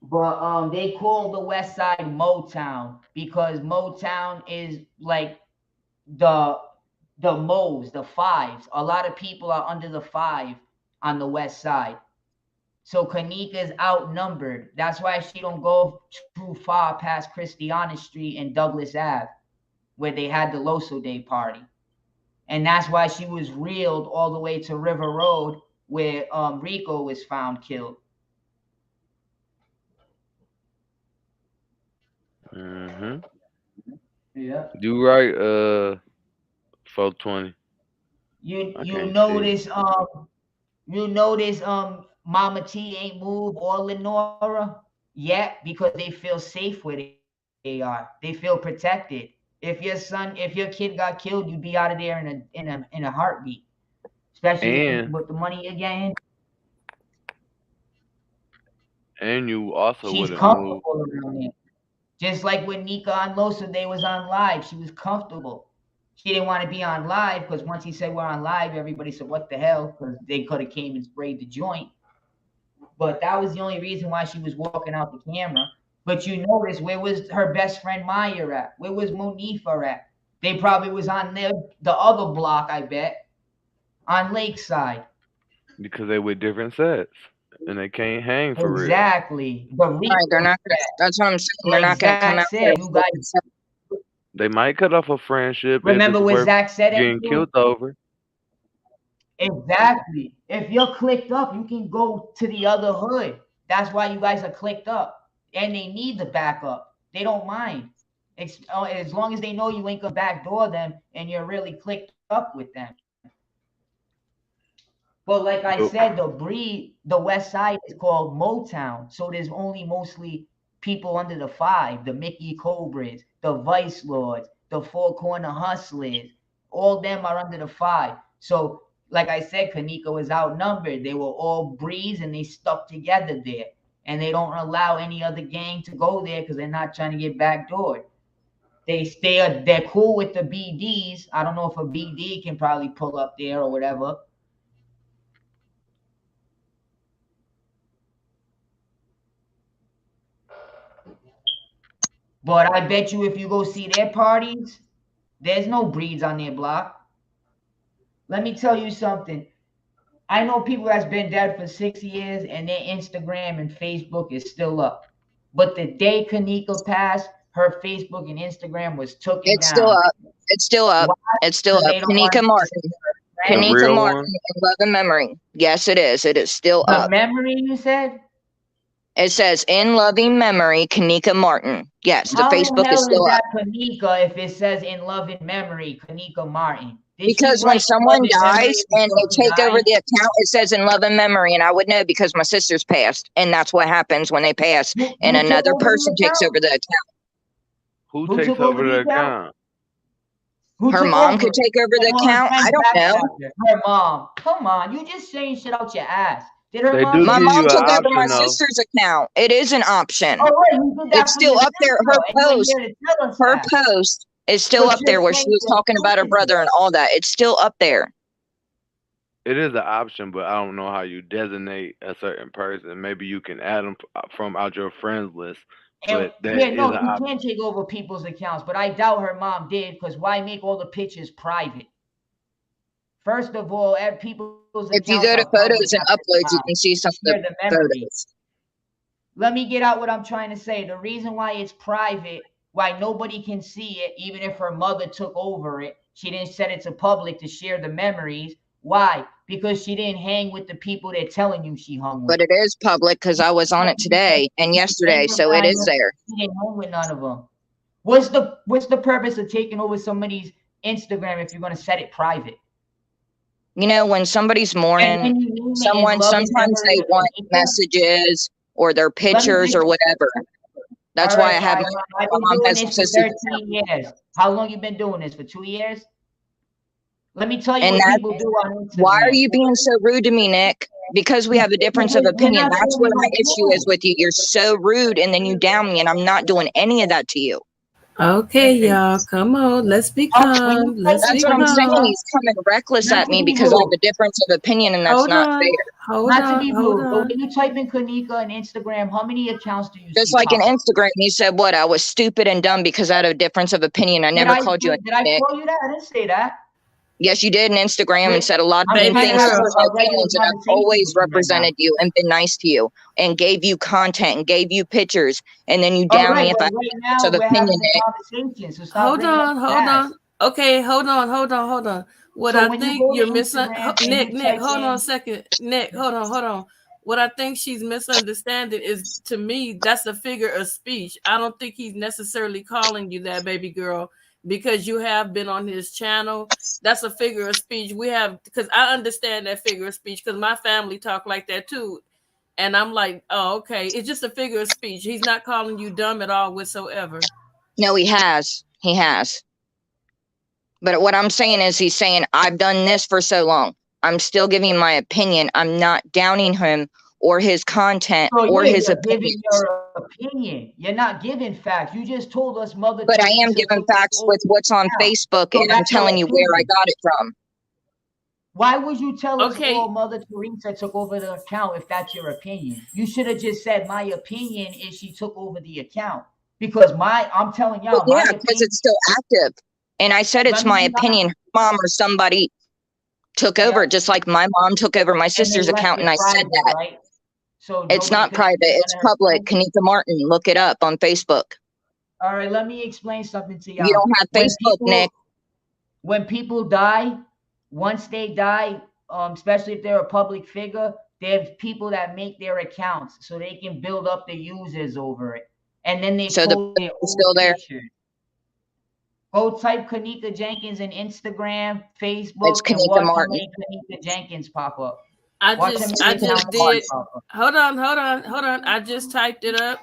But they call the West Side Motown because Motown is like the the Mo's, the fives. A lot of people are under the five on the West Side. So Kanika is outnumbered. That's why she don't go too far past Christiana Street and Douglas Ave, where they had the Loso Day party. And that's why she was reeled all the way to River Road, where Rico was found killed. mm-hmm. Yeah. Do right, 420. You I you can't see. notice you notice Mama T ain't moved or Lenora yet because they feel safe where they are. They feel protected. If your kid got killed, you'd be out of there in a heartbeat. Especially And with the money you're getting. you also She's wouldn't move. comfortable around there. Just like when Nika on Losa, they was on live. She was comfortable. She didn't want to be on live because once he said we're on live, everybody said, what the hell? Because they could have came and sprayed the joint. But that was the only reason why she was walking out the camera. But you notice, where was her best friend Maya at? Where was Monifa at? They probably was on the other block, I bet, on Lakeside. Because they with different sets and they can't hang for real. Exactly. The Right, they're not gonna, that's what I'm saying. They're not gonna come out Zach there. said, you guys They might cut off a friendship if remember it's what worth Zach said? getting killed over. Exactly. If you're clicked up, you can go to the other hood. That's why you guys are clicked up. And they need the backup. They don't mind. As long as they know you ain't gonna backdoor them and you're really clicked up with them. But like I said, the West Side is called Motown. So there's only mostly people under the 5, the Mickey Cobras, the Vice Lords, the Four Corner Hustlers. All them are under the 5. So like I said, Kanika was outnumbered. They were all breeds and they stuck together there. And they don't allow any other gang to go there because they're not trying to get backdoored. They're cool with the BDs. I don't know if a BD can probably pull up there or whatever. But I bet you if you go see their parties, there's no breeds on their block. Let me tell you something. I know people that's been dead for 6 years and their Instagram and Facebook is still up. But the day Kanika passed, her Facebook and Instagram was taken It's down. still up. It's still up. Why? It's still up. They don't want Kanika to Martin. The Kanika real Martin one? in Love and Memory. Yes, it is. It is still The up. memory, you said? It says in loving memory, Kanika Martin. Yes, the How in Facebook hell is is still up. that Kanika if it says in love and memory, Kanika Martin? Did she Because when write someone in love and memory dies and before they she take over died? the account, it says in love and memory, and I would know because my sister's passed, and that's what happens when they pass, and Who took another over person the takes account? over the account. Who Who takes took over over the the account? account? Who Her took mom over could it? take over the All her account. I friends don't know. backstabbed her. Her mom. Come on, you just saying shit out your ass. Did her They mom do My say give mom you an took over my option though. sister's account. It is an option. oh wait, you did that It's for still your up there. sister, Her and you ain't post, here to tell us her that. post is still But up there you're where she saying was you're talking about her pushing brother it. and all that. It's still up there. It is an option, but I don't know how you designate a certain person. Maybe you can add them from out your friends list, And but that yeah, is no, an you option. can take over people's accounts, but I doubt her mom did because why make all the pictures private? First of all, people's If you accounts go are to public photos and after uploads, you can see some of share the the memory. photos. Let me get out what I'm trying to say. The reason why it's private, why nobody can see it, even if her mother took over it, she didn't set it to public to share the memories. Why? Because she didn't hang with the people they're telling you she hung with. But it is public because I was on it today and yesterday, so it is there. She didn't hang with none of them. What's the purpose of taking over somebody's Instagram if you're going to set it private? You know, when somebody's And mourning, then you name it in someone love and sometimes they memory of want Kanika? messages or their Let me pictures or get whatever. That's all why I right, have Tyron, I've my been mom doing has my this for sister's account. 13 years. How long you been doing this? For 2 years? Let me tell you And what that's people do on why are Instagram. you being so rude to me, Nick? Because we have a difference of You're opinion. not That's telling me where my what's issue is wrong. with you. You're so rude and then you down me, and I'm not doing any of that to you. Okay, y'all, come on. Let's be When you calm. type Let's in be That's what I'm saying. Kanika, calm. He's coming reckless not at to me be because I have rude, a difference of opinion, and that's Hold not on. fair. Hold not to on. be Hold rude, but on. when you type in Kanika on Instagram, how many accounts do you Just see like in pop up? Instagram, you said what? I was stupid and dumb because I had a difference of opinion. I never called you a Did I Nick. call you that? I didn't say that. Yes, you did in Instagram and said a lot of I'm mean Baby trying to things, have girl. personal a regular opinions, and I've conversation always with you right now. represented you and been nice to you and gave you content and gave you pictures, and then you All down right, me if but I have right a difference now of we're opinion, having a Nick. conversation, so stop Hold bringing up on. the Hold past. on. Okay, hold on. What So I when you think go to you're missing, Instagram and Nick, you type hold on a in, second. Nick, hold on. What I think she's misunderstanding is, to me, that's a figure of speech. I don't think he's necessarily calling you that, baby girl, because you have been on his channel. That's a figure of speech. We have, because I understand that figure of speech because my family talk like that too. And I'm like, oh, okay. It's just a figure of speech. He's not calling you dumb at all whatsoever. No, he has. He has. But what I'm saying is he's saying, I've done this for so long. I'm still giving my opinion. I'm not downing him or his content So or yeah, his you're giving opinions. your opinion. You're not giving facts. You just told us Mother But I am Teresa giving took facts over with the what's on account. Facebook, So and I'm that's your telling you where I opinion. got it from. Why would you tell us all Okay, Mother Teresa took over the account if that's your opinion? You should have just said my opinion is she took over the account. Because I'm telling Well, y'all, yeah, my because opinion, it's still active. And I said let it's me my be honest, opinion. Her mom or somebody took over, yeah, just like my mom took over my and they sister's left account, and it I said private, that. right? So It's nobody not could private, see none it's of her public. posts. Kanika Martin, look it up on Facebook. All right, let me explain something to You y'all. don't have Facebook, Nick. When people die, once they die, especially if they're a public figure, there's people that make their accounts so they can build up the users over it, and then they So the post their is old still there. pictures. Go type Kanika Jenkins in Instagram, It's Facebook, and Kanika watch how Martin. many Kanika Jenkins pop up. I Watch how just many I Kanika just accounts Martin. did. pop up. Hold on. I just typed it up,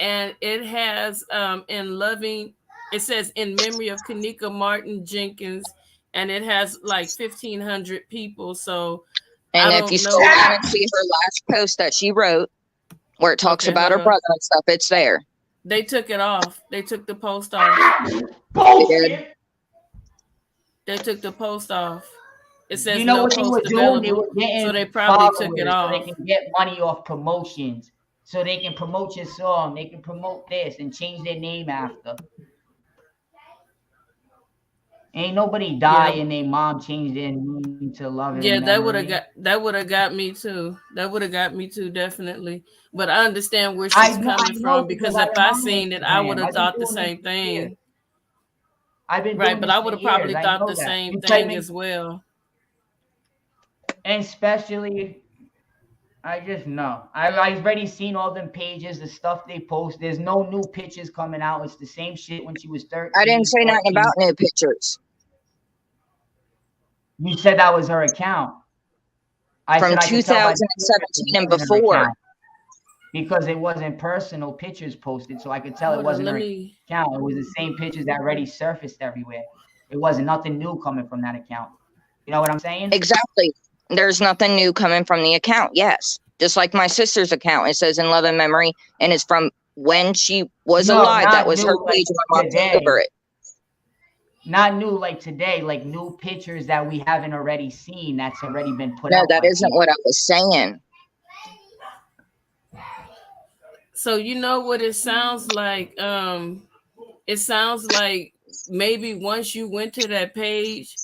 and it has in loving. It says in memory of Kanika Martin Jenkins, and it has like 1,500 people. So I And if you don't scroll know. down and see her last post that she wrote, where it talks Okay, about hold her on. brother and stuff, it's there. They took it off. They took the post off. They did. Bullshit. They took the post off. It You says know no what they were post doing? They available. were So they getting probably took it followers so they off. can get money off promotions. So they can promote your song. They can promote this and change their name after. Ain't nobody die Yeah. and their mom changed their name to Love and Yeah, Memory. that would have got me too. That would have got me too, definitely. But I understand where I she's know, I coming know from because because I if am I on seen it, I would Instagram. have I've been thought the doing this same for years. thing. I've been Right, doing but this I for would have years. probably I thought know the that. same You type thing in, as well. and especially, I just know. I've already seen all them pages, the stuff they post. There's no new pictures coming out. It's the same shit when she was I didn't 13, say nothing 14. about new pictures. You said that was her account. I From said I could tell by the pictures it 2017 and wasn't her before. account because it wasn't personal pictures posted, so I could tell it Hold on, wasn't let her me. account. It was the same pictures that already surfaced everywhere. It wasn't nothing new coming from that account. You know what I'm saying? Exactly. There's nothing new coming from the account. Yes. Just like my sister's account. It says in love and memory, and it's from when she was No, alive. That not was her new like page. My mom took today. over it. Not new like today, like new pictures that we haven't already seen that's already been put No, out that by isn't people. what I was saying. So you know what it sounds like? It sounds like maybe once you went to that page,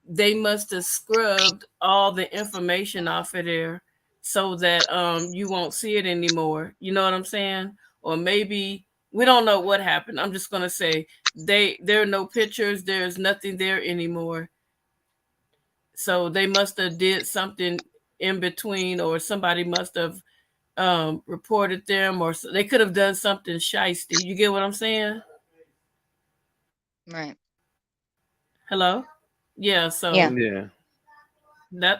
they must have scrubbed all the information off of there so that you won't see it anymore. You know what I'm saying? Or maybe we don't know what happened. I'm just gonna say there are no pictures, there's nothing there anymore. So they must have did something in between, or somebody must have reported them, or they could have done something shisty. You get what I'm saying? Right. Hello? Yeah, Yeah. so Yeah.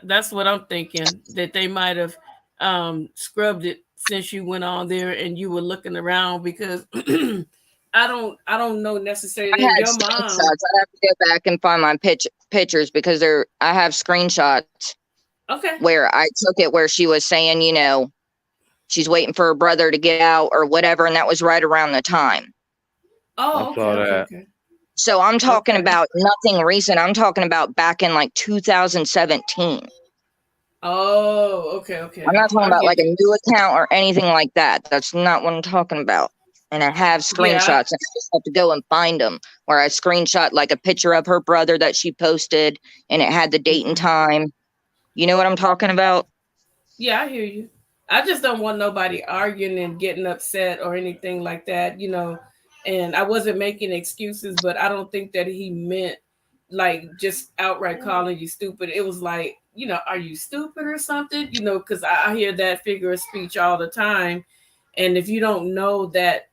that's what I'm thinking, that they might have scrubbed it since you went on there and you were looking around, because I don't know I necessarily. And had your mom, screenshots. I have to go back and find my pictures because I have screenshots okay. where I took it where she was saying, she's waiting for her brother to get out or whatever, and that was right around the time. I Oh, okay, saw okay, that. okay. So I'm talking Okay. about nothing recent. I'm talking about back in like 2017. Oh, okay, I'm okay. not talking I about get like a you. new account or anything like that. That's not what I'm talking about. And I have Yeah. screenshots, and I just have to go and find them. Where I screenshot like a picture of her brother that she posted, and it had the date and Mhm. time. You know what I'm talking about? Yeah, I hear you. I just don't want nobody arguing and getting upset or anything like that. And I wasn't making excuses, but I don't think that he meant like just outright calling you stupid. It was like, are you stupid or something? Because I hear that figure of speech all the time. And if you don't know that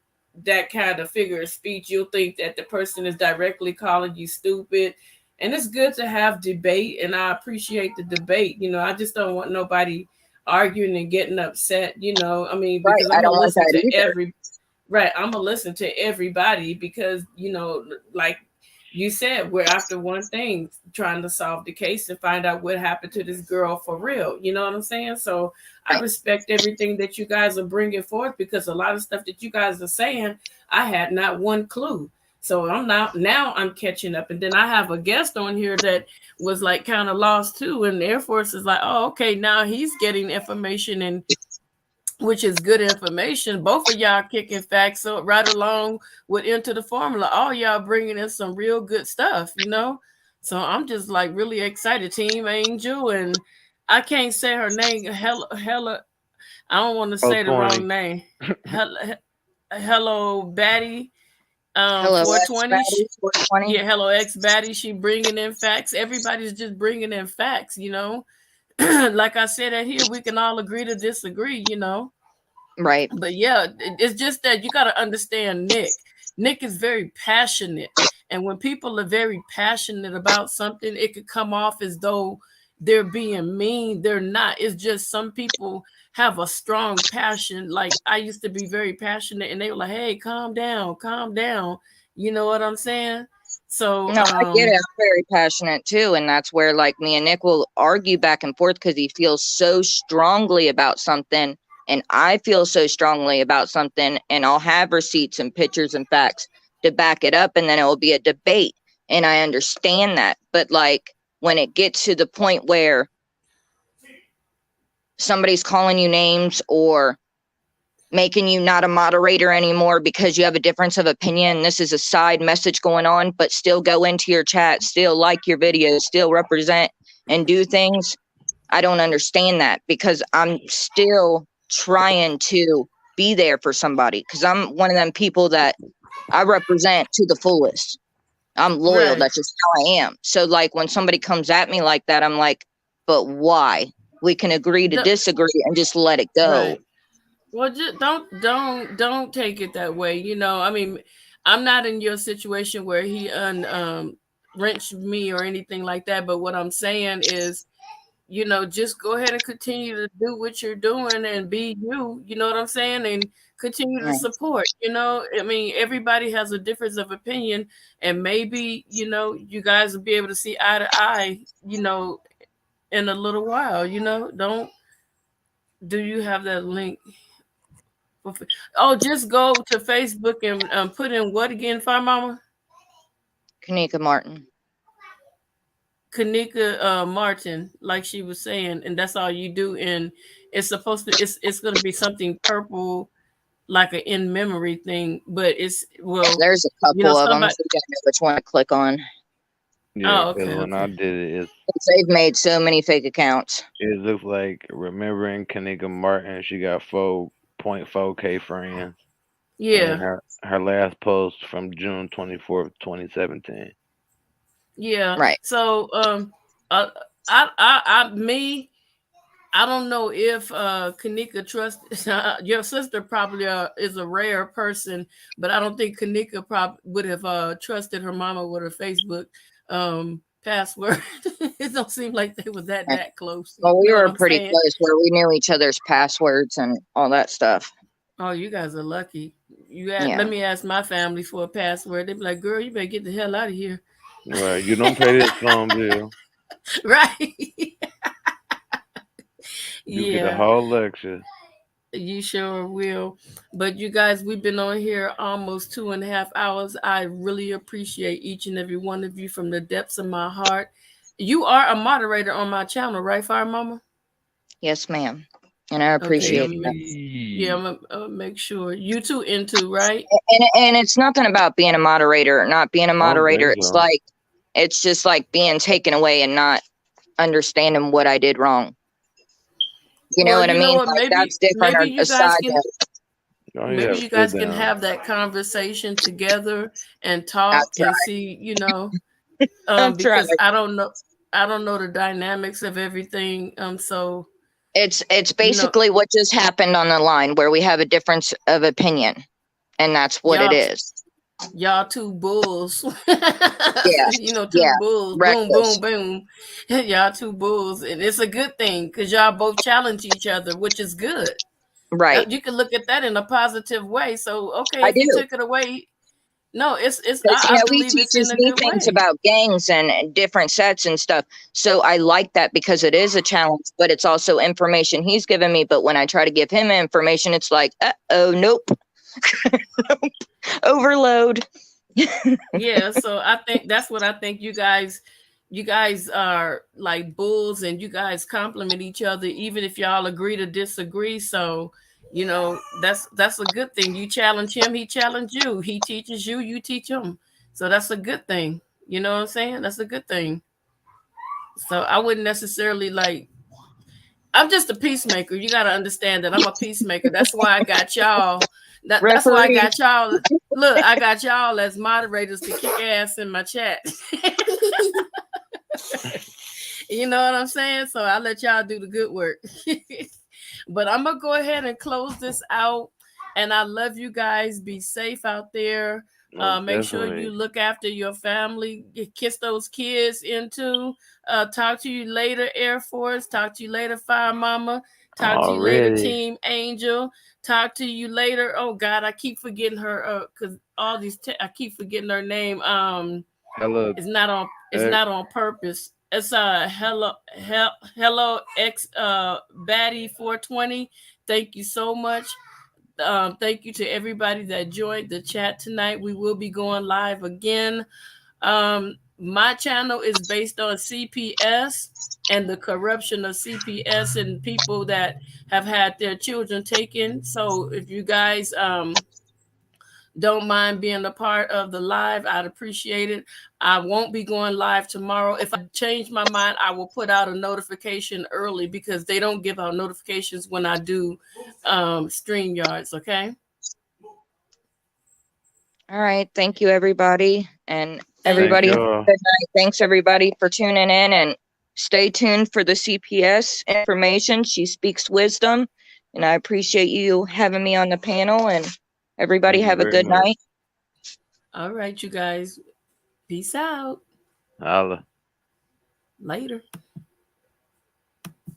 kind of figure of speech, you'll think that the person is directly calling you stupid. And it's good to have debate, and I appreciate the debate. I just don't want nobody arguing and getting upset. I mean, Right. because I I'm don't gonna want listen that to either. every right. I'm gonna listen to everybody because like you said we're after one thing, trying to solve the case and find out what happened to this girl for real. You know what I'm saying? So I Right. respect everything that you guys are bringing forth, because a lot of stuff that you guys are saying, I had not one clue. So now I'm catching up. And then I have a guest on here that was like kind of lost too. And the Air Force is like, oh, okay, now he's getting information, and which is good information. Both of y'all kicking facts up right along with Into the Formula. All y'all bringing in some real good stuff, you know? So I'm just like really excited. Team Angel, and I can't say her name. Hella, I don't want to Oh, say the 20. wrong name. Hello, Batty. Hello, X 420. Batty 420. Yeah, hello, X Batty. She bringing in facts. Everybody's just bringing in facts, you know? Like I said at here, we can all agree to disagree, you know? Right. But yeah, it's just that you got to understand Nick. Nick is very passionate. And when people are very passionate about something, it could come off as though they're being mean. They're not. It's just some people have a strong passion. Like I used to be very passionate, and they were like, hey, calm down, calm down. You know what I'm saying? So, No, I get it. I'm very passionate too. And that's where like me and Nick will argue back and forth because he feels so strongly about something. And I feel so strongly about something. And I'll have receipts and pictures and facts to back it up. And then it will be a debate. And I understand that. But like when it gets to the point where somebody's calling you names or making you not a moderator anymore because you have a difference of opinion, this is a side message going on, but still go into your chat, still like your videos, still represent and do things. I don't understand that because I'm still trying to be there for somebody because I'm one of them people that I represent to the fullest. I'm loyal. right. That's just how I am. So like when somebody comes at me like that, I'm like, but why? We can agree to The, disagree and just let it go. right. Well, just don't take it that way. You know, I mean, I'm not in your situation where he wrenched me or anything like that. But what I'm saying is, you know, just go ahead and continue to do what you're doing and be you. You know what I'm saying? And continue to Right. support. You know, I mean, everybody has a difference of opinion, and maybe you know you guys will be able to see eye to eye. You know, in a little while. You know, don't do you have that link? Oh, just go to Facebook and put in what again, Fire Mama? Kanika Martin. Kanika Martin, like she was saying, and that's all you do. And it's supposed to, it's going to be something purple, like an in memory thing. But it's Yeah, well, there's a you know, couple of them, somebody. so you gotta know which one to click on. Yeah, Oh, because okay, when I okay, did it, They've made so many fake accounts. it looks like remembering Kanika Martin. She got 4.4K friends, and yeah, her last post from June 24th, 2017. yeah. Right. So, uh, me. I don't know if Kanika trusts your sister. Probably is a rare person, but I don't think Kanika would have trusted her mama with her Facebook password. It don't seem like they were Right. that close. You Well, we know what were I'm pretty saying? close where we knew each other's passwords and all that stuff. Oh, you guys are lucky. Let Yeah. me ask my family for a password. They'd be like, "Girl, you better get the hell out of here." Right, you don't pay this phone bill. Right? You get a Yeah. whole lecture. You sure will. But you guys, we've been on here almost 2.5 hours. I really appreciate each and every one of you from the depths of my heart. You are a moderator on my channel, right, Fire Mama? Yes, ma'am. And I Okay, appreciate that. yeah, Hey, I'm gonna make sure. You two into, right? And it's nothing about being a moderator or not being a I don't moderator. think It's so. like it's just like being taken away and not understanding what I did wrong. You know Well, what I you know mean? what? Like that's different Maybe or you guys aside can of Oh maybe yeah, you sit guys can down. have that conversation together and I talk try. and see, you know, I try. because I don't know the dynamics of everything. So It's you know, basically what just happened on the line where we have a difference of opinion. And that's what it y'all is. y'all two bulls. Yeah. You know, two Yeah. bulls. Boom, boom, Reckless. boom. Y'all two bulls. And it's a good thing because y'all both challenge each other, which is good. Right. You can look at that in a positive way. So, okay, I if he do. took it away, No, it's Because I he believe it's in teaches a me good things way. about gangs and different sets and stuff. So I like that because it is a challenge, but it's also information he's given me. But when I try to give him information, it's like, oh, nope, overload. Yeah, so I think that's what I think you guys are like bulls and you guys compliment each other even if y'all agree to disagree. So, that's a good thing. You challenge him, he challenge you. He teaches you, you teach him. So that's a good thing. You know what I'm saying? That's a good thing. So I wouldn't necessarily like I'm just a peacemaker. You got to understand that I'm a peacemaker. That's why I got y'all. That's why I Referee. got y'all. Look, I got y'all as moderators to kick ass in my chat. You know what I'm saying? So I let y'all do the good work. But I'm gonna go ahead and close this out. And I love you guys. Be safe out there. Most Make sure you definitely. look after your family. Kiss those kids into. Talk to you later, Air Force. Talk to you later, Fire Mama. Talk to you later, Already. Team Angel. Talk to you later. Oh God, I keep forgetting her. Cause all these I keep forgetting her name. Hello. It's not on purpose. It's hello X Batty 420. Thank you so much. Thank you to everybody that joined the chat tonight. We will be going live again. My channel is based on CPS and the corruption of CPS and people that have had their children taken. So if you guys don't mind being a part of the live, I'd appreciate it. I won't be going live tomorrow. If I change my mind, I will put out a notification early because they don't give out notifications when I do StreamYards, okay? All right. Thank you, everybody. And Thank Thank everybody, have you. a y'all. good night. Thanks, everybody, for tuning in. And stay tuned for the CPS information. She speaks wisdom. And I appreciate you having me on the panel. And everybody, Thank you have a very good much. night. All right, you guys. Peace out. Holla. Later.